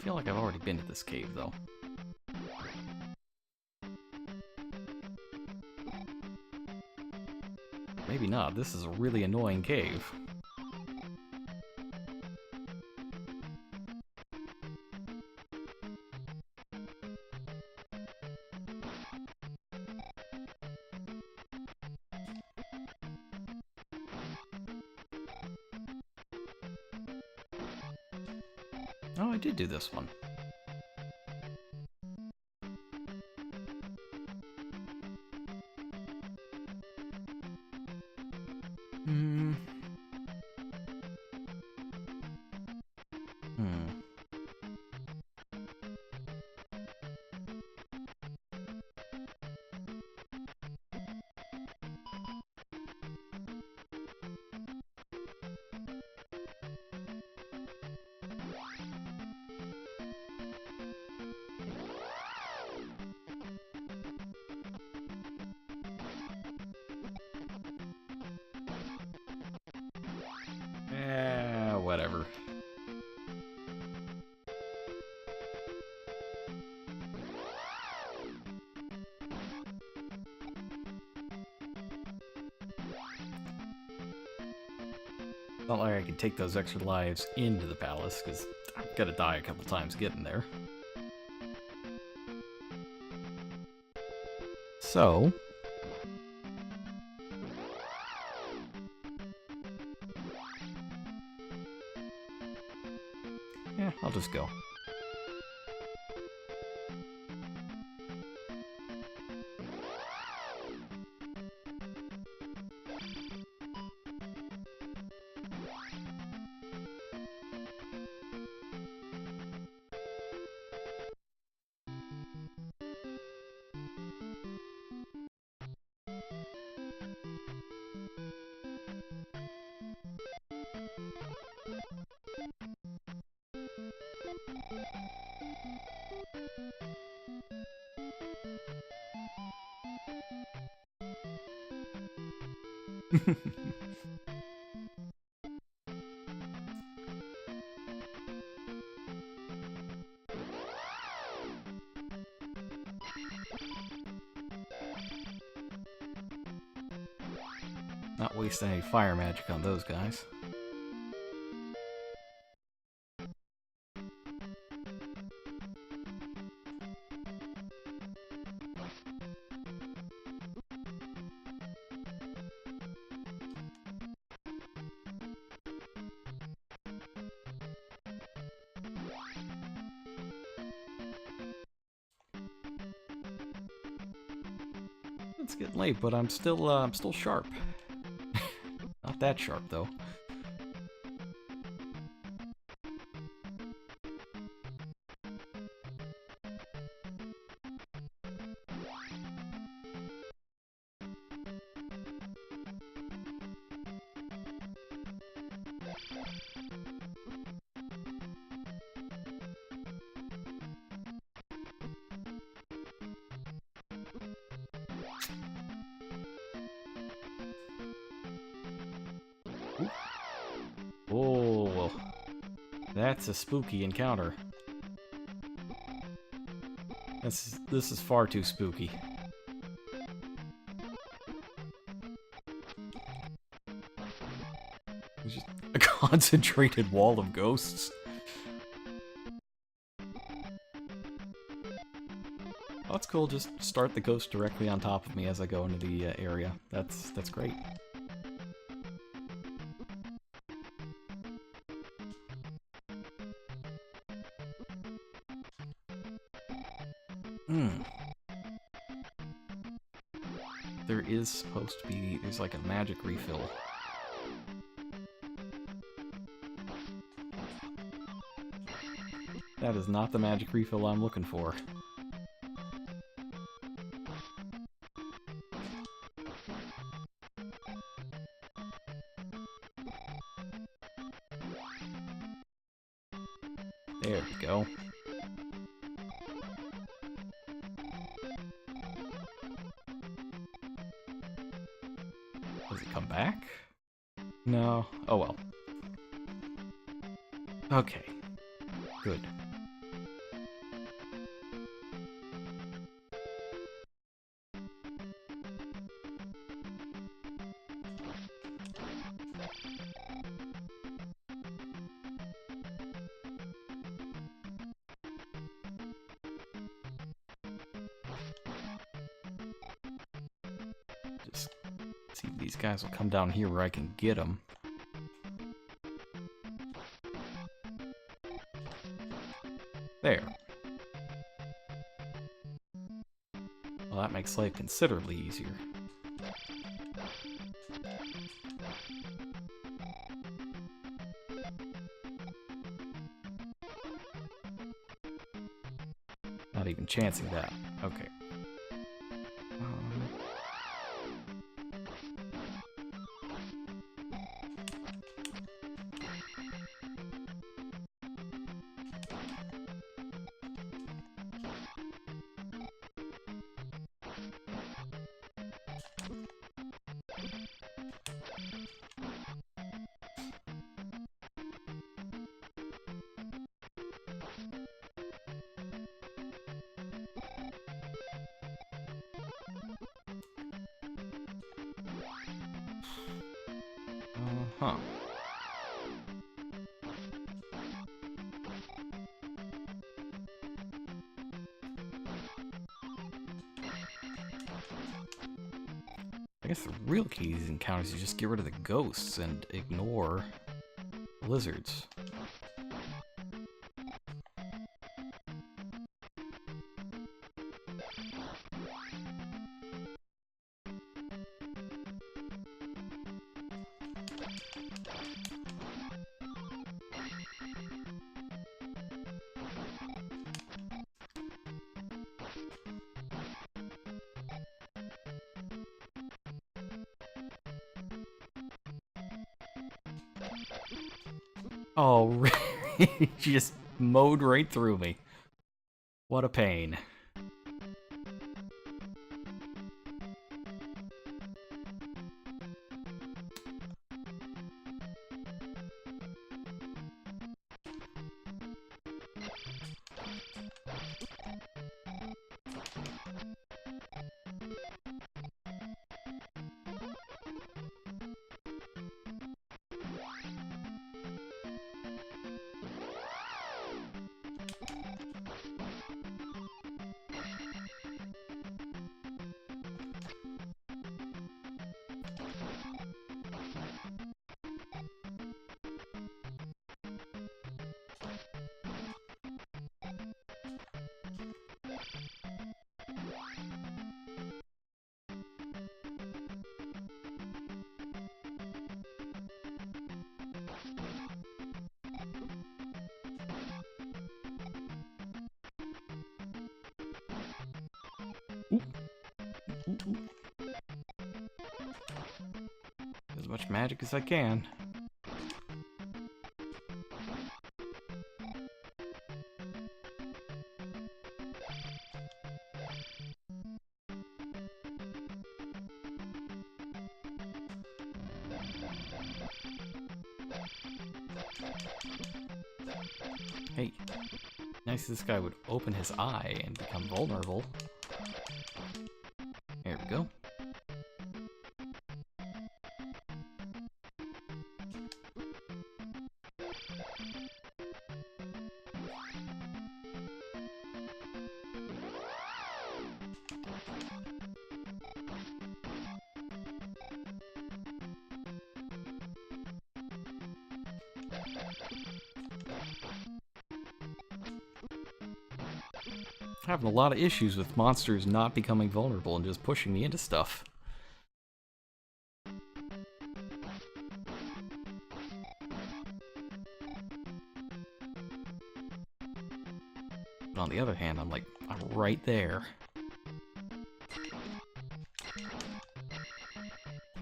feel like I've already been to this cave, though. Maybe not. This is a really annoying cave. Oh, I did do this one. Hmm. Whatever. Not like I can take those extra lives into the palace, because I'm gonna die a couple times getting there. So... yeah, I'll just go. Not wasting any fire magic on those guys. It's getting late, but I'm still sharp. Not that sharp, though. Oh, that's a spooky encounter. This is far too spooky. It's just a concentrated wall of ghosts. Oh, that's cool. Just start the ghost directly on top of me as I go into the area. That's great. There is supposed to be, there's like a magic refill. That is not the magic refill I'm looking for. There we go. Does it come back? No. Oh well. Okay. Good. See, these guys will come down here where I can get them. There. Well, that makes life considerably easier. Not even chancing that. Okay. Huh. I guess the real key to these encounters is just get rid of the ghosts and ignore lizards. Oh, really? He just mowed right through me. What a pain. As much magic as I can. Hey, nice this guy would open his eye and become vulnerable. There we go. Having a lot of issues with monsters not becoming vulnerable and just pushing me into stuff. But on the other hand, I'm right there.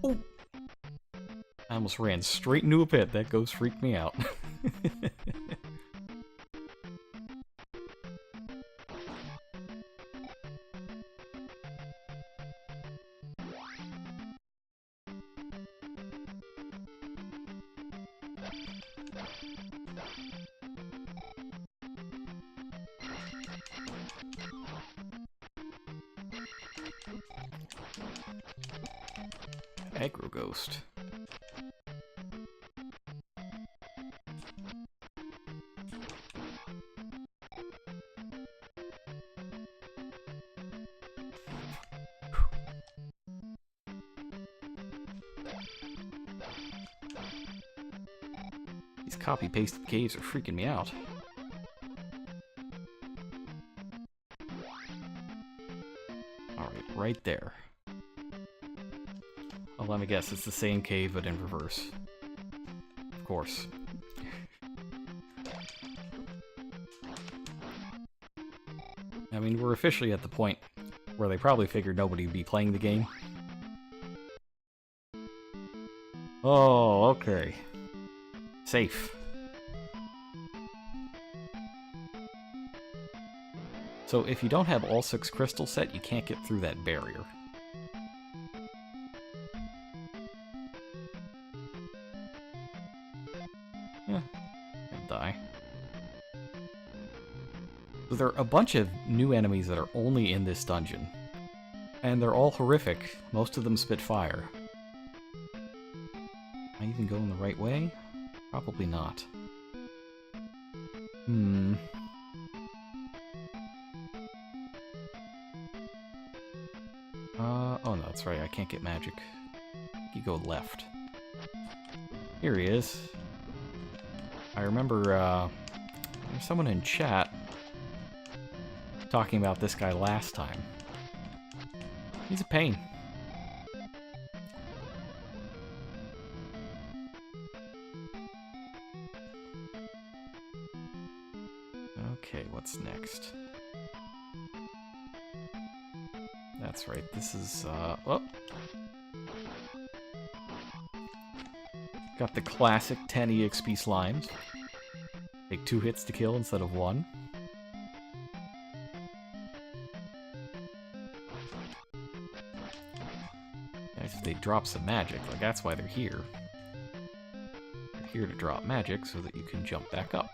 Oh! I almost ran straight into a pit. That ghost freaked me out. Aggro ghost. copy-pasted caves are freaking me out. Alright, right there. Oh, let me guess, it's the same cave, but in reverse. Of course. I mean, we're officially at the point where they probably figured nobody would be playing the game. Oh, okay. Safe. So if you don't have all 6 crystals set, you can't get through that barrier. Yeah, and die. So there are a bunch of new enemies that are only in this dungeon. And they're all horrific. Most of them spit fire. Am I even going the right way? Probably not. Oh no, that's right, I can't get magic. You go left. Here he is. I remember, there's someone in chat talking about this guy last time. He's a pain. Okay, what's next? That's right, this is, oh! Got the classic 10 EXP slimes. Take 2 hits to kill instead of 1. If they drop some magic, like that's why they're here. They're here to drop magic so that you can jump back up.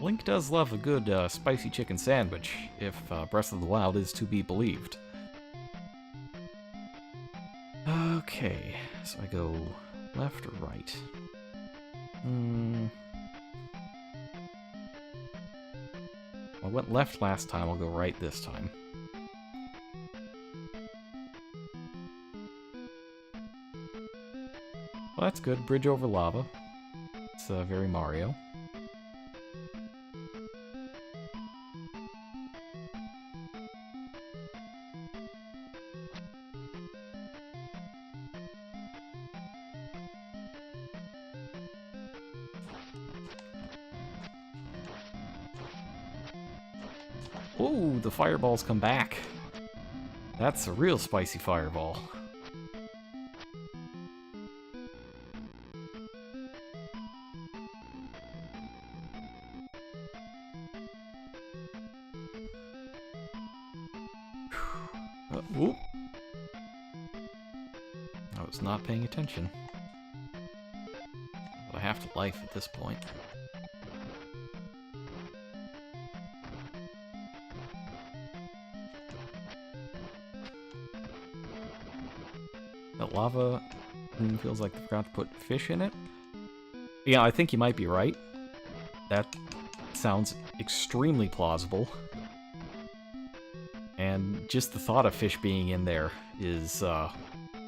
Link does love a good spicy chicken sandwich, if Breath of the Wild is to be believed. Okay, so I go left or right? I went left last time, I'll go right this time. Well, that's good. Bridge over lava. It's very Mario. Ooh, the fireballs come back. That's a real spicy fireball. Whoop. I was not paying attention. But I have to life at this point. That lava feels like they forgot to put fish in it. Yeah, I think you might be right. That sounds extremely plausible. And just the thought of fish being in there is,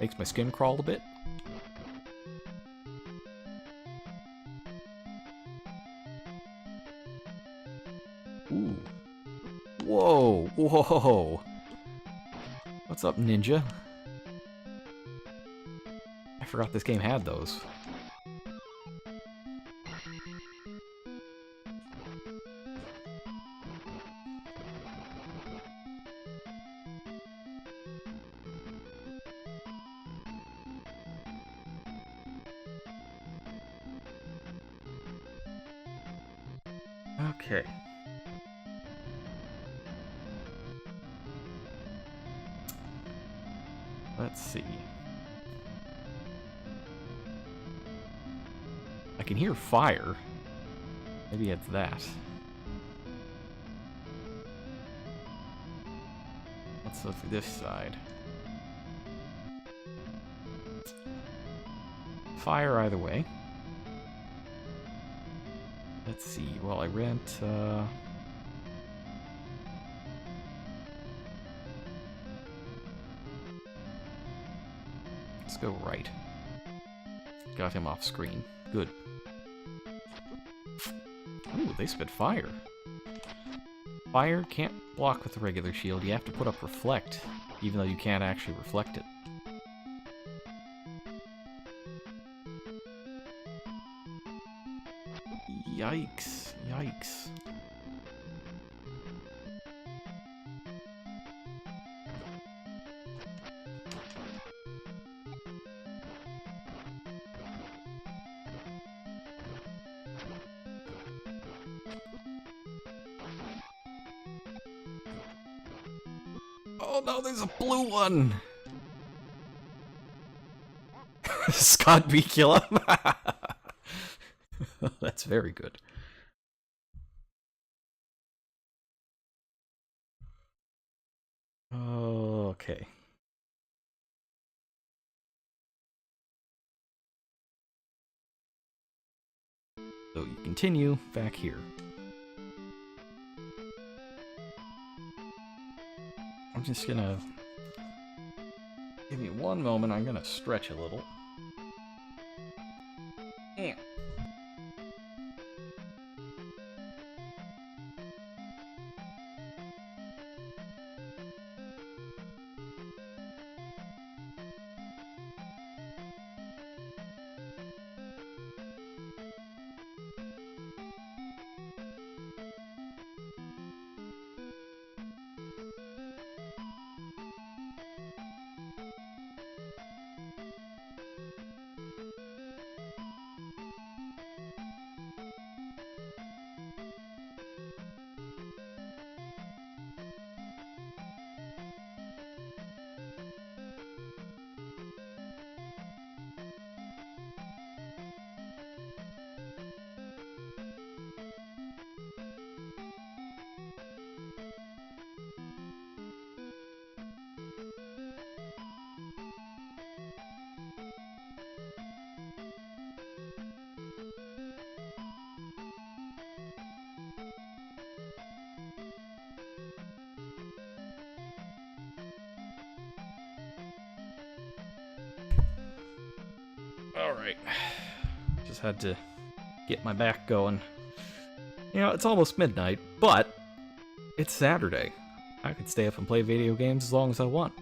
makes my skin crawl a bit. Ooh. Whoa, whoa. What's up, ninja? I forgot this game had those. Okay. Let's see. I can hear fire. Maybe it's that. Let's look for this side. Fire either way. Let's see. Well, I rent Let's go right. Got him off screen. Good. Ooh, they spit fire. Fire can't block with the regular shield. You have to put up reflect, even though you can't actually reflect it. Yikes. Yikes. Oh no, there's a blue one! Scott B. kill him? That's very good. Okay. So you continue back here. I'm just gonna... Give me one moment, I'm gonna stretch a little. Yeah. Alright. Just had to get my back going. You know, it's almost midnight, but it's Saturday. I could stay up and play video games as long as I want.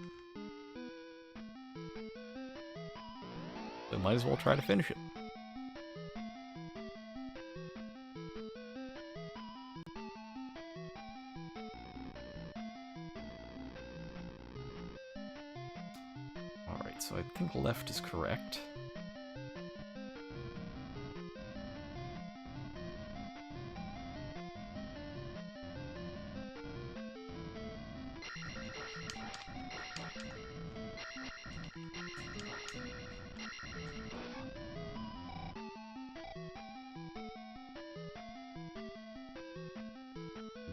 So might as well try to finish it. Alright, so I think left is correct.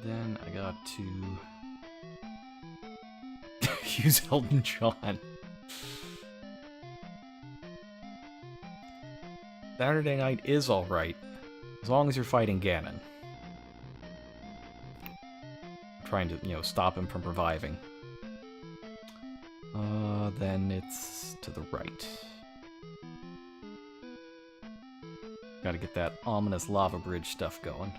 Then I got to use Elton John. Saturday night is alright, as long as you're fighting Ganon. Trying to, you know, stop him from reviving. Then it's to the right. Gotta get that ominous lava bridge stuff going.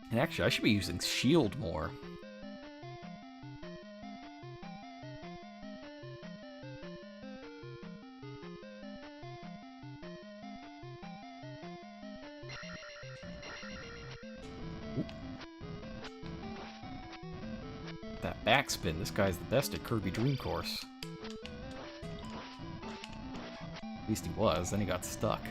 And actually, I should be using shield more. That backspin, this guy's the best at Kirby Dream Course. At least he was, then he got stuck.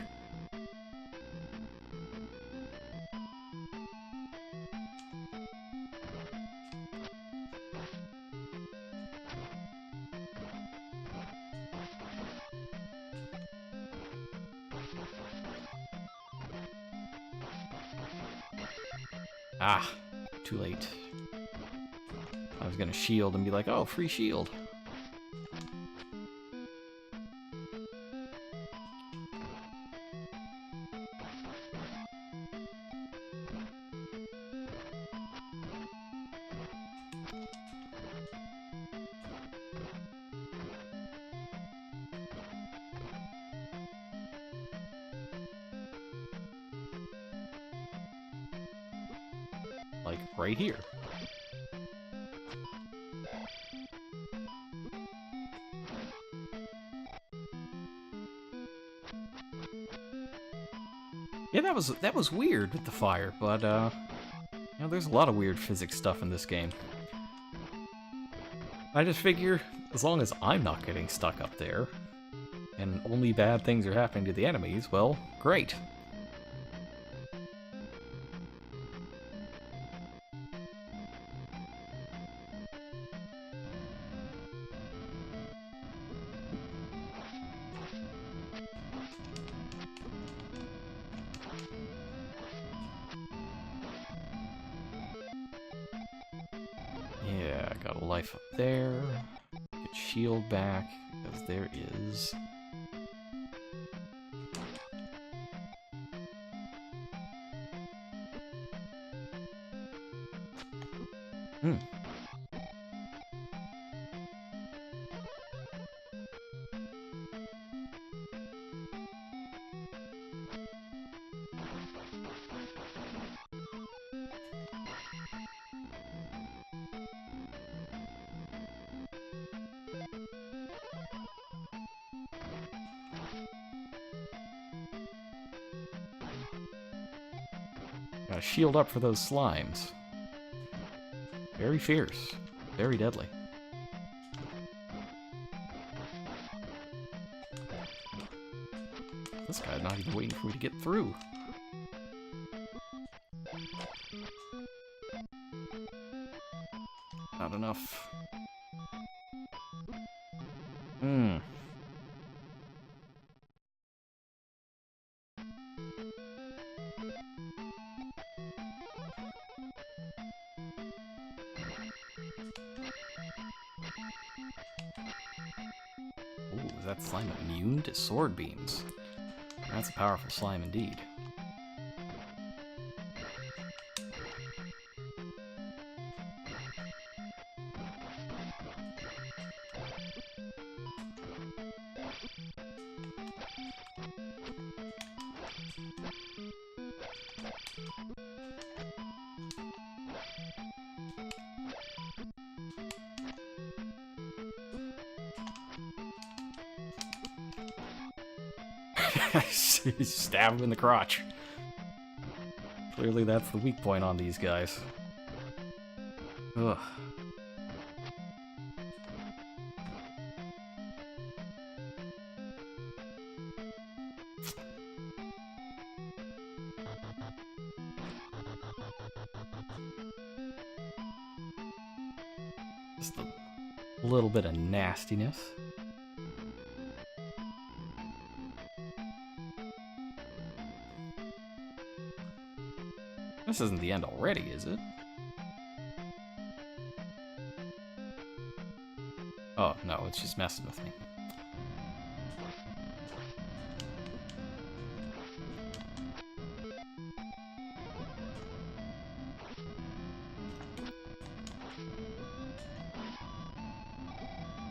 Ah, too late. I was gonna shield and be like, oh, free shield. Like, right here. Yeah, that was weird with the fire, but, you know, there's a lot of weird physics stuff in this game. I just figure, as long as I'm not getting stuck up there, and only bad things are happening to the enemies, well, great. Yeah, I got a life up there. Get shield back, because there is... Gotta shield up for those slimes. Very fierce. Very deadly. This guy's not even waiting for me to get through. Not enough. Ooh, is that slime immune to sword beams? That's a powerful slime indeed. Stab him in the crotch. Clearly that's the weak point on these guys. Ugh. Just a little bit of nastiness. This isn't the end already, is it? Oh, no, it's just messing with me.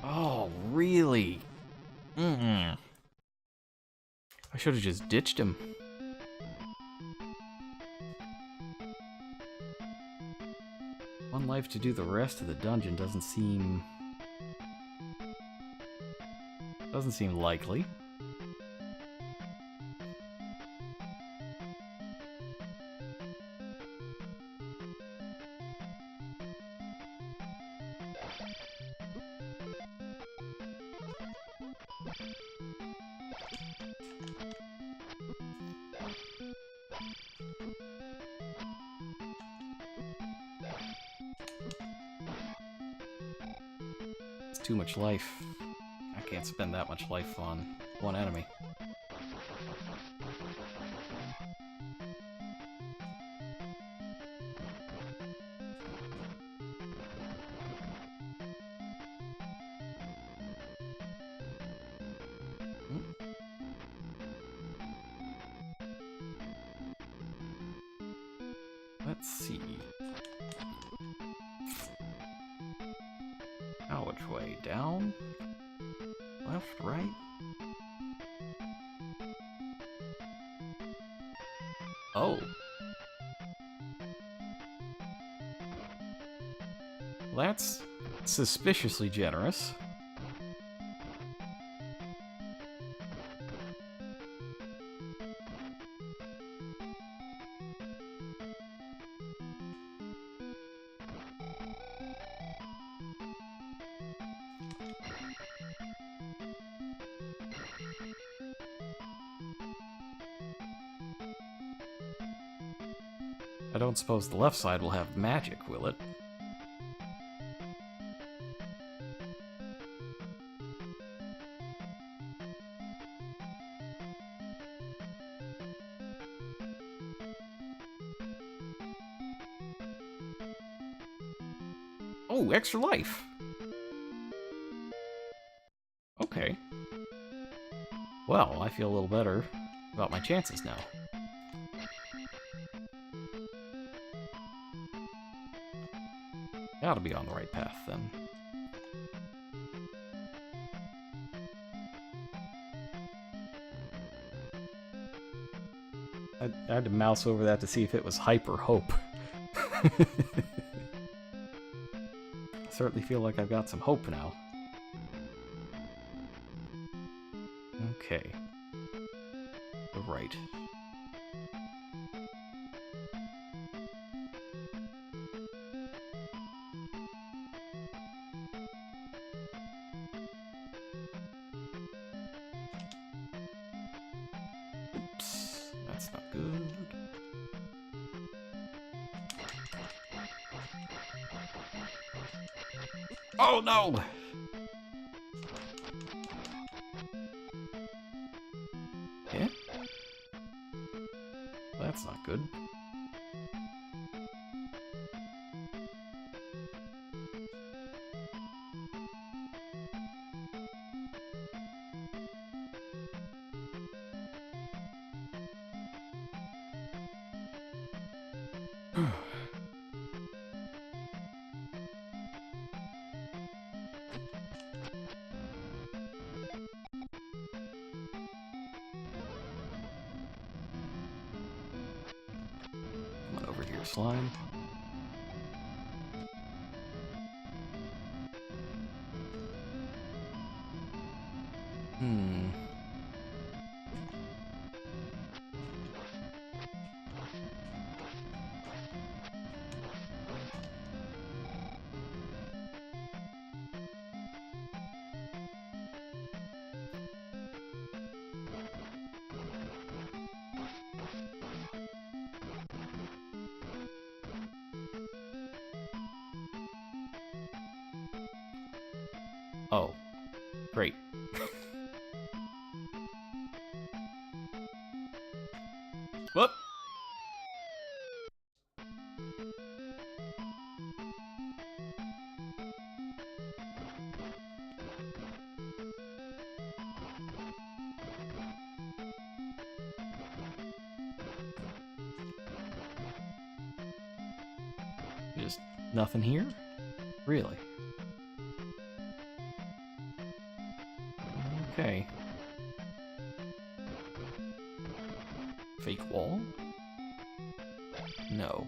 Oh, really? I should have just ditched him. One life to do the rest of the dungeon doesn't seem likely. It's too much life. I can't spend that much life on one enemy. Let's see. Now which way? Down? Left? Right? Oh. That's suspiciously generous. I don't suppose the left side will have magic, will it? Oh, extra life! Okay. Well, I feel a little better about my chances now. Gotta be on the right path, then. I had to mouse over that to see if it was hype or hope. Certainly feel like I've got some hope now. Okay. The right. Oops, that's not good. Oh no! Yeah? That's not good. Come on over here, slime. Hmm. Oh. Great. Whoop! Just nothing here? Really? Okay. Fake wall? No.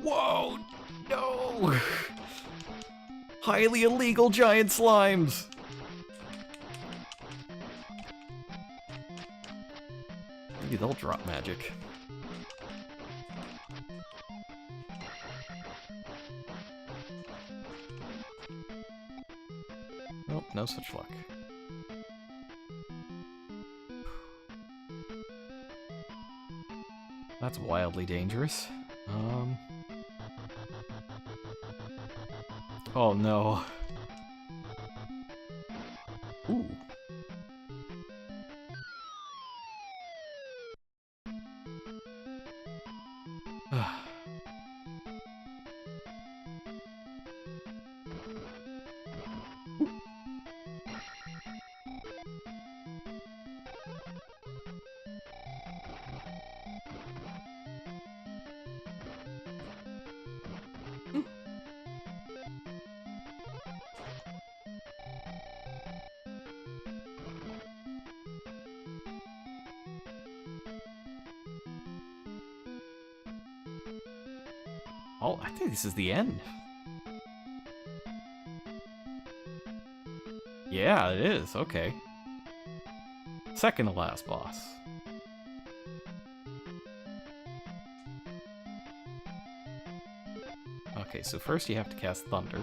Whoa! No! Highly illegal giant slimes! Maybe they'll drop magic. Nope, no such luck. That's wildly dangerous. Oh no. Ooh. Oh, I think this is the end. Yeah, it is. Okay. Second to last boss. Okay, so first you have to cast Thunder.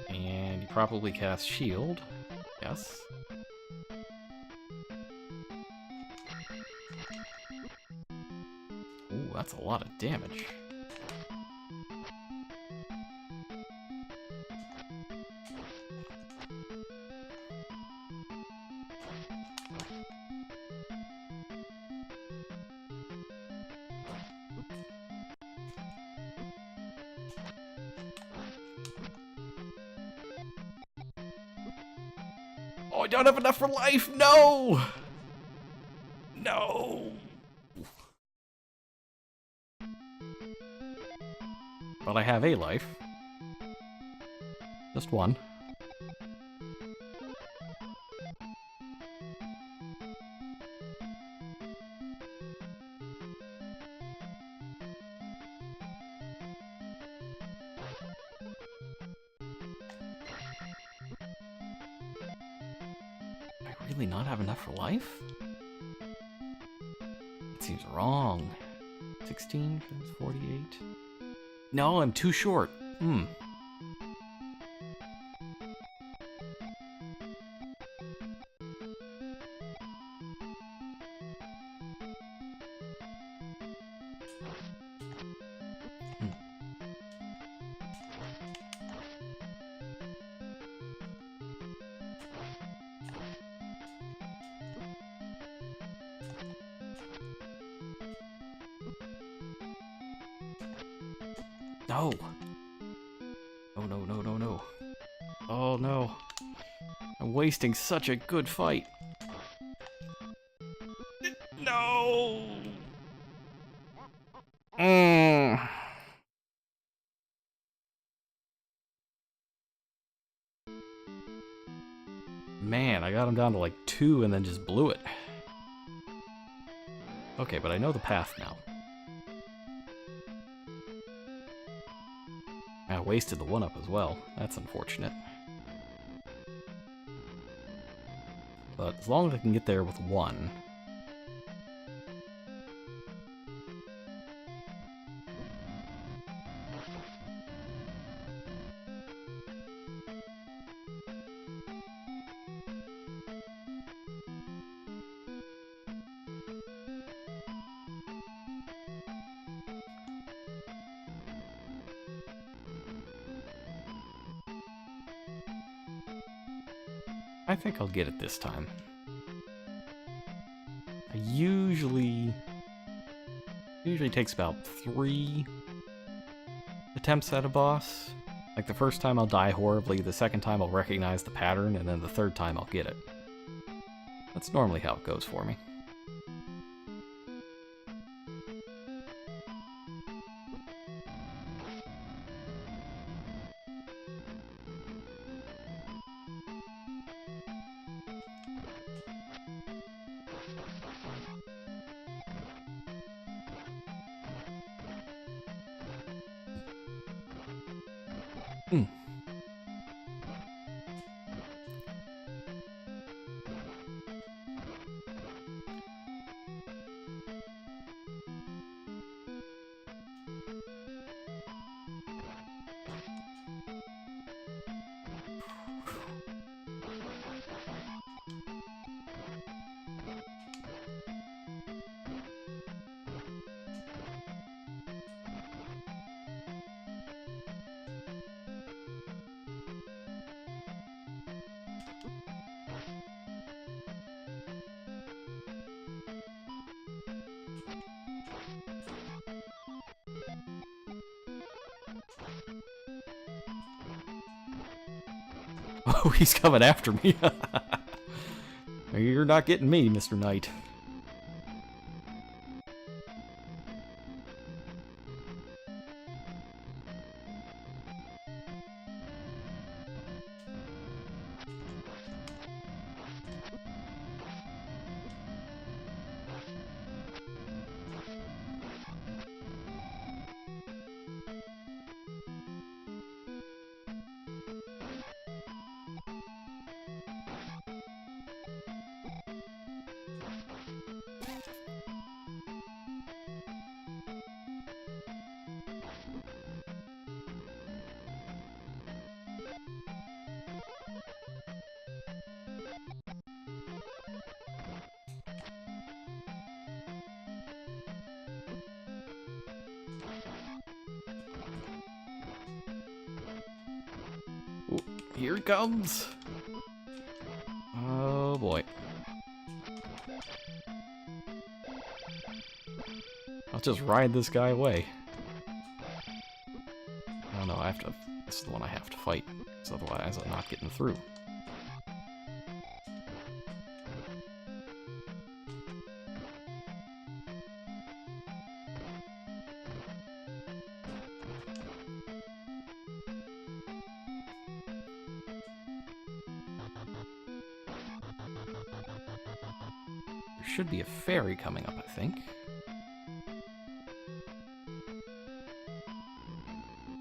And you probably cast Shield. Yes. Ooh, that's a lot of damage. Oh, I don't have enough for life! No! No! But I have a life. Just one. Do I really not have enough for life? It seems wrong. 16 times 48. No, I'm too short. Hmm. No! Oh no, no, no, no. Oh no. I'm wasting such a good fight. No! Man, I got him down to like 2 and then just blew it. Okay, but I know the path now. I wasted the 1-up as well. That's unfortunate. But as long as I can get there with 1... I think I'll get it this time. I usually takes about 3 attempts at a boss. Like the first time I'll die horribly, the second time I'll recognize the pattern, and then the third time I'll get it. That's normally how it goes for me. Oh, he's coming after me. You're not getting me, Mr. Knight. Here it comes! Oh boy. I'll just ride this guy away. Oh no, I have to... This is the one I have to fight, because otherwise I'm not getting through. There should be a fairy coming up, I think.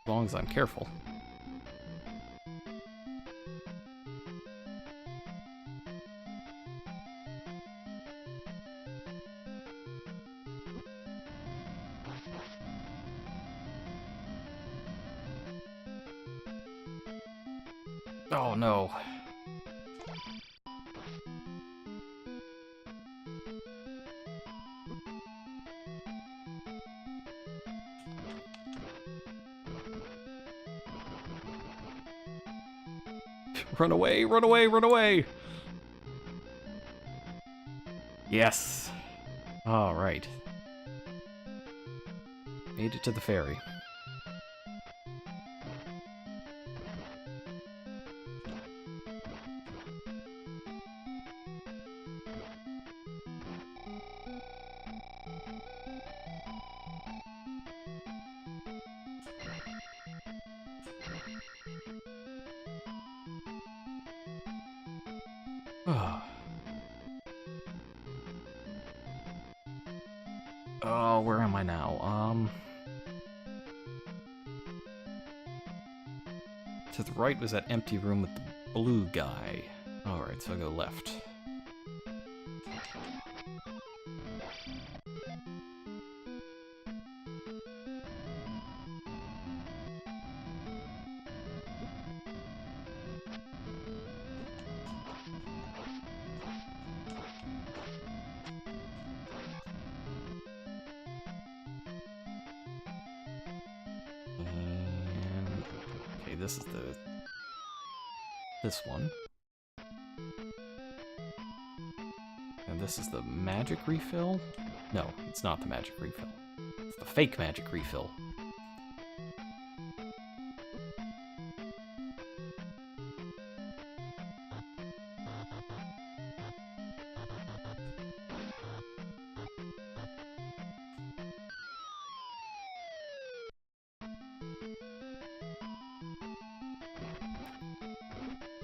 As long as I'm careful. Oh no. Run away, run away, run away! Yes! Alright. Made it to the ferry. Oh, where am I now? To the right was that empty room with the blue guy. Alright, so I go left. Okay, this is this one. And this is the magic refill? No, it's not the magic refill. It's the fake magic refill.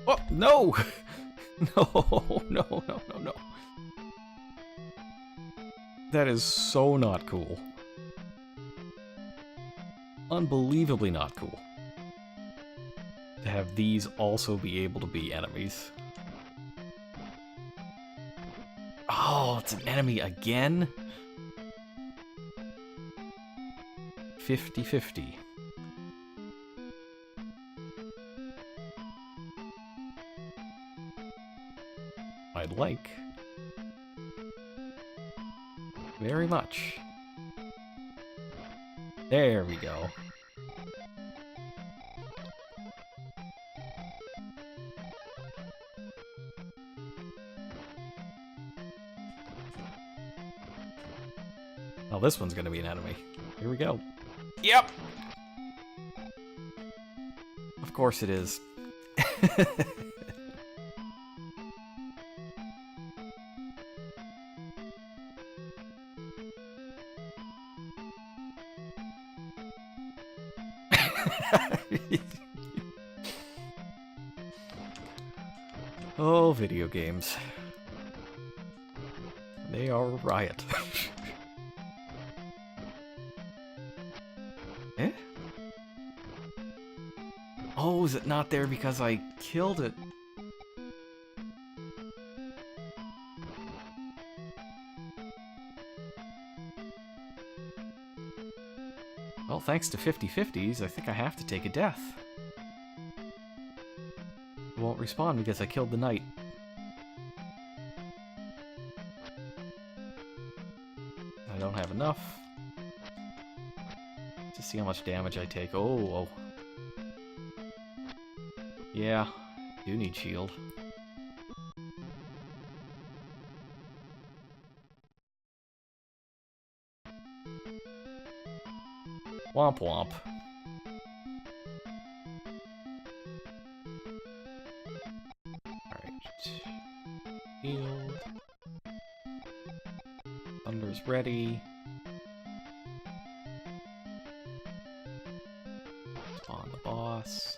Oh, no! No, no, no, no, no. That is so not cool. Unbelievably not cool. To have these also be able to be enemies. Oh, it's an enemy again? 50-50. I'd like. Very much. There we go. Oh, this one's gonna be an enemy. Here we go. Yep! Of course it is. Oh, video games. They are a riot. Eh? Oh, is it not there because I killed it? Well, thanks to 50-50s, I think I have to take a death. It won't respawn because I killed the knight. I don't have enough to see how much damage I take. Oh, oh. Yeah, Do need shield. Womp womp. Alright. Shield. Thunder's ready. Spawn the boss.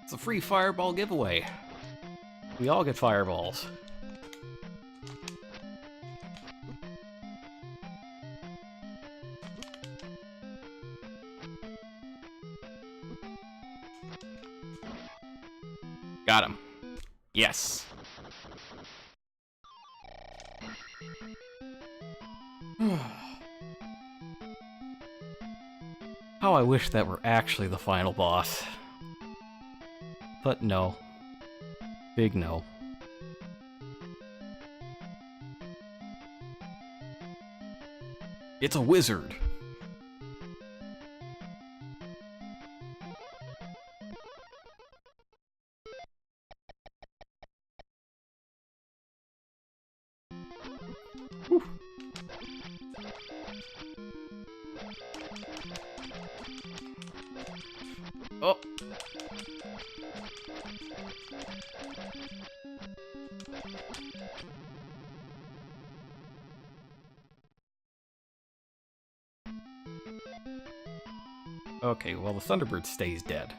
It's a free fireball giveaway. We all get fireballs. Got him. Yes. How I wish that were actually the final boss. But no. Big no. It's a wizard. Whew. Oh. Okay, well, the Thunderbird stays dead.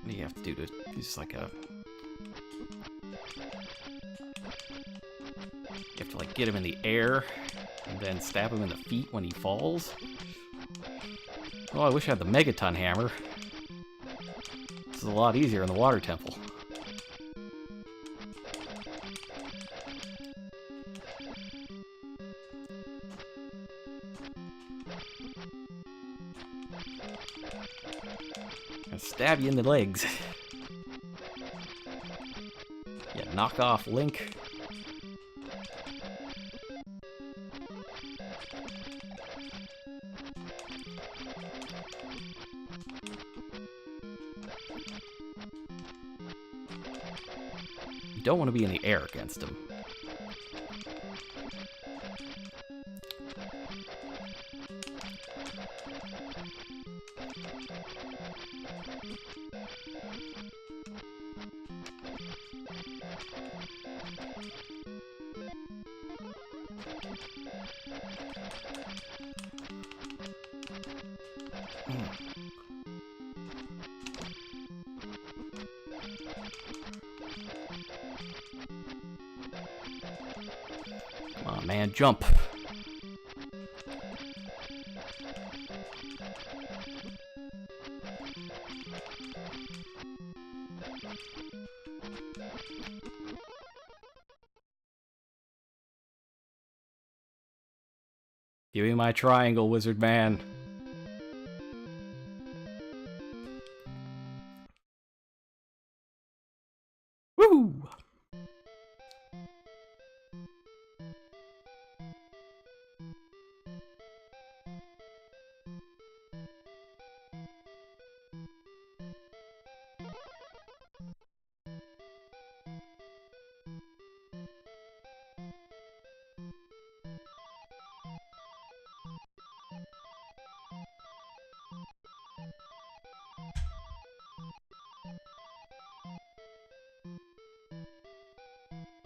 What do you have to do to just like a... You have to like get him in the air and then stab him in the feet when he falls. Oh, I wish I had the Megaton hammer. This is a lot easier in the water temple. Gonna stab you in the legs. Yeah, knock off Link. You don't want to be in the air against him. Come on, man, jump. Give me my triangle, wizard man. Woo!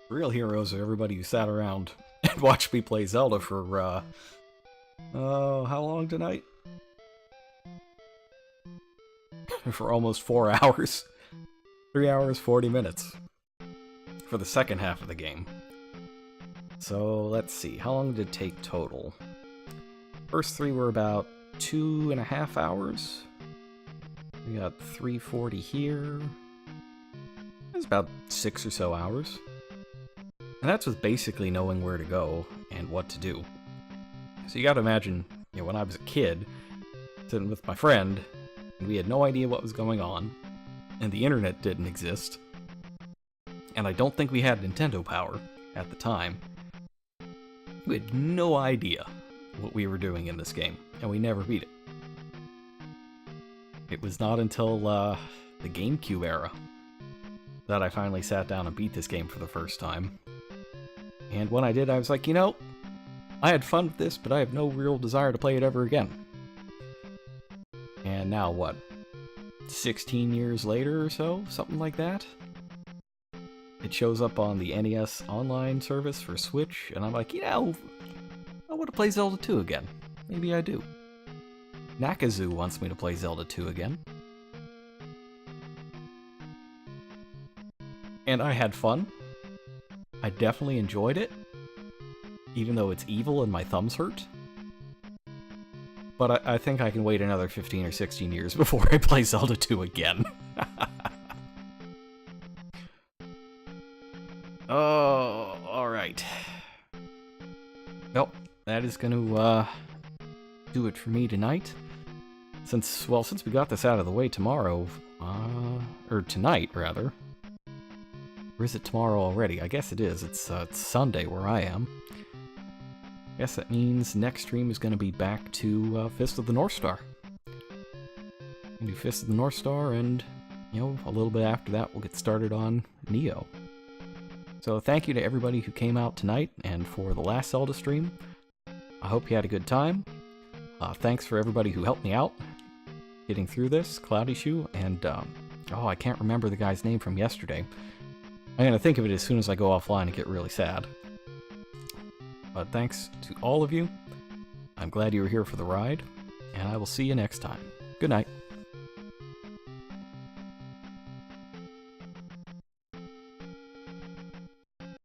Real heroes are everybody who sat around and watched me play Zelda for, how long tonight? For almost 4 hours. 3 hours, 40 minutes. for the second half of the game. So let's see, how long did it take total? First 3 were about 2.5 hours. We got 340 here. It was about 6 or so hours. And that's with basically knowing where to go and what to do. So you gotta imagine, you know, when I was a kid, sitting with my friend, and we had no idea what was going on, and the internet didn't exist, and I don't think we had Nintendo Power at the time. We had no idea what we were doing in this game, and we never beat it. It was not until the GameCube era that I finally sat down and beat this game for the first time. And when I did, I was like, you know, I had fun with this, but I have no real desire to play it ever again. And now what? 16 years later or so? Something like that? It shows up on the NES online service for Switch, and I'm like, you know, I want to play Zelda 2 again. Maybe I do. Nakazu wants me to play Zelda 2 again. And I had fun. I definitely enjoyed it. Even though it's evil and my thumbs hurt. But I think I can wait another 15 or 16 years before I play Zelda 2 again. Oh, alright. Well, that is gonna do it for me tonight. Since we got this out of the way tomorrow, or tonight, rather. Or is it tomorrow already? I guess it is. It's Sunday where I am. Guess that means next stream is going to be back to Fist of the North Star. We'll do Fist of the North Star, and, you know, a little bit after that we'll get started on Neo. So thank you to everybody who came out tonight and for the last Zelda stream. I hope you had a good time. Thanks for everybody who helped me out getting through this, Cloudy Shoe, and, oh, I can't remember the guy's name from yesterday. I'm going to think of it as soon as I go offline and get really sad. But thanks to all of you. I'm glad you were here for the ride, and I will see you next time. Good night.